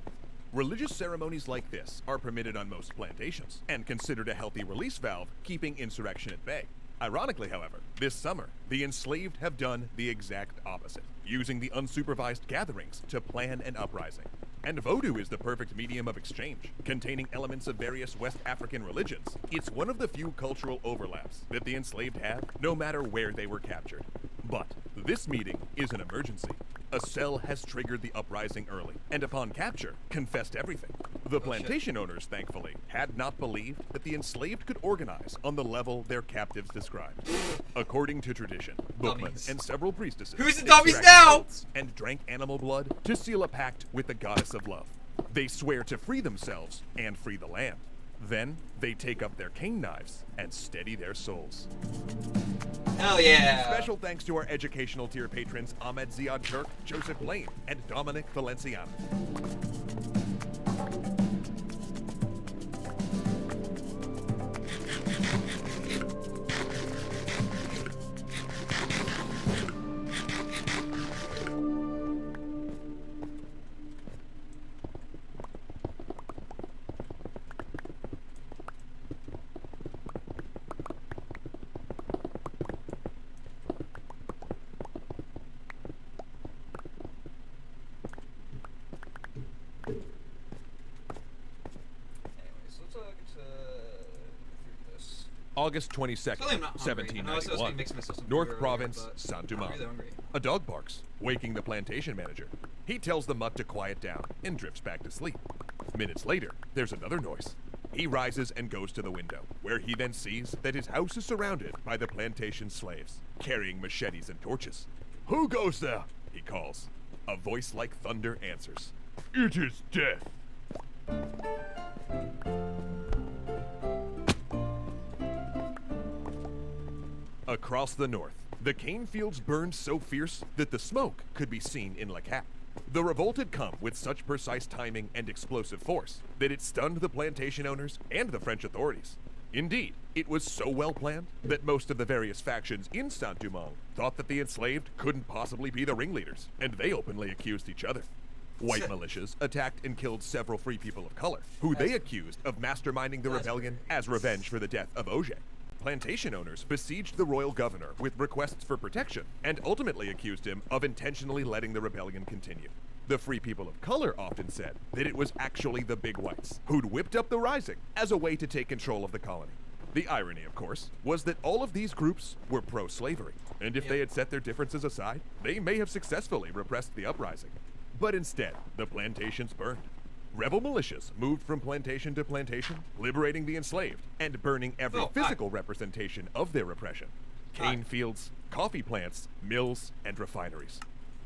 [SPEAKER 8] Religious ceremonies like this are permitted on most plantations and considered a healthy release valve, keeping insurrection at bay. Ironically, however, this summer, the enslaved have done the exact opposite, using the unsupervised gatherings to plan an uprising. And voodoo is the perfect medium of exchange, containing elements of various West African religions. It's one of the few cultural overlaps that the enslaved have, no matter where they were captured. But this meeting is an emergency. A cell has triggered the uprising early, and upon capture, confessed everything. The plantation owners, thankfully, had not believed that the enslaved could organize on the level their captives described. According to tradition, bookmen and several priestesses
[SPEAKER 4] Who's the dummies
[SPEAKER 8] extracted
[SPEAKER 4] now?
[SPEAKER 8] oaths and drank animal blood to seal a pact with the goddess of love. They swear to free themselves and free the land. Then they take up their cane knives and steady their souls.
[SPEAKER 4] Hell yeah.
[SPEAKER 8] Special thanks to our educational tier patrons Ahmed Ziad Turk, Joseph Blaine, and Dominic Valenciano. August 22nd,
[SPEAKER 1] Totally I'm not hungry. I know I was gonna
[SPEAKER 8] 1791.
[SPEAKER 1] mix myself some
[SPEAKER 8] North
[SPEAKER 1] food earlier,
[SPEAKER 8] Province,
[SPEAKER 1] but
[SPEAKER 8] Saint
[SPEAKER 1] I'm not
[SPEAKER 8] Dumas.
[SPEAKER 1] really hungry.
[SPEAKER 8] A dog barks, waking the plantation manager. He tells the mutt to quiet down and drifts back to sleep. Minutes later, there's another noise. He rises and goes to the window, where he then sees that his house is surrounded by the plantation slaves, carrying machetes and torches. "Who goes there?" he calls. A voice like thunder answers. "It is death." Across the north, the cane fields burned so fierce that the smoke could be seen in Le Cap. The revolt had come with such precise timing and explosive force that it stunned the plantation owners and the French authorities. Indeed, it was so well planned that most of the various factions in Saint-Domingue thought that the enslaved couldn't possibly be the ringleaders, and they openly accused each other. White militias attacked and killed several free people of color, who they accused of masterminding the rebellion as revenge for the death of Auger. Plantation owners besieged the royal governor with requests for protection and ultimately accused him of intentionally letting the rebellion continue. The free people of color often said that it was actually the big whites who'd whipped up the rising as a way to take control of the colony. The irony, of course, was that all of these groups were pro-slavery, and if they had set their differences aside, they may have successfully repressed the uprising. But instead, the plantations burned. Rebel militias moved from plantation to plantation, liberating the enslaved and burning every physical representation of their oppression. Cane fields, coffee plants, mills, and refineries.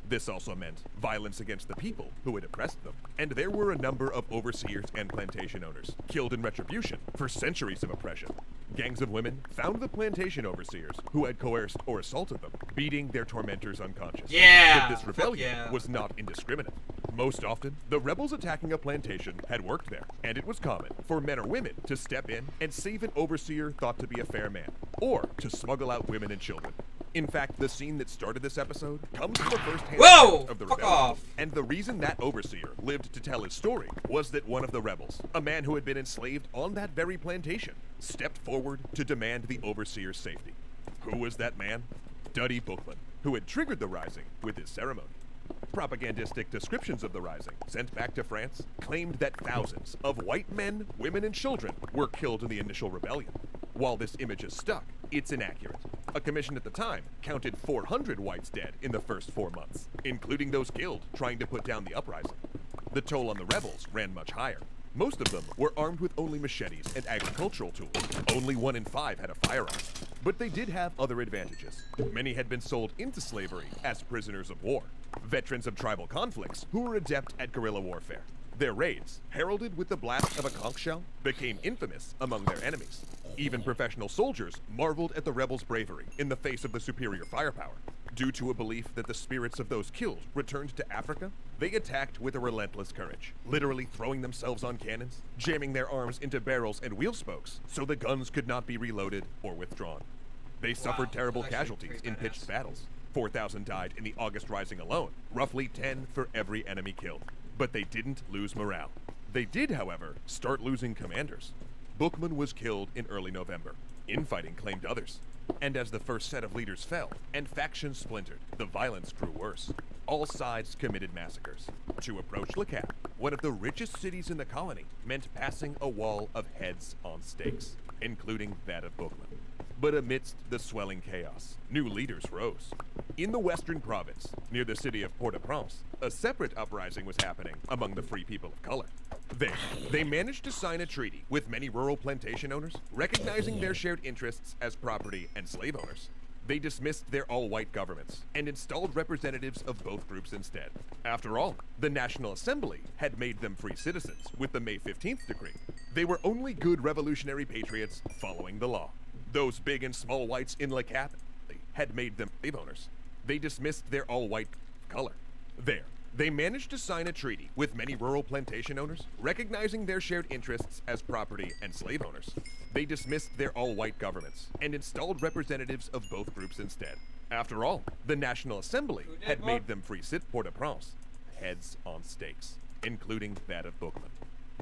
[SPEAKER 8] This also meant violence against the people who had oppressed them, and there were a number of overseers and plantation owners killed in retribution for centuries of oppression. Gangs of women found the plantation overseers who had coerced or assaulted them, beating their tormentors unconscious.
[SPEAKER 4] Yeah!
[SPEAKER 8] But this rebellion
[SPEAKER 4] Fuck yeah.
[SPEAKER 8] was not indiscriminate. Most often, the rebels attacking a plantation had worked there, and it was common for men or women to step in and save an overseer thought to be a fair man, or to smuggle out women and children. In fact, the scene that started this episode comes from the first-hand
[SPEAKER 4] Whoa!
[SPEAKER 8] account of the
[SPEAKER 4] Fuck
[SPEAKER 8] rebellion.
[SPEAKER 4] off.
[SPEAKER 8] And the reason that overseer lived to tell his story was that one of the rebels, a man who had been enslaved on that very plantation, stepped forward to demand the overseer's safety. Who was that man? Duddy Bookman, who had triggered the rising with his ceremony. Propagandistic descriptions of the rising, sent back to France, claimed that thousands of white men, women, and children were killed in the initial rebellion. While this image is stuck, it's inaccurate. A commission at the time counted 400 whites dead in the first 4 months, including those killed trying to put down the uprising. The toll on the rebels ran much higher. Most of them were armed with only machetes and agricultural tools. Only 1 in 5 had a firearm. But they did have other advantages. Many had been sold into slavery as prisoners of war. Veterans of tribal conflicts who were adept at guerrilla warfare. Their raids, heralded with the blast of a conch shell, became infamous among their enemies. Even professional soldiers marveled at the rebels' bravery in the face of the superior firepower. Due to a belief that the spirits of those killed returned to Africa, they attacked with a relentless courage, literally throwing themselves on cannons, jamming their arms into barrels and wheel spokes so the guns could not be reloaded or withdrawn. They suffered terrible
[SPEAKER 1] That's actually
[SPEAKER 8] casualties
[SPEAKER 1] pretty
[SPEAKER 8] in
[SPEAKER 1] badass.
[SPEAKER 8] pitched battles. 4,000 died in the August Rising alone, roughly 10 for every enemy killed. But they didn't lose morale. They did, however, start losing commanders. Bookman was killed in early November. Infighting claimed others. And as the first set of leaders fell and factions splintered, the violence grew worse. All sides committed massacres. To approach Le Cap, one of the richest cities in the colony, meant passing a wall of heads on stakes, including that of Bookman. But amidst the swelling chaos, new leaders rose. In the western province, near the city of Port-au-Prince, a separate uprising was happening among the free people of color. There, they managed to sign a treaty with many rural plantation owners, recognizing their shared interests as property and slave owners. They dismissed their all-white governments and installed representatives of both groups instead. After all, the National Assembly had made them free citizens with the May 15th decree. They were only good revolutionary patriots following the law. Those big and small whites in Le Cap had made them slave owners. They dismissed their all-white color. There, they managed to sign a treaty with many rural plantation owners, recognizing their shared interests as property and slave owners. They dismissed their all-white governments and installed representatives of both groups instead. After all, the National Assembly had made them free Port-au-Prince, heads on stakes, including that of Bookman.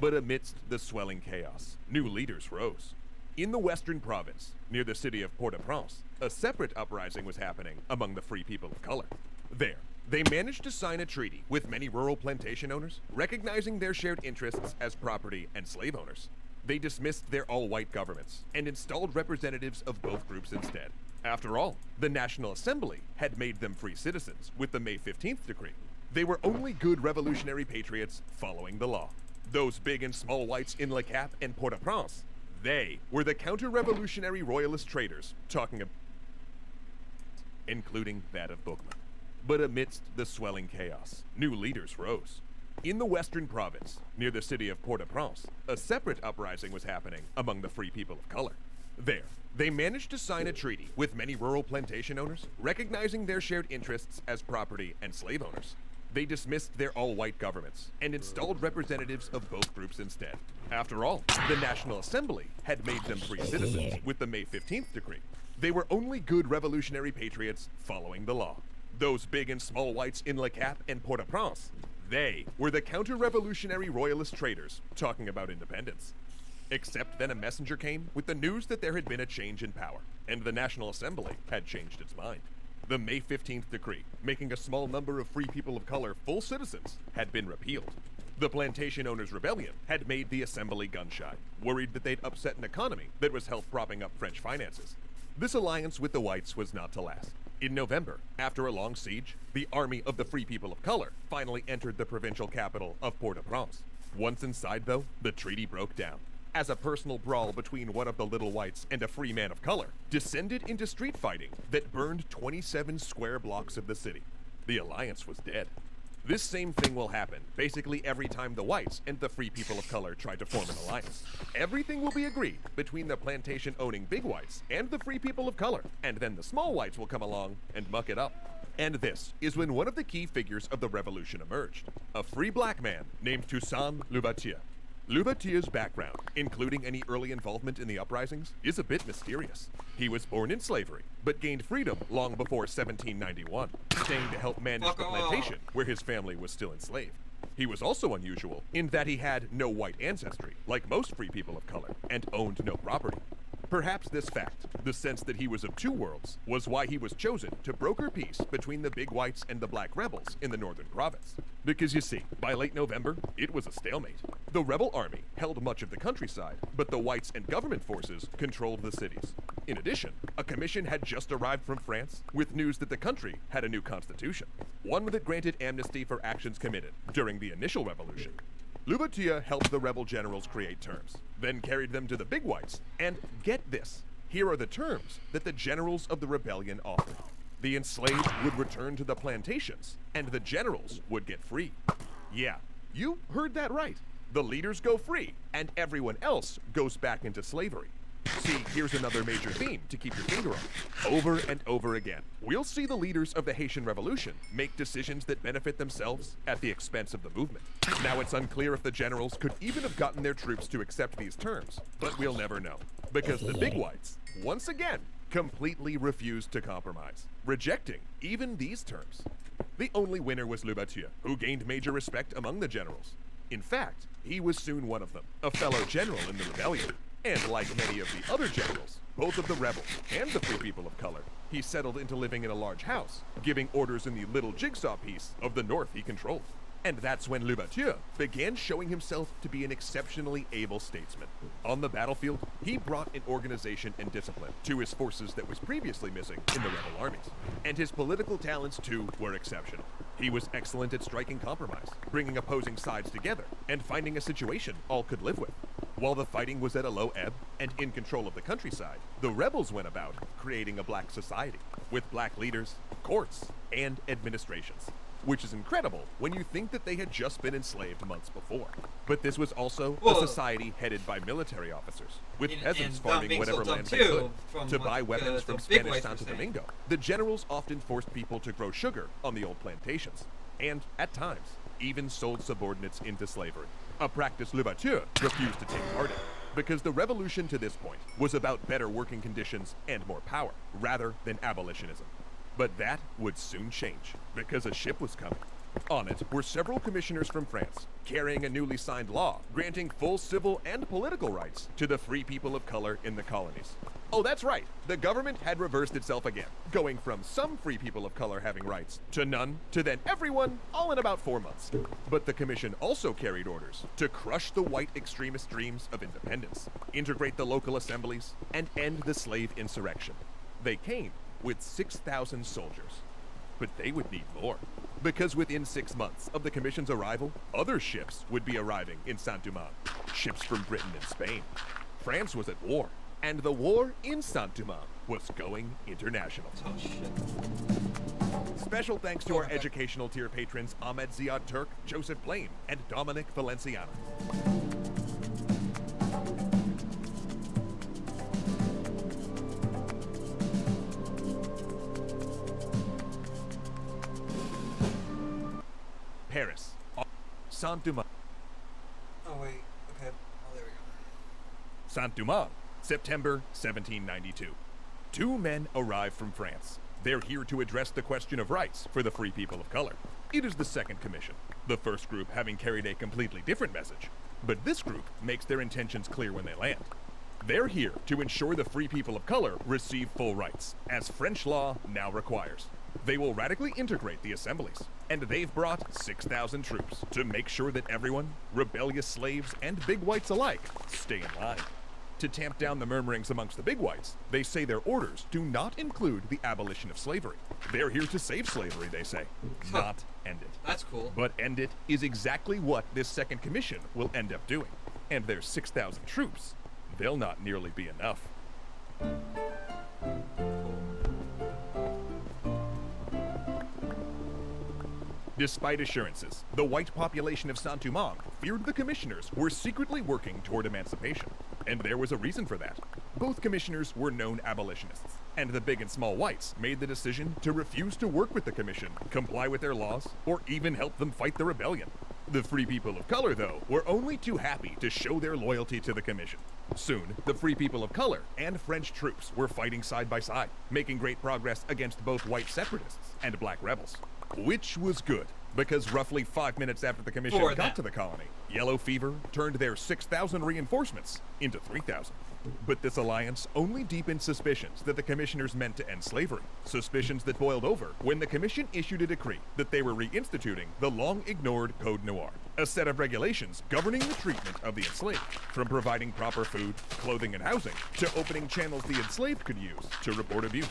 [SPEAKER 8] But amidst the swelling chaos, new leaders rose. In the western province, near the city of Port-au-Prince, a separate uprising was happening among the free people of color. There, they managed to sign a treaty with many rural plantation owners, recognizing their shared interests as property and slave owners. They dismissed their all-white governments and installed representatives of both groups instead. After all, the National Assembly had made them free citizens with the May 15th decree. They were only good revolutionary patriots following the law. Those big and small whites in Le Cap and Port-au-Prince, they were the counter-revolutionary royalist traitors talking about, including that of Bookman. But amidst the swelling chaos, new leaders rose. In the western province, near the city of Port-au-Prince, a separate uprising was happening among the free people of color. There, they managed to sign a treaty with many rural plantation owners, recognizing their shared interests as property and slave owners. They dismissed their all-white governments and installed representatives of both groups instead. After all, the National Assembly had made them free citizens with the May 15th decree. They were only good revolutionary patriots following the law. Those big and small whites in Le Cap and Port-au-Prince, they were the counter-revolutionary royalist traitors talking about independence. Except then a messenger came with the news that there had been a change in power, and the National Assembly had changed its mind. The May 15th decree, making a small number of free people of color full citizens, had been repealed. The plantation owners' rebellion had made the assembly gun-shy, worried that they'd upset an economy that was helped propping up French finances. This alliance with the whites was not to last. In November, after a long siege, the army of the free people of color finally entered the provincial capital of Port-au-Prince. Once inside, though, the treaty broke down, as a personal brawl between one of the little whites and a free man of color descended into street fighting that burned 27 square blocks of the city. The alliance was dead. This same thing will happen basically every time the whites and the free people of color try to form an alliance. Everything will be agreed between the plantation-owning big whites and the free people of color, and then the small whites will come along and muck it up. And this is when one of the key figures of the revolution emerged, a free black man named Toussaint Louverture. Louverture's background, including any early involvement in the uprisings, is a bit mysterious. He was born in slavery, but gained freedom long before 1791, staying to help manage the plantation where his family was still enslaved. He was also unusual in that he had no white ancestry, like most free people of color, and owned no property. Perhaps this fact, the sense that he was of two worlds, was why he was chosen to broker peace between the big whites and the black rebels in the northern province. Because you see, by late November, it was a stalemate. The rebel army held much of the countryside, but the whites and government forces controlled the cities. In addition, a commission had just arrived from France with news that the country had a new constitution, one that granted amnesty for actions committed during the initial revolution. Louverture helped the rebel generals create terms, then carried them to the big whites, and get this, here are the terms that the generals of the rebellion offered. The enslaved would return to the plantations, and the generals would get free. Yeah, you heard that right. The leaders go free, and everyone else goes back into slavery. See, here's another major theme to keep your finger on. Over and over again, we'll see the leaders of the Haitian Revolution make decisions that benefit themselves at the expense of the movement. Now it's unclear if the generals could even have gotten their troops to accept these terms, but we'll never know, because the big whites, once again, completely refused to compromise, rejecting even these terms. The only winner was Louverture, who gained major respect among the generals. In fact, he was soon one of them, a fellow general in the rebellion. And like many of the other generals, both of the rebels and the free people of color, he settled into living in a large house, giving orders in the little jigsaw piece of the north he controlled. And that's when Louverture began showing himself to be an exceptionally able statesman. On the battlefield, he brought an organization and discipline to his forces that was previously missing in the rebel armies. And his political talents, too, were exceptional. He was excellent at striking compromise, bringing opposing sides together, and finding a situation all could live with. While the fighting was at a low ebb and in control of the countryside, the rebels went about creating a black society, with black leaders, courts, and administrations. Which is incredible when you think that they had just been enslaved months before. But this was also a society headed by military officers, with peasants farming whatever land they could to buy weapons from Spanish Santo Domingo. The generals often forced people to grow sugar on the old plantations, and, at times, even sold subordinates into slavery, a practice Louverture refused to take part in, because the revolution to this point was about better working conditions and more power, rather than abolitionism. But that would soon change, because a ship was coming. On it were several commissioners from France, carrying a newly signed law granting full civil and political rights to the free people of color in the colonies. Oh, that's right, the government had reversed itself again, going from some free people of color having rights to none, to then everyone, all in about 4 months. But the commission also carried orders to crush the white extremist dreams of independence, integrate the local assemblies, and end the slave insurrection. They came with 6,000 soldiers. But they would need more, because within 6 months of the commission's arrival, other ships would be arriving in Saint-Domingue, ships from Britain and Spain. France was at war, and the war in Saint-Domingue was going international.
[SPEAKER 1] Oh, shit.
[SPEAKER 8] Special thanks to our educational tier patrons Ahmed Ziad Turk, Joseph Blaine, and Dominic Valenciano. Paris, Saint-Domingue.
[SPEAKER 1] Oh, wait. Okay. Oh, there we go.
[SPEAKER 8] Saint-Domingue, September 1792. 2 men arrive from France. They're here to address the question of rights for the free people of color. It is the second commission, the first group having carried a completely different message. But this group makes their intentions clear when they land. They're here to ensure the free people of color receive full rights, as French law now requires. They will radically integrate the assemblies, and they've brought 6,000 troops to make sure that everyone, rebellious slaves and big whites alike, stay in line. To tamp down the murmurings amongst the big whites, they say their orders do not include the abolition of slavery. They're here to save slavery, they say, not end it.
[SPEAKER 1] That's cool.
[SPEAKER 8] But end it is exactly what this second commission will end up doing. And their 6,000 troops, they'll not nearly be enough. Despite assurances, the white population of Saint-Domingue feared the commissioners were secretly working toward emancipation. And there was a reason for that. Both commissioners were known abolitionists, and the big and small whites made the decision to refuse to work with the commission, comply with their laws, or even help them fight the rebellion. The free people of color, though, were only too happy to show their loyalty to the commission. Soon, the free people of color and French troops were fighting side by side, making great progress against both white separatists and black rebels. Which was good, because roughly 5 minutes after the commission got to the colony, yellow fever turned their 6,000 reinforcements into 3,000. But this alliance only deepened suspicions that the commissioners meant to end slavery, suspicions that boiled over when the commission issued a decree that they were reinstituting the long-ignored Code Noir, a set of regulations governing the treatment of the enslaved, from providing proper food, clothing, and housing, to opening channels the enslaved could use to report abuse.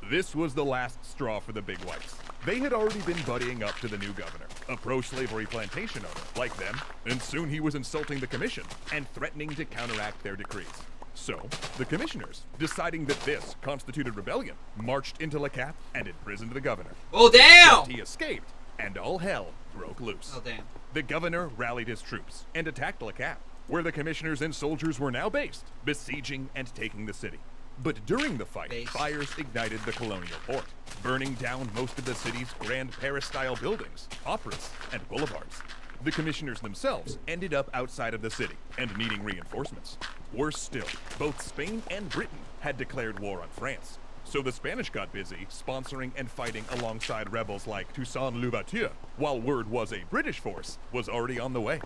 [SPEAKER 8] This was the last straw for the big whites. They had already been buddying up to the new governor, a pro-slavery plantation owner like them, and soon he was insulting the commission and threatening to counteract their decrees. So, the commissioners, deciding that this constituted rebellion, marched into Le Cap and imprisoned the governor.
[SPEAKER 4] Oh, damn!
[SPEAKER 8] Except he escaped, and all hell broke loose.
[SPEAKER 4] Oh, damn.
[SPEAKER 8] The governor rallied his troops and attacked Le Cap, where the commissioners and soldiers were now based, besieging and taking the city. But during the fight, fires ignited the colonial port, burning down most of the city's grand Paris-style buildings, operas, and boulevards. The commissioners themselves ended up outside of the city and needing reinforcements. Worse still, both Spain and Britain had declared war on France. So the Spanish got busy sponsoring and fighting alongside rebels like Toussaint Louverture, while word was a British force was already on the way.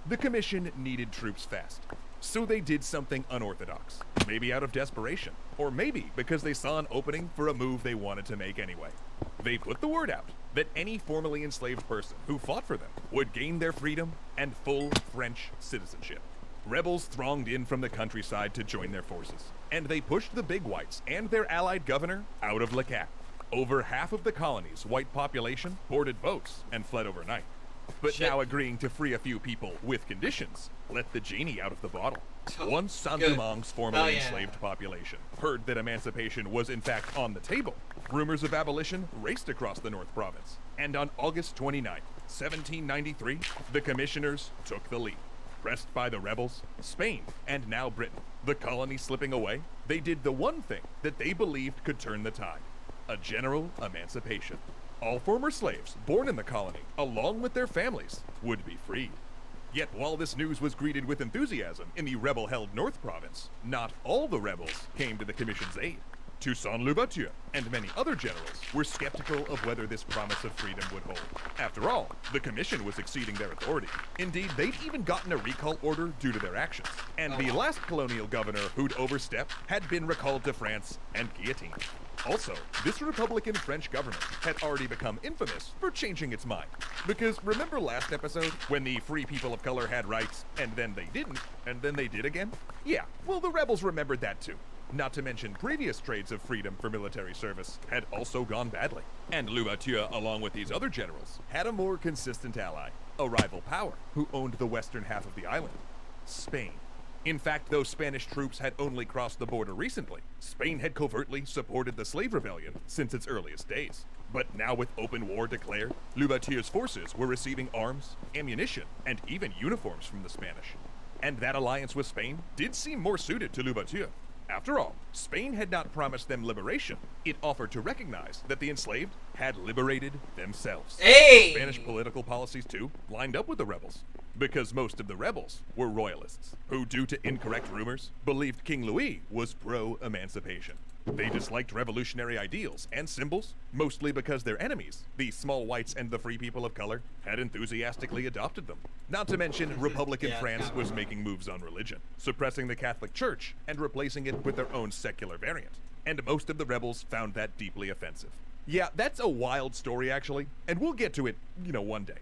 [SPEAKER 8] The commission needed troops fast. So they did something unorthodox, maybe out of desperation, or maybe because they saw an opening for a move they wanted to make anyway. They put the word out that any formerly enslaved person who fought for them would gain their freedom and full French citizenship. Rebels thronged in from the countryside to join their forces, and they pushed the big whites and their allied governor out of Le Cap. Over half of the colony's white population boarded boats and fled overnight. But now agreeing to free a few people with conditions let the genie out of the bottle. Once Saint-Domingue's formerly enslaved population heard that emancipation was in fact on the table, rumors of abolition raced across the North Province. And on August 29, 1793, the commissioners took the lead. Pressed by the rebels, Spain, and now Britain, the colony slipping away, they did the one thing that they believed could turn the tide: a general emancipation. All former slaves born in the colony, along with their families, would be freed. Yet while this news was greeted with enthusiasm in the rebel-held North Province, not all the rebels came to the Commission's aid. Toussaint Louverture and many other generals were skeptical of whether this promise of freedom would hold. After all, the Commission was exceeding their authority. Indeed, they'd even gotten a recall order due to their actions. And the last colonial governor who'd overstepped had been recalled to France and guillotined. Also, this Republican French government had already become infamous for changing its mind. Because remember last episode when the free people of color had rights, and then they didn't, and then they did again? Yeah, well, the rebels remembered that too. Not to mention previous trades of freedom for military service had also gone badly. And Louverture, along with these other generals, had a more consistent ally, a rival power, who owned the western half of the island: Spain. In fact, though Spanish troops had only crossed the border recently, Spain had covertly supported the slave rebellion since its earliest days. But now with open war declared, Louverture's forces were receiving arms, ammunition, and even uniforms from the Spanish. And that alliance with Spain did seem more suited to Louverture. After all, Spain had not promised them liberation. It offered to recognize that the enslaved had liberated themselves.
[SPEAKER 4] Hey!
[SPEAKER 8] Spanish political policies, too, lined up with the rebels. Because most of the rebels were royalists, who, due to incorrect rumors, believed King Louis was pro-emancipation. They disliked revolutionary ideals and symbols, mostly because their enemies, the small whites and the free people of color, had enthusiastically adopted them. Not to mention, Republican France was making moves on religion, suppressing the Catholic Church and replacing it with their own secular variant. And most of the rebels found that deeply offensive. Yeah, that's a wild story, actually, and we'll get to it, one day.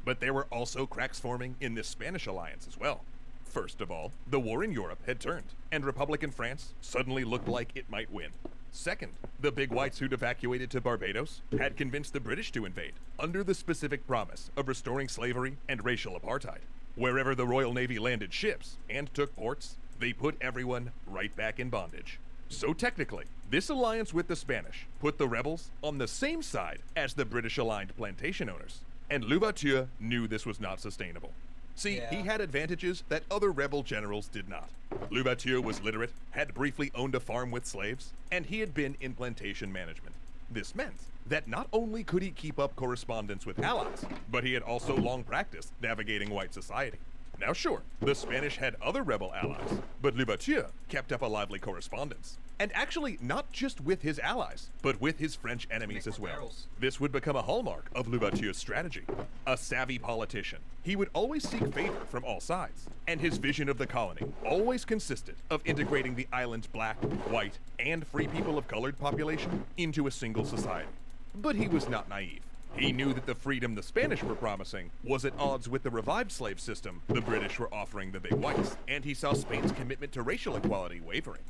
[SPEAKER 8] But there were also cracks forming in this Spanish alliance as well. First of all, the war in Europe had turned, and Republican France suddenly looked like it might win. Second, the big whites who'd evacuated to Barbados had convinced the British to invade, under the specific promise of restoring slavery and racial apartheid. Wherever the Royal Navy landed ships and took ports, they put everyone right back in bondage. So technically, this alliance with the Spanish put the rebels on the same side as the British-aligned plantation owners. And Louverture knew this was not sustainable. See, he had advantages that other rebel generals did not. Louverture was literate, had briefly owned a farm with slaves, and he had been in plantation management. This meant that not only could he keep up correspondence with allies, but he had also long practiced navigating white society. Now sure, the Spanish had other rebel allies, but Louverture kept up a lively correspondence. And actually not just with his allies, but with his French enemies as well.
[SPEAKER 1] barrels.
[SPEAKER 8] This would become a hallmark of Louverture's strategy. A savvy politician, he would always seek favor from all sides, and his vision of the colony always consisted of integrating the island's black, white, and free people of colored population into a single society. But he was not naive. He knew that the freedom the Spanish were promising was at odds with the revived slave system the British were offering the big whites, and he saw Spain's commitment to racial equality wavering.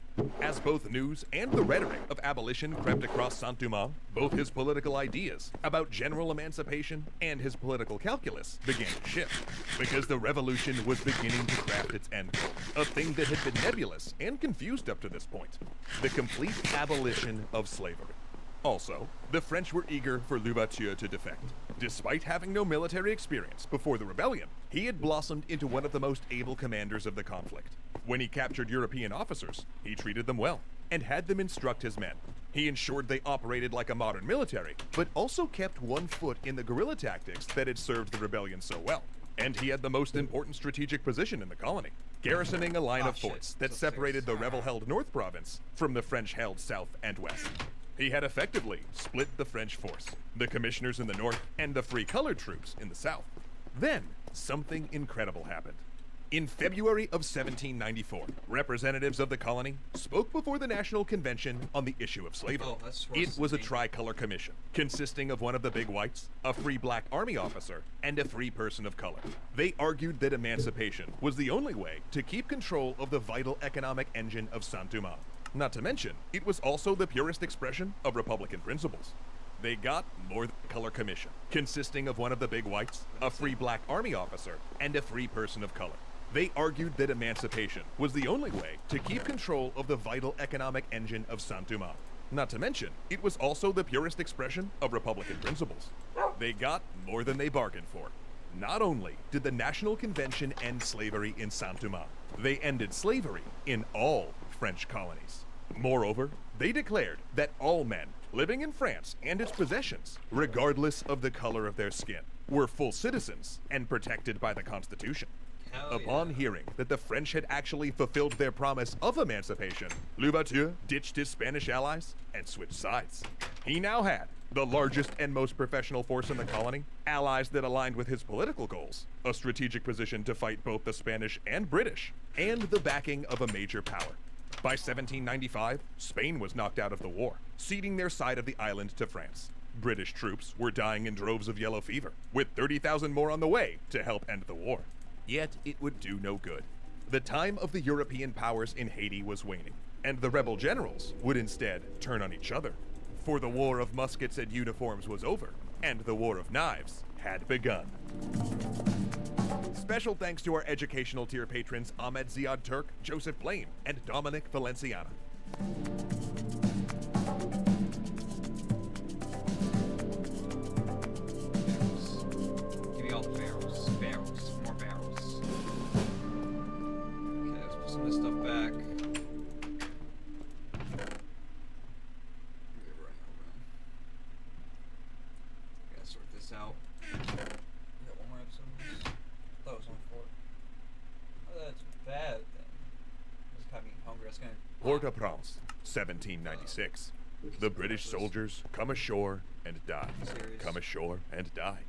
[SPEAKER 8] As both news and the rhetoric of abolition crept across Saint-Domingue, both his political ideas about general emancipation and his political calculus began to shift, because the revolution was beginning to craft its end goal, a thing that had been nebulous and confused up to this point: the complete abolition of slavery. Also, the French were eager for Louverture to defect. Despite having no military experience before the rebellion, he had blossomed into one of the most able commanders of the conflict. When he captured European officers, he treated them well and had them instruct his men. He ensured they operated like a modern military, but also kept one foot in the guerrilla tactics that had served the rebellion so well. And he had the most important strategic position in the colony, garrisoning a line of forts that separated the rebel-held North Province from the French-held South and West. He had effectively split the French force, the commissioners in the north and the free colored troops in the south. Then, something incredible happened. In February of 1794, representatives of the colony spoke before the National Convention on the issue of slavery.
[SPEAKER 1] Oh, that's
[SPEAKER 8] It was a tricolor commission, consisting of one of the big whites, a free black army officer, and a free person of color. They argued that emancipation was the only way to keep control of the vital economic engine of Saint-Domingue. Not to mention, it was also the purest expression of Republican principles. They got more than a color commission, consisting of one of the big whites, a free black army officer, and a free person of color. They argued that emancipation was the only way to keep control of the vital economic engine of Saint-Domingue. Not to mention, it was also the purest expression of Republican principles. They got more than they bargained for. Not only did the National Convention end slavery in Saint-Domingue, they ended slavery in all French colonies. Moreover, they declared that all men living in France and its possessions, regardless of the color of their skin, were full citizens and protected by the Constitution. Upon hearing that the French had actually fulfilled their promise of emancipation, Louverture ditched his Spanish allies and switched sides. He now had the largest and most professional force in the colony, allies that aligned with his political goals, a strategic position to fight both the Spanish and British, and the backing of a major power. By 1795, Spain was knocked out of the war, ceding their side of the island to France. British troops were dying in droves of yellow fever, with 30,000 more on the way to help end the war. Yet it would do no good. The time of the European powers in Haiti was waning, and the rebel generals would instead turn on each other. For the war of muskets and uniforms was over, and the war of knives had begun. Special thanks to our educational tier patrons Ahmed Ziad Turk, Joseph Blaine, and Dominic Valenciana.
[SPEAKER 1] Give me all the barrels. Barrels. More barrels. Okay, let's put some of this stuff back. Gotta sort this out. We got one more episode of this? I thought it was only 4. Oh, that's bad then. It's got me hungry. That's gonna.
[SPEAKER 8] Port-au-Prince, 1796. The British soldiers come ashore and die.
[SPEAKER 1] Serious?
[SPEAKER 8] Come ashore and die.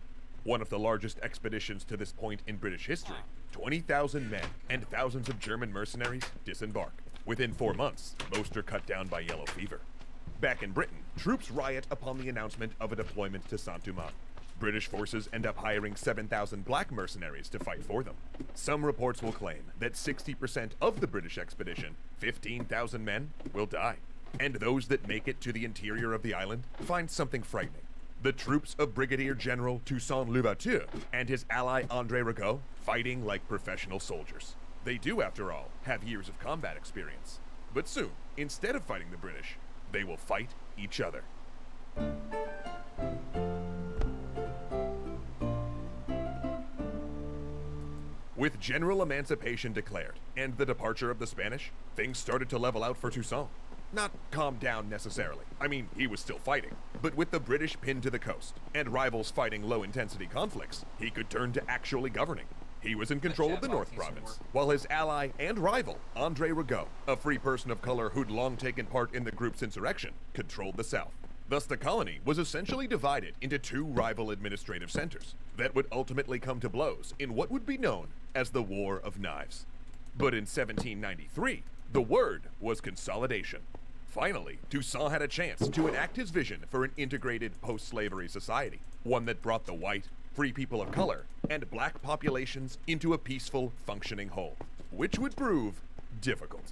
[SPEAKER 8] One of the largest expeditions to this point in British history. 20,000 men and thousands of German mercenaries disembark. Within 4 months, most are cut down by yellow fever. Back in Britain, troops riot upon the announcement of a deployment to Saint-Domingue. British forces end up hiring 7,000 black mercenaries to fight for them. Some reports will claim that 60% of the British expedition, 15,000 men, will die. And those that make it to the interior of the island find something frightening. The troops of Brigadier General Toussaint Louverture and his ally André Rigaud fighting like professional soldiers. They do, after all, have years of combat experience. But soon, instead of fighting the British, they will fight each other. With general emancipation declared and the departure of the Spanish, things started to level out for Toussaint. Not calm down necessarily. I mean, he was still fighting. But with the British pinned to the coast and rivals fighting low-intensity conflicts, he could turn to actually governing. He was in control of the North Province, while his ally and rival, André Rigaud, a free person of color who'd long taken part in the group's insurrection, controlled the South. Thus, the colony was essentially divided into two rival administrative centers that would ultimately come to blows in what would be known as the War of Knives. But in 1793, the word was consolidation. Finally, Toussaint had a chance to enact his vision for an integrated post-slavery society, one that brought the white, free people of color, and black populations into a peaceful, functioning whole, which would prove difficult.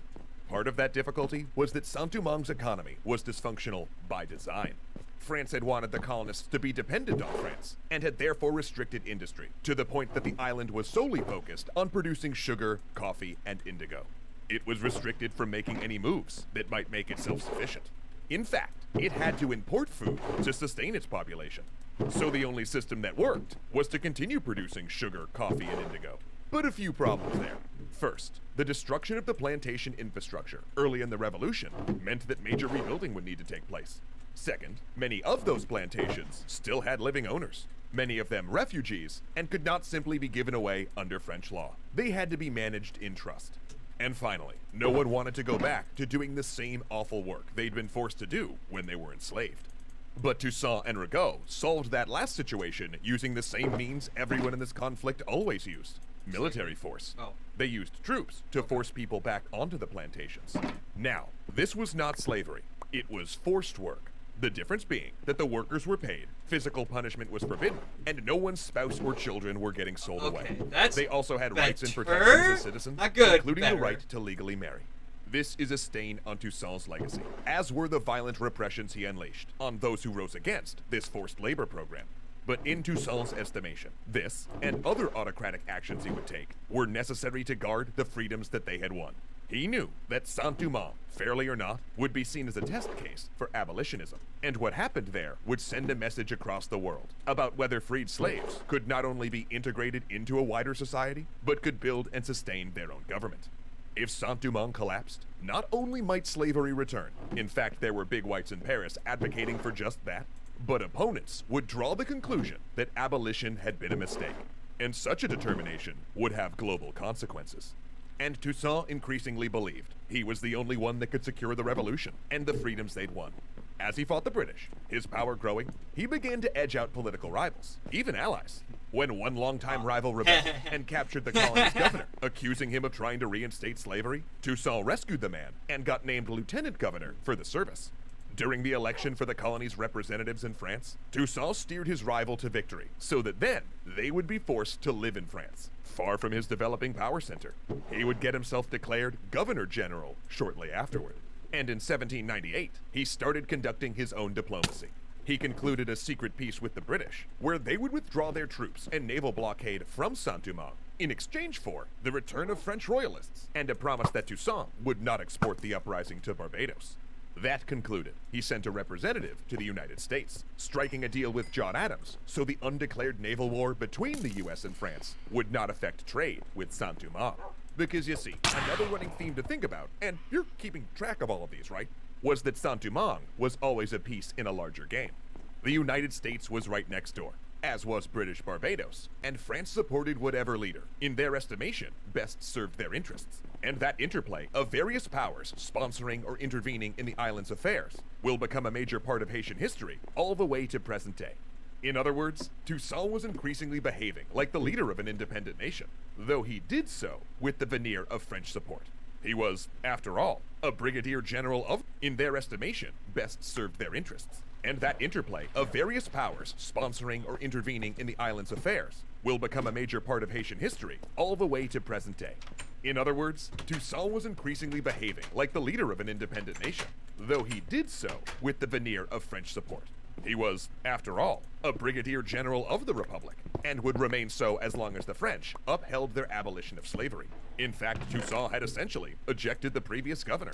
[SPEAKER 8] Part of that difficulty was that Saint-Domingue's economy was dysfunctional by design. France had wanted the colonists to be dependent on France, and had therefore restricted industry, to the point that the island was solely focused on producing sugar, coffee, and indigo. It was restricted from making any moves that might make it self-sufficient. In fact, it had to import food to sustain its population. So the only system that worked was to continue producing sugar, coffee, and indigo. But a few problems there. First, the destruction of the plantation infrastructure early in the revolution meant that major rebuilding would need to take place. Second, many of those plantations still had living owners, many of them refugees, and could not simply be given away under French law. They had to be managed in trust. And finally, no one wanted to go back to doing the same awful work they'd been forced to do when they were enslaved. But Toussaint and Rigaud solved that last situation using the same means everyone in this conflict always used: military force. They used troops to force people back onto the plantations. Now, this was not slavery, it was forced work. The difference being that the workers were paid, physical punishment was forbidden, and no one's spouse or children were getting sold away. They also had rights and protections as citizens, including the right to legally marry. This is a stain on Toussaint's legacy, as were the violent repressions he unleashed on those who rose against this forced labor program. But in Toussaint's estimation, this, and other autocratic actions he would take, were necessary to guard the freedoms that they had won. He knew that Saint-Domingue, fairly or not, would be seen as a test case for abolitionism, and what happened there would send a message across the world about whether freed slaves could not only be integrated into a wider society, but could build and sustain their own government. If Saint-Domingue collapsed, not only might slavery return, in fact there were big whites in Paris advocating for just that, but opponents would draw the conclusion that abolition had been a mistake, and such a determination would have global consequences. And Toussaint increasingly believed he was the only one that could secure the revolution and the freedoms they'd won. As he fought the British, his power growing, he began to edge out political rivals, even allies. When one longtime rival rebelled and captured the colony's governor, accusing him of trying to reinstate slavery, Toussaint rescued the man and got named lieutenant governor for the service. During the election for the colony's representatives in France, Toussaint steered his rival to victory, so that then they would be forced to live in France, far from his developing power center. He would get himself declared Governor General shortly afterward. And in 1798, he started conducting his own diplomacy. He concluded a secret peace with the British, where they would withdraw their troops and naval blockade from Saint-Domingue in exchange for the return of French royalists and a promise that Toussaint would not export the uprising to Barbados. That concluded, he sent a representative to the United States, striking a deal with John Adams so the undeclared naval war between the US and France would not affect trade with Saint-Domingue. Because you see, another running theme to think about, and you're keeping track of all of these, right, was that Saint-Domingue was always a piece in a larger game. The United States was right next door, as was British Barbados, and France supported whatever leader, in their estimation, best served their interests. And that interplay of various powers sponsoring or intervening in the island's affairs will become a major part of Haitian history all the way to present day. In other words, Toussaint was increasingly behaving like the leader of an independent nation, though he did so with the veneer of French support. He was, after all, a brigadier general of, in their estimation, best served their interests. And that interplay of various powers sponsoring or intervening in the island's affairs will become a major part of Haitian history all the way to present day. In other words, Toussaint was increasingly behaving like the leader of an independent nation, though he did so with the veneer of French support. He was, after all, a brigadier general of the Republic, and would remain so as long as the French upheld their abolition of slavery. In fact, Toussaint had essentially ejected the previous governor.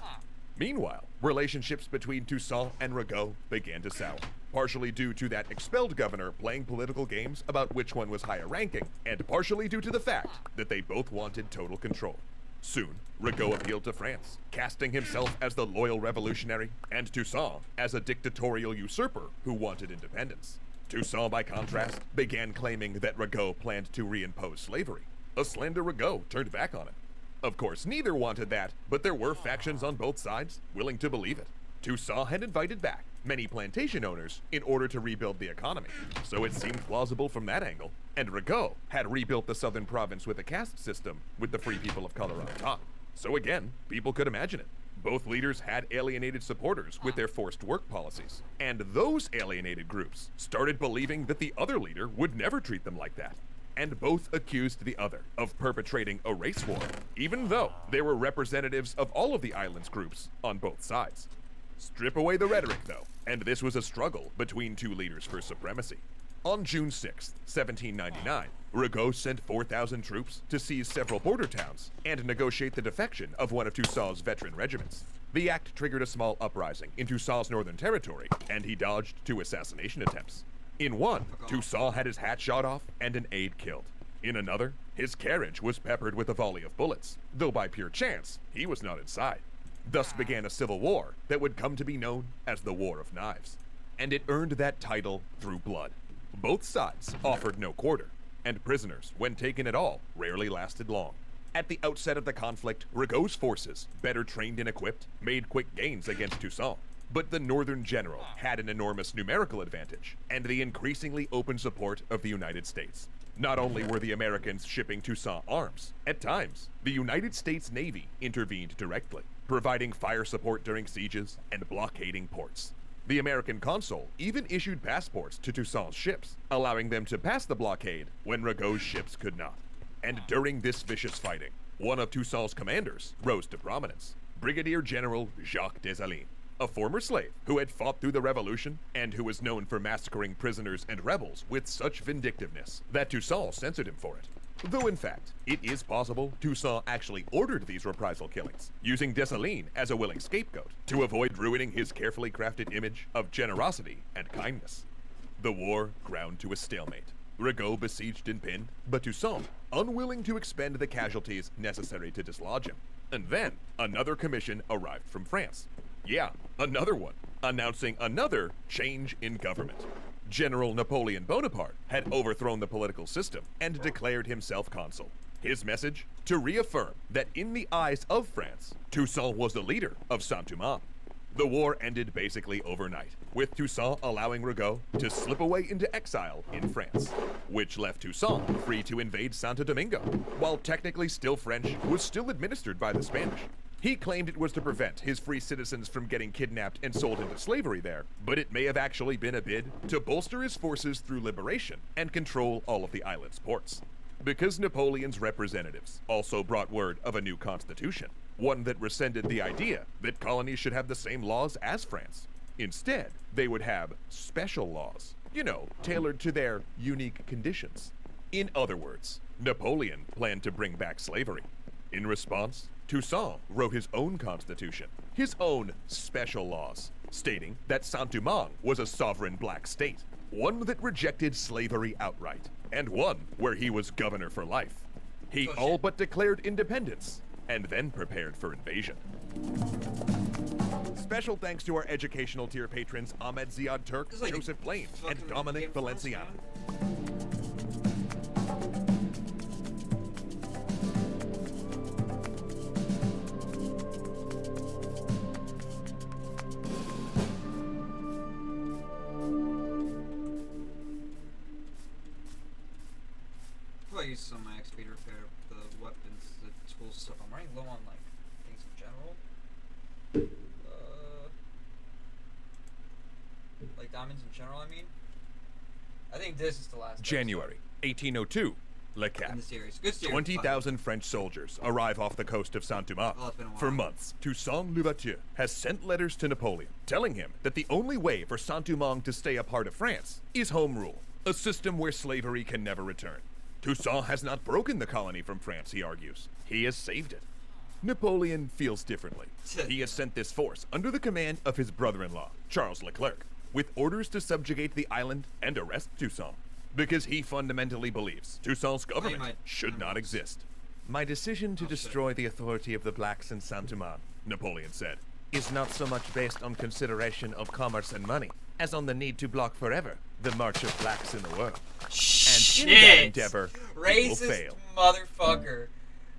[SPEAKER 8] Meanwhile, relationships between Toussaint and Rigaud began to sour, partially due to that expelled governor playing political games about which one was higher ranking, and partially due to the fact that they both wanted total control. Soon, Rigaud appealed to France, casting himself as the loyal revolutionary, and Toussaint as a dictatorial usurper who wanted independence. Toussaint, by contrast, began claiming that Rigaud planned to reimpose slavery. a slander Rigaud turned back on him. Of course, neither wanted that, but there were factions on both sides willing to believe it. Toussaint had invited back many plantation owners in order to rebuild the economy, so it seemed plausible from that angle. And Rigaud had rebuilt the southern province with a caste system with the free people of color on top. So again, people could imagine it. Both leaders had alienated supporters with their forced work policies, and those alienated groups started believing that the other leader would never treat them like that. And both accused the other of perpetrating a race war, even though there were representatives of all of the island's groups on both sides. Strip away the rhetoric, though, and this was a struggle between two leaders for supremacy. On June 6, 1799, Rigaud sent 4,000 troops to seize several border towns and negotiate the defection of one of Toussaint's veteran regiments. The act triggered a small uprising in Toussaint's northern territory, and he dodged 2 assassination attempts. In one, Toussaint had his hat shot off and an aide killed. In another, his carriage was peppered with a volley of bullets, though by pure chance, he was not inside. Thus began a civil war that would come to be known as the War of Knives. And it earned that title through blood. Both sides offered no quarter, and prisoners, when taken at all, rarely lasted long. At the outset of the conflict, Rigaud's forces, better trained and equipped, made quick gains against Toussaint. But the northern general had an enormous numerical advantage, and the increasingly open support of the United States. Not only were the Americans shipping Toussaint arms, at times, the United States Navy intervened directly, providing fire support during sieges and blockading ports. The American consul even issued passports to Toussaint's ships, allowing them to pass the blockade when Rigaud's ships could not. And during this vicious fighting, one of Toussaint's commanders rose to prominence, Brigadier General Jacques Dessalines, a former slave who had fought through the revolution and who was known for massacring prisoners and rebels with such vindictiveness that Toussaint censored him for it. Though in fact, it is possible Toussaint actually ordered these reprisal killings, using Dessalines as a willing scapegoat to avoid ruining his carefully crafted image of generosity and kindness. The war ground to a stalemate. Rigaud besieged and pinned, but Toussaint unwilling to expend the casualties necessary to dislodge him. And then, another commission arrived from France. Yeah, another one, announcing another change in government. General Napoleon Bonaparte had overthrown the political system and declared himself consul. His message? To reaffirm that in the eyes of France, Toussaint was the leader of Saint-Ouen. The war ended basically overnight, with Toussaint allowing Rigaud to slip away into exile in France, which left Toussaint free to invade Santo Domingo, while technically still French was still administered by the Spanish. He claimed it was to prevent his free citizens from getting kidnapped and sold into slavery there, but it may have actually been a bid to bolster his forces through liberation and control all of the island's ports. Because Napoleon's representatives also brought word of a new constitution, one that rescinded the idea that colonies should have the same laws as France. Instead, they would have special laws, tailored to their unique conditions. In other words, Napoleon planned to bring back slavery. In response, Toussaint wrote his own constitution, his own special laws, stating that Saint-Ouen was a sovereign black state, one that rejected slavery outright, and one where he was governor for life. He all but declared independence, and then prepared for invasion. Special thanks to our educational tier patrons Ahmed Ziad Turk, Joseph Blaine, and Dominic Valenciano.
[SPEAKER 1] I use some of my XP to repair the weapons, the tool stuff. I'm running low on things in general. Like diamonds in general, I mean. I think this is the last.
[SPEAKER 8] January 1802, Le Cap.
[SPEAKER 1] In the series. Good series.
[SPEAKER 8] 20,000 French soldiers arrive off the coast of Saint-Ouen.
[SPEAKER 1] Oh, it's been a while.
[SPEAKER 8] For months, Toussaint Louverture has sent letters to Napoleon, telling him that the only way for Saint-Ouen to stay a part of France is home rule, a system where slavery can never return. Toussaint has not broken the colony from France, he argues. He has saved it. Napoleon feels differently. He has sent this force under the command of his brother-in-law, Charles Leclerc, with orders to subjugate the island and arrest Toussaint, because he fundamentally believes Toussaint's government should not exist. My decision to destroy the authority of the blacks in Saint-Ouen, Napoleon said, is not so much based on consideration of commerce and money, as on the need to block forever the march of blacks in the world.
[SPEAKER 4] shit.
[SPEAKER 8] in that endeavor, it will
[SPEAKER 1] Racist
[SPEAKER 8] fail.
[SPEAKER 1] motherfucker.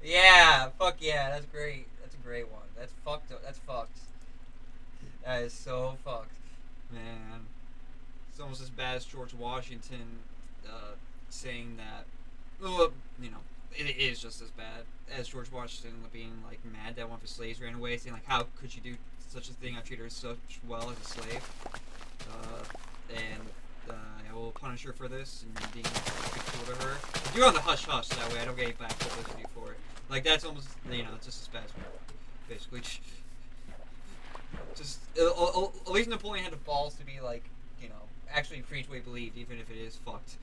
[SPEAKER 1] Yeah, fuck yeah, that's great. That's a great one. That's fucked up. That's fucked. That is so fucked.
[SPEAKER 4] Man, it's almost as bad as George Washington saying that. Well, you know, it is just as bad as George Washington being like mad that one of his slaves ran away, saying like, "How could you do such a thing? I treated her such well as a slave, and I will punish her for this and being cool to her." Do it on the hush hush, that way I don't get any back publicity for it. Like that's almost, you know, it's just as bad as basically. Just at least Napoleon had the balls to be like, you know, actually preach what he believed, even if it is fucked.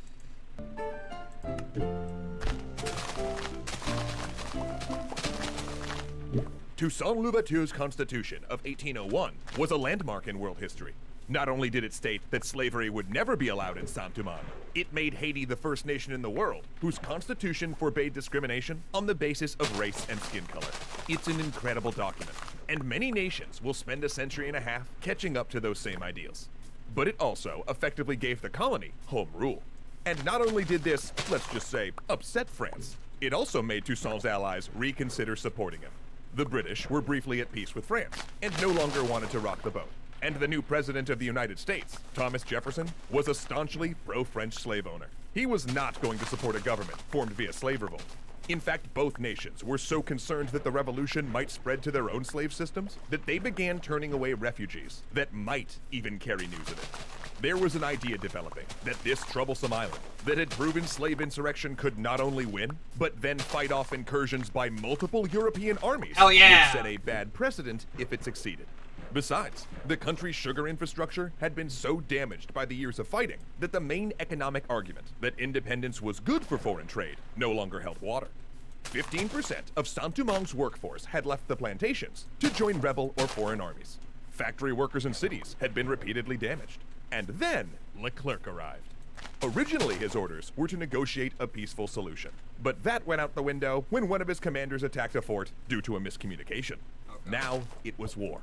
[SPEAKER 8] Toussaint Louverture's Constitution of 1801 was a landmark in world history. Not only did it state that slavery would never be allowed in Saint-Domingue, it made Haiti the first nation in the world whose constitution forbade discrimination on the basis of race and skin color. It's an incredible document, and many nations will spend a century and a half catching up to those same ideals. But it also effectively gave the colony home rule. And not only did this, let's just say, upset France, it also made Toussaint's allies reconsider supporting him. The British were briefly at peace with France and no longer wanted to rock the boat. And the new president of the United States, Thomas Jefferson, was a staunchly pro-French slave owner. He was not going to support a government formed via slave revolt. In fact, both nations were so concerned that the revolution might spread to their own slave systems that they began turning away refugees that might even carry news of it. There was an idea developing that this troublesome island that had proven slave insurrection could not only win, but then fight off incursions by multiple European armies
[SPEAKER 4] Hell yeah.
[SPEAKER 8] would set a bad precedent if it succeeded. Besides, the country's sugar infrastructure had been so damaged by the years of fighting that the main economic argument that independence was good for foreign trade no longer held water. 15% of Saint-Domingue's workforce had left the plantations to join rebel or foreign armies. Factory workers in cities had been repeatedly damaged. And then Leclerc arrived. Originally, his orders were to negotiate a peaceful solution, but that went out the window when one of his commanders attacked a fort due to a miscommunication. Now it was war.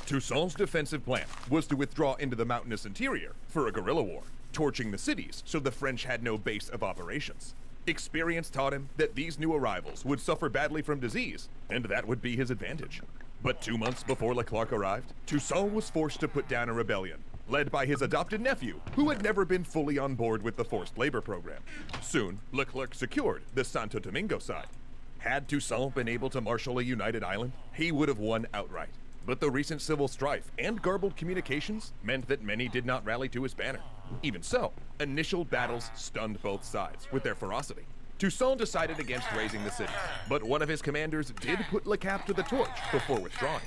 [SPEAKER 8] Toussaint's defensive plan was to withdraw into the mountainous interior for a guerrilla war, torching the cities so the French had no base of operations. Experience taught him that these new arrivals would suffer badly from disease, and that would be his advantage. But 2 months before Leclerc arrived, Toussaint was forced to put down a rebellion, led by his adopted nephew, who had never been fully on board with the forced labor program. Soon, Leclerc secured the Santo Domingo side. Had Toussaint been able to marshal a united island, he would have won outright. But the recent civil strife and garbled communications meant that many did not rally to his banner. Even so, initial battles stunned both sides with their ferocity. Toussaint decided against raising the city, but one of his commanders did put Le Cap to the torch before withdrawing.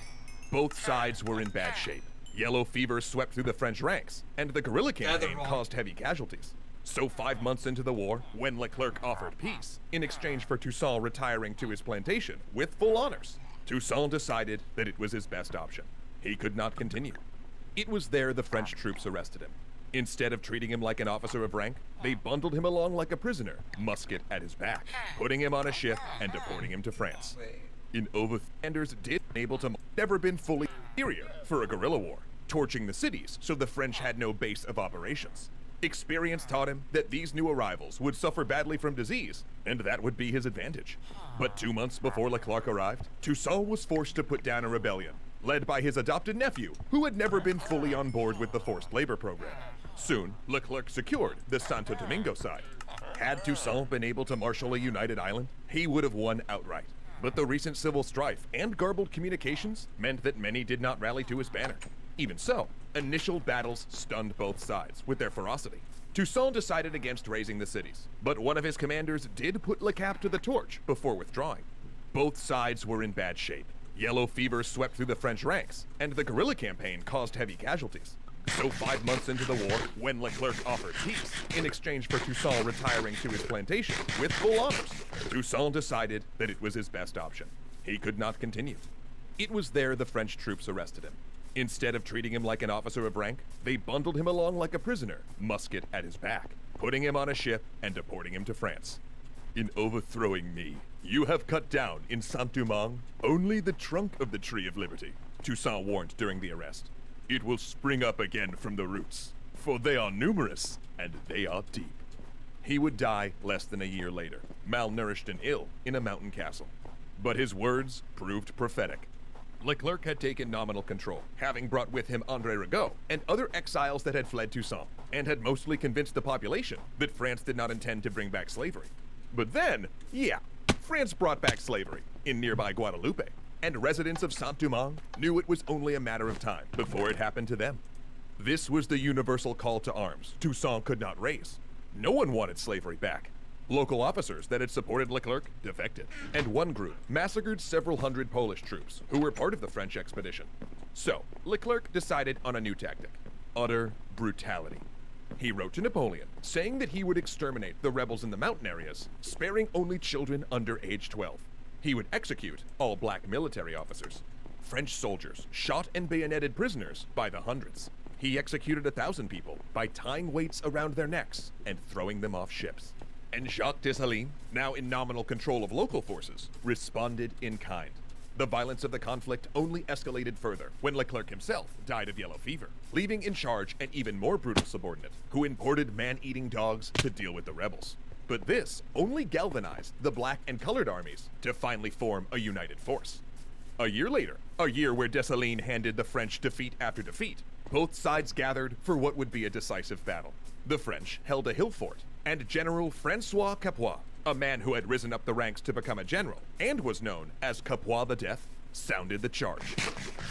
[SPEAKER 8] Both sides were in bad shape. Yellow fever swept through the French ranks, and the guerrilla campaign caused heavy casualties. So 5 months into the war, when Leclerc offered peace, in exchange for Toussaint retiring to his plantation with full honors, Toussaint decided that it was his best option. He could not continue. It was there the French troops arrested him. Instead of treating him like an officer of rank, they bundled him along like a prisoner, musket at his back, putting him on a ship and deporting him to France. In Overlanders did able to never been fully superior for a guerrilla war, torching the cities so the French had no base of operations. Experience taught him that these new arrivals would suffer badly from disease, and that would be his advantage. But 2 months before Leclerc arrived, Toussaint was forced to put down a rebellion, led by his adopted nephew, who had never been fully on board with the forced labor program. Soon, Leclerc secured the Santo Domingo side. Had Toussaint been able to marshal a united island, he would have won outright. But the recent civil strife and garbled communications meant that many did not rally to his banner. Even so, initial battles stunned both sides with their ferocity. Toussaint decided against raising the cities, but one of his commanders did put Le Cap to the torch before withdrawing. Both sides were in bad shape. Yellow fever swept through the French ranks, and the guerrilla campaign caused heavy casualties. So 5 months into the war, when Leclerc offered peace, in exchange for Toussaint retiring to his plantation with full honors, Toussaint decided that it was his best option. He could not continue. It was there the French troops arrested him. Instead of treating him like an officer of rank, they bundled him along like a prisoner, musket at his back, putting him on a ship and deporting him to France. In overthrowing me, you have cut down in Saint-Domingue only the trunk of the Tree of Liberty, Toussaint warned during the arrest. It will spring up again from the roots, for they are numerous and they are deep. he would die less than a year later, malnourished and ill in a mountain castle. But his words proved prophetic. Leclerc had taken nominal control, having brought with him André Rigaud and other exiles that had fled Toussaint, and had mostly convinced the population that France did not intend to bring back slavery. But then, France brought back slavery in nearby Guadeloupe, and residents of Saint-Domingue knew it was only a matter of time before it happened to them. This was the universal call to arms Toussaint could not raise. No one wanted slavery back. Local officers that had supported Leclerc defected, and one group massacred several hundred Polish troops who were part of the French expedition. So, Leclerc decided on a new tactic: utter brutality. He wrote to Napoleon, saying that he would exterminate the rebels in the mountain areas, sparing only children under age 12. He would execute all black military officers. French soldiers shot and bayoneted prisoners by the hundreds. He executed 1,000 people by tying weights around their necks and throwing them off ships. And Jacques Dessalines, now in nominal control of local forces, responded in kind. The violence of the conflict only escalated further when Leclerc himself died of yellow fever, leaving in charge an even more brutal subordinate who imported man-eating dogs to deal with the rebels. But this only galvanized the black and colored armies to finally form a united force. A year later, a year where Dessalines handed the French defeat after defeat, both sides gathered for what would be a decisive battle. The French held a hill fort, and General Francois Capua, a man who had risen up the ranks to become a general and was known as Capua the Death, sounded the charge.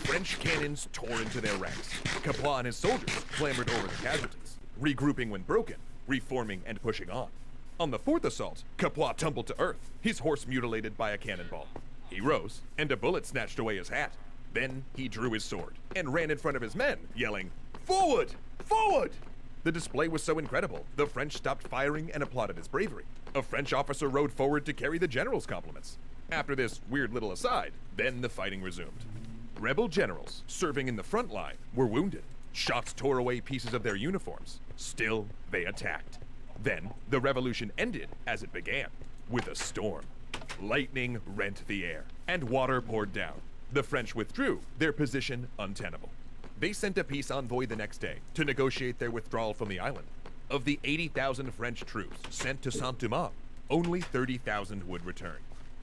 [SPEAKER 8] French cannons tore into their ranks. Capua and his soldiers clambered over the casualties, regrouping when broken, reforming and pushing on. On the fourth assault, Capua tumbled to earth, his horse mutilated by a cannonball. He rose, and a bullet snatched away his hat. Then he drew his sword and ran in front of his men, yelling, "Forward! Forward!" The display was so incredible, the French stopped firing and applauded his bravery. A French officer rode forward to carry the general's compliments. After this weird little aside, then the fighting resumed. Rebel generals serving in the front line were wounded. Shots tore away pieces of their uniforms. Still, they attacked. Then, the revolution ended as it began, with a storm. Lightning rent the air, and water poured down. The French withdrew, their position untenable. They sent a peace envoy the next day to negotiate their withdrawal from the island. Of the 80,000 French troops sent to Saint-Domingue, only 30,000 would return.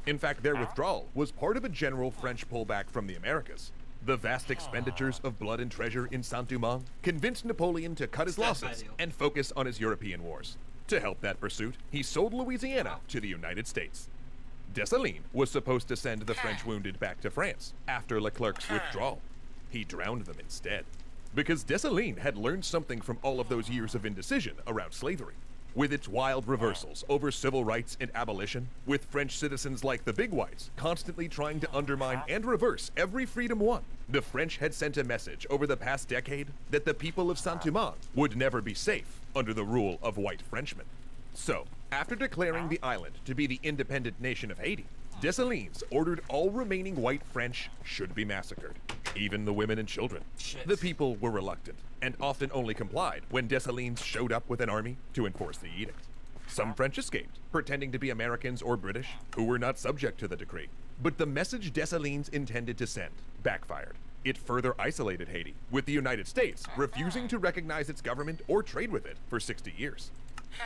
[SPEAKER 8] In fact, their withdrawal was part of a general French pullback from the Americas. The vast expenditures of blood and treasure in Saint-Domingue convinced Napoleon to cut his losses and focus on his European wars. To help that pursuit, he sold Louisiana to the United States. Dessalines was supposed to send the French wounded back to France after Leclerc's withdrawal. He drowned them instead. Because Dessalines had learned something from all of those years of indecision around slavery. With its wild reversals over civil rights and abolition, with French citizens like the Big Whites constantly trying to undermine and reverse every freedom won, the French had sent a message over the past decade that the people of Saint-Domingue would never be safe under the rule of white Frenchmen. So, after declaring the island to be the independent nation of Haiti, Dessalines ordered all remaining white French should be massacred, even the women and children. The people were reluctant, and often only complied when Dessalines showed up with an army to enforce the edict. Some French escaped, pretending to be Americans or British, who were not subject to the decree. But the message Dessalines intended to send backfired. It further isolated Haiti, with the United States refusing to recognize its government or trade with it for 60 years.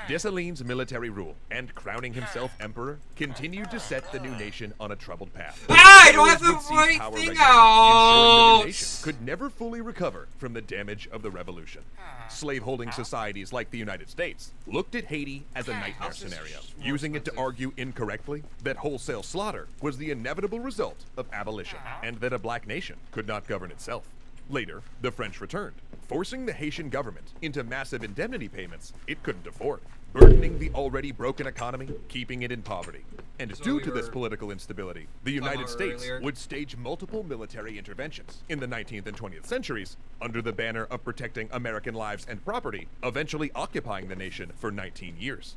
[SPEAKER 8] Dessalines' military rule and crowning himself emperor continued to set the new nation on a troubled path.
[SPEAKER 4] I don't have the
[SPEAKER 8] Would seize
[SPEAKER 4] right
[SPEAKER 8] power
[SPEAKER 4] thing
[SPEAKER 8] regularly, ensuring the new
[SPEAKER 4] out.
[SPEAKER 8] nation could never fully recover from the damage of the revolution. Slaveholding societies like the United States looked at Haiti as a nightmare scenario, using it to argue incorrectly that wholesale slaughter was the inevitable result of abolition, and that a black nation could not govern itself. Later, the French returned, forcing the Haitian government into massive indemnity payments it couldn't afford, burdening the already broken economy, keeping it in poverty. And due to this political instability, the United States would stage multiple military interventions in the 19th and 20th centuries under the banner of protecting American lives and property, eventually occupying the nation for 19 years.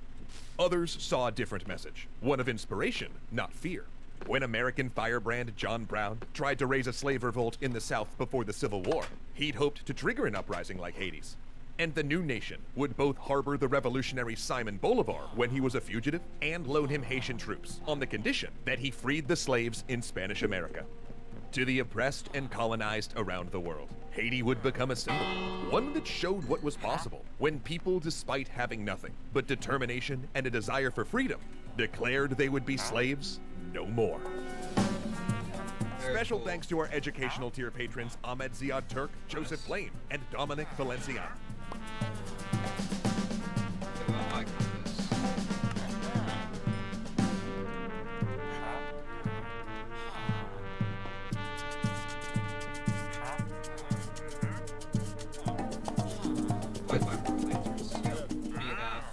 [SPEAKER 8] Others saw a different message, one of inspiration, not fear. When American firebrand John Brown tried to raise a slave revolt in the South before the Civil War, he'd hoped to trigger an uprising like Haiti's. And the new nation would both harbor the revolutionary Simon Bolivar when he was a fugitive and loan him Haitian troops on the condition that he freed the slaves in Spanish America. To the oppressed and colonized around the world, Haiti would become a symbol, one that showed what was possible when people, despite having nothing but determination and a desire for freedom, declared they would be slaves no more.
[SPEAKER 1] Very
[SPEAKER 8] Special
[SPEAKER 1] cool.
[SPEAKER 8] thanks to our educational tier patrons Ahmed Ziad Turk, Joseph Blaine, and Dominic Valenciano.
[SPEAKER 1] Okay, well, I got this. Quite five more lanterns. What do you have?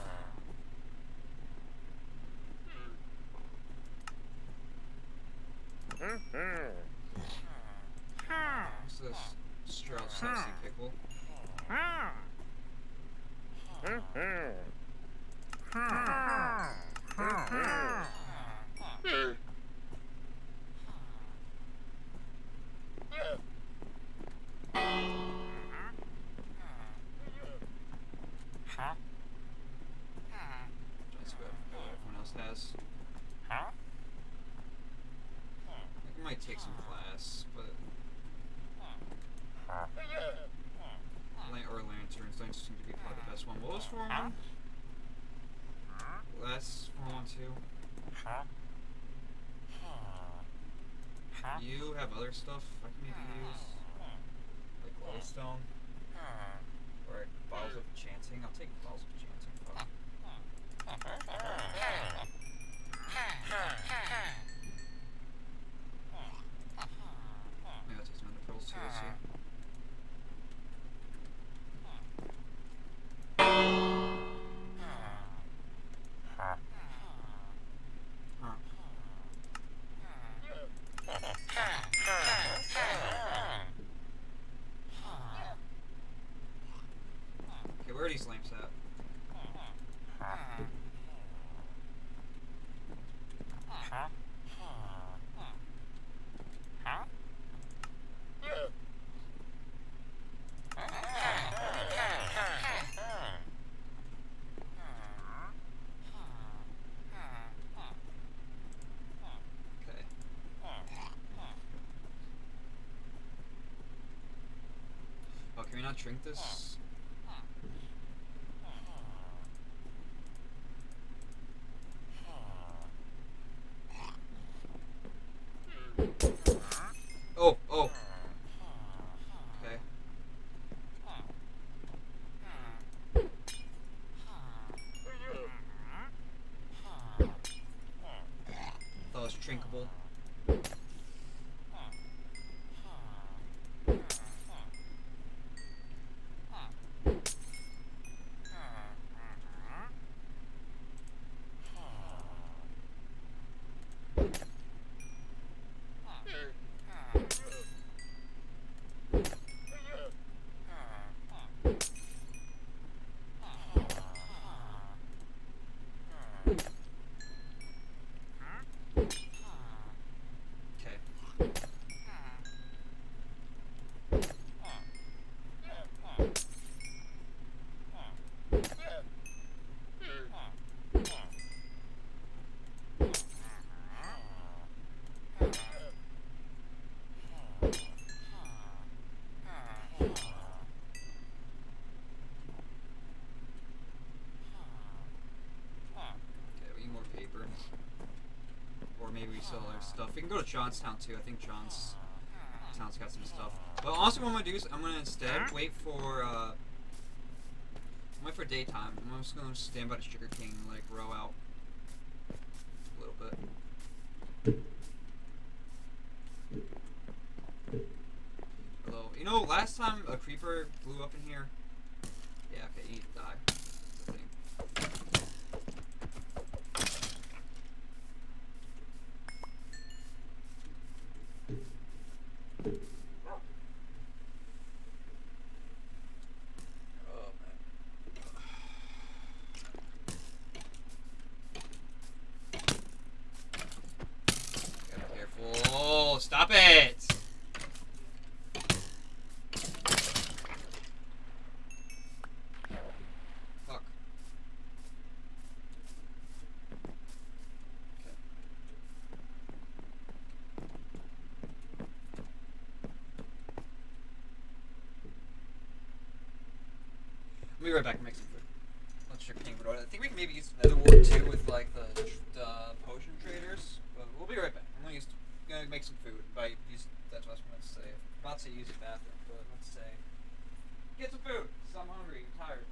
[SPEAKER 1] What's this? Strauss spicy pickle. That's what everyone else has. I think I might take some class, but or lanterns don't seem to be probably the best one. What was Form 1? Last Form 1 too. You have other stuff I can maybe use, like glowstone or bottles of enchanting. I'll take bottles of enchanting. Fuck. Maybe I'll take some other pearls too. Let's see. Okay, where are these lamps at? Okay. Oh, can we not drink this? Oh, oh. Okay. Thought it was drinkable. Okay. Okay, we need more paper. Or maybe we sell other stuff. We can go to Johnstown too. I think Johnstown's got some stuff. But honestly, what I'm gonna do is I'm gonna instead wait for daytime. I'm just gonna stand by the sugar cane and like row out a little bit. Although, you know, last time a creeper blew up in here. Yeah, okay, you need to die. I think. Oh, man. Gotta be careful. Oh, stop it!
[SPEAKER 4] be right back and make some food. Let's check King Vidor. I think we can maybe use Nether Wart too with like the potion traders. But we'll be right back. I'm gonna make some food. By use, that's what I was going to say. I'm about to say use the bathroom, but let's say get some food. 'Cause I'm hungry. I'm tired.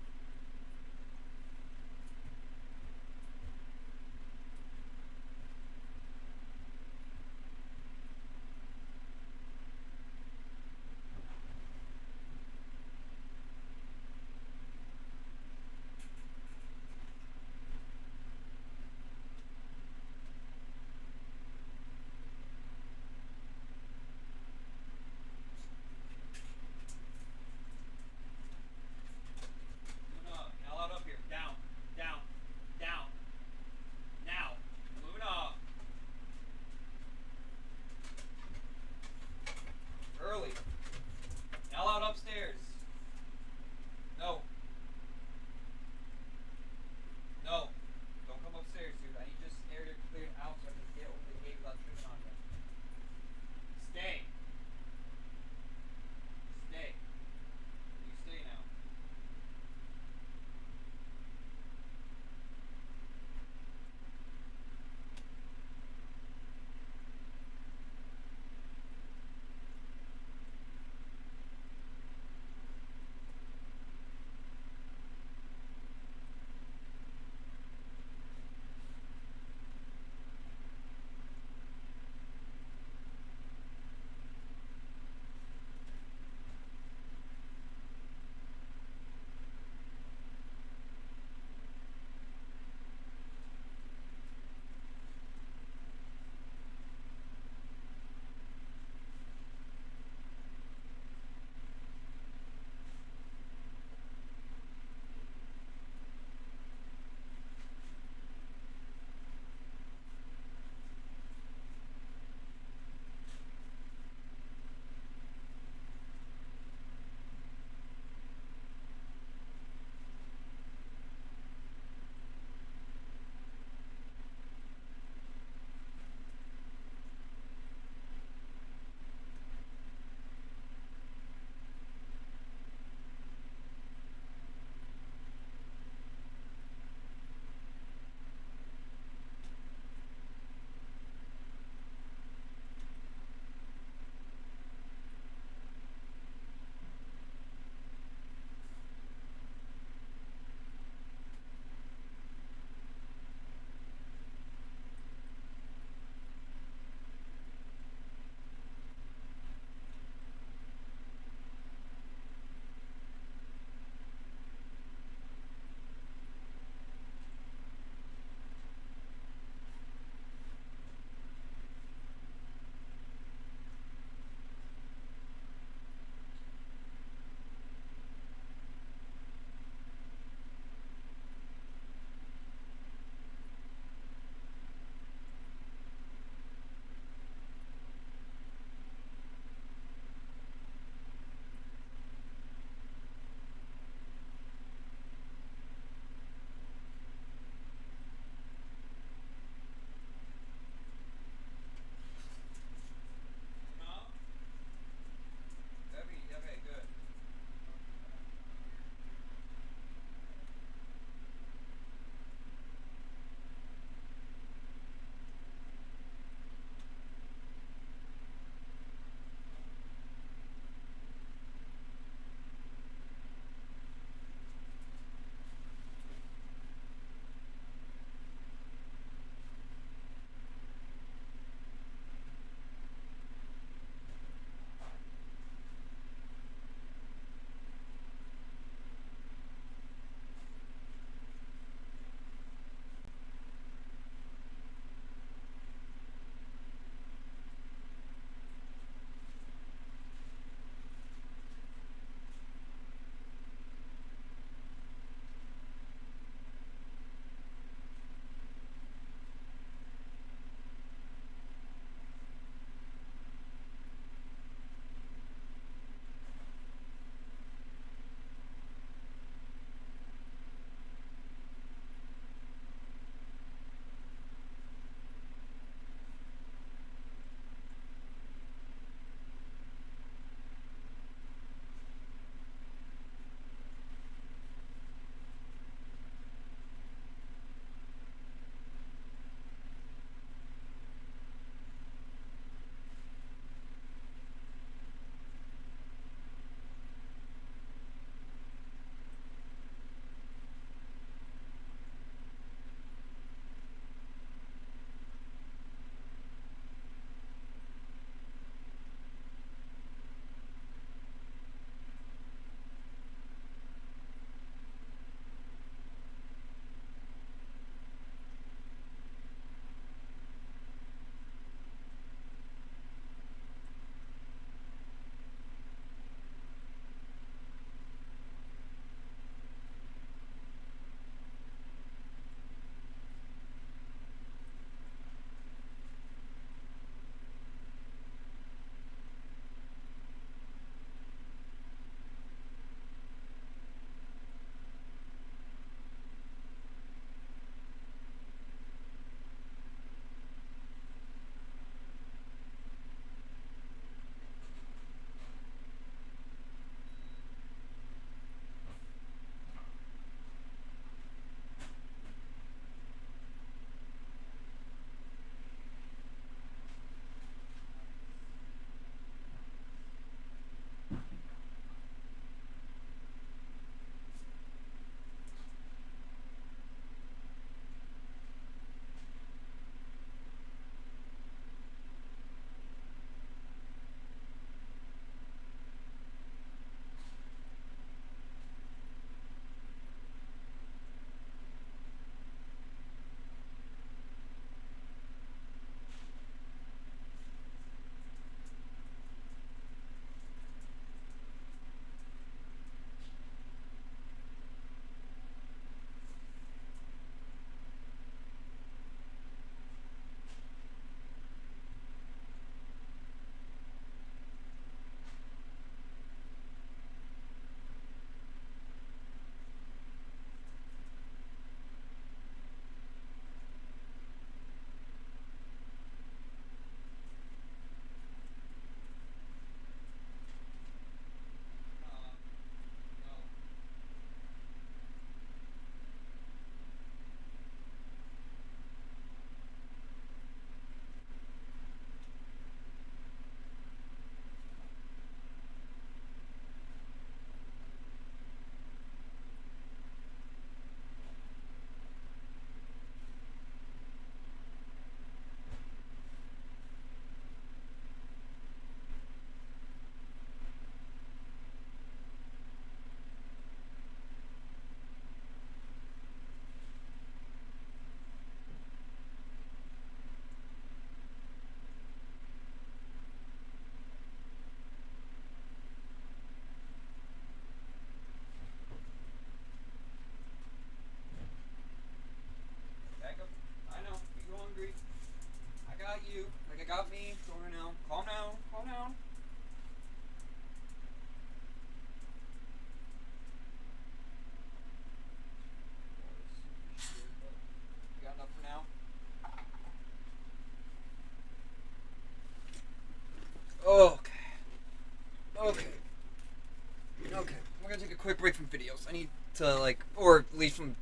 [SPEAKER 4] videos. I need to like, or at least from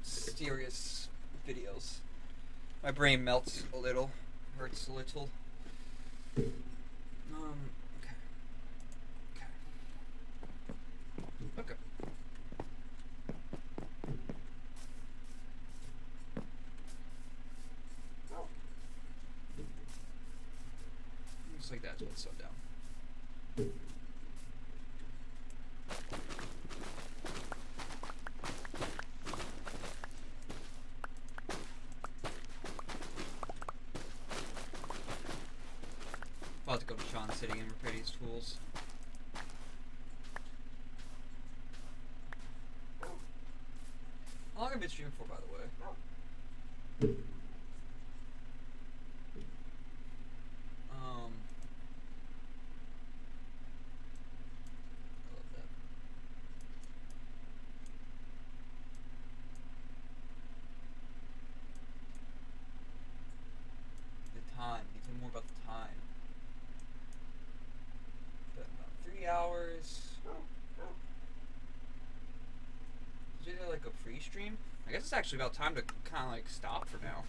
[SPEAKER 4] serious videos. My brain melts a little, hurts a little. Okay. Okay. Looks like that's what's sundown. About to go to Sean City and repair these tools. How long have I been streaming for, by the way? I love that. The time. Need to know more about the time. But about 3 hours. Is it like a free stream? I guess it's actually about time to kind of like stop for now.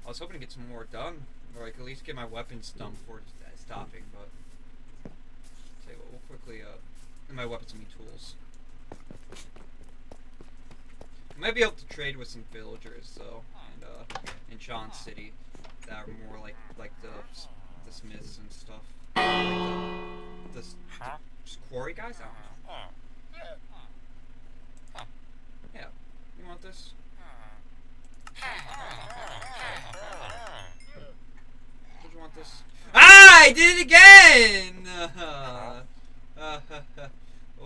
[SPEAKER 4] I was hoping to get some more done, or like at least get my weapons done before stopping. But say we'll quickly and my weapons and tools. I might be able to trade with some villagers though, and in Sean City that are more like the smiths and stuff. Like the just quarry guys. I don't know. Yeah, you want this? Did you want this? Ah! I did it again!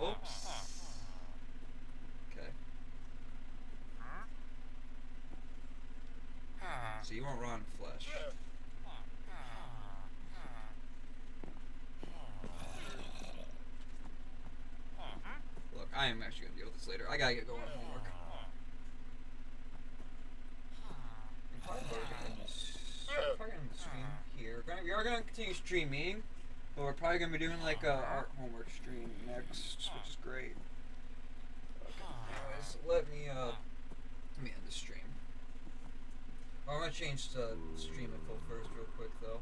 [SPEAKER 4] Oops. Okay. So you won't run flesh. Look, I am actually gonna deal with this later. I gotta get going on homework. Probably gonna stream here. We are gonna continue streaming, but we're probably gonna be doing like a art homework stream next, which is great. Okay. Anyways, let me end the stream. I'm gonna change to stream info first, real quick though.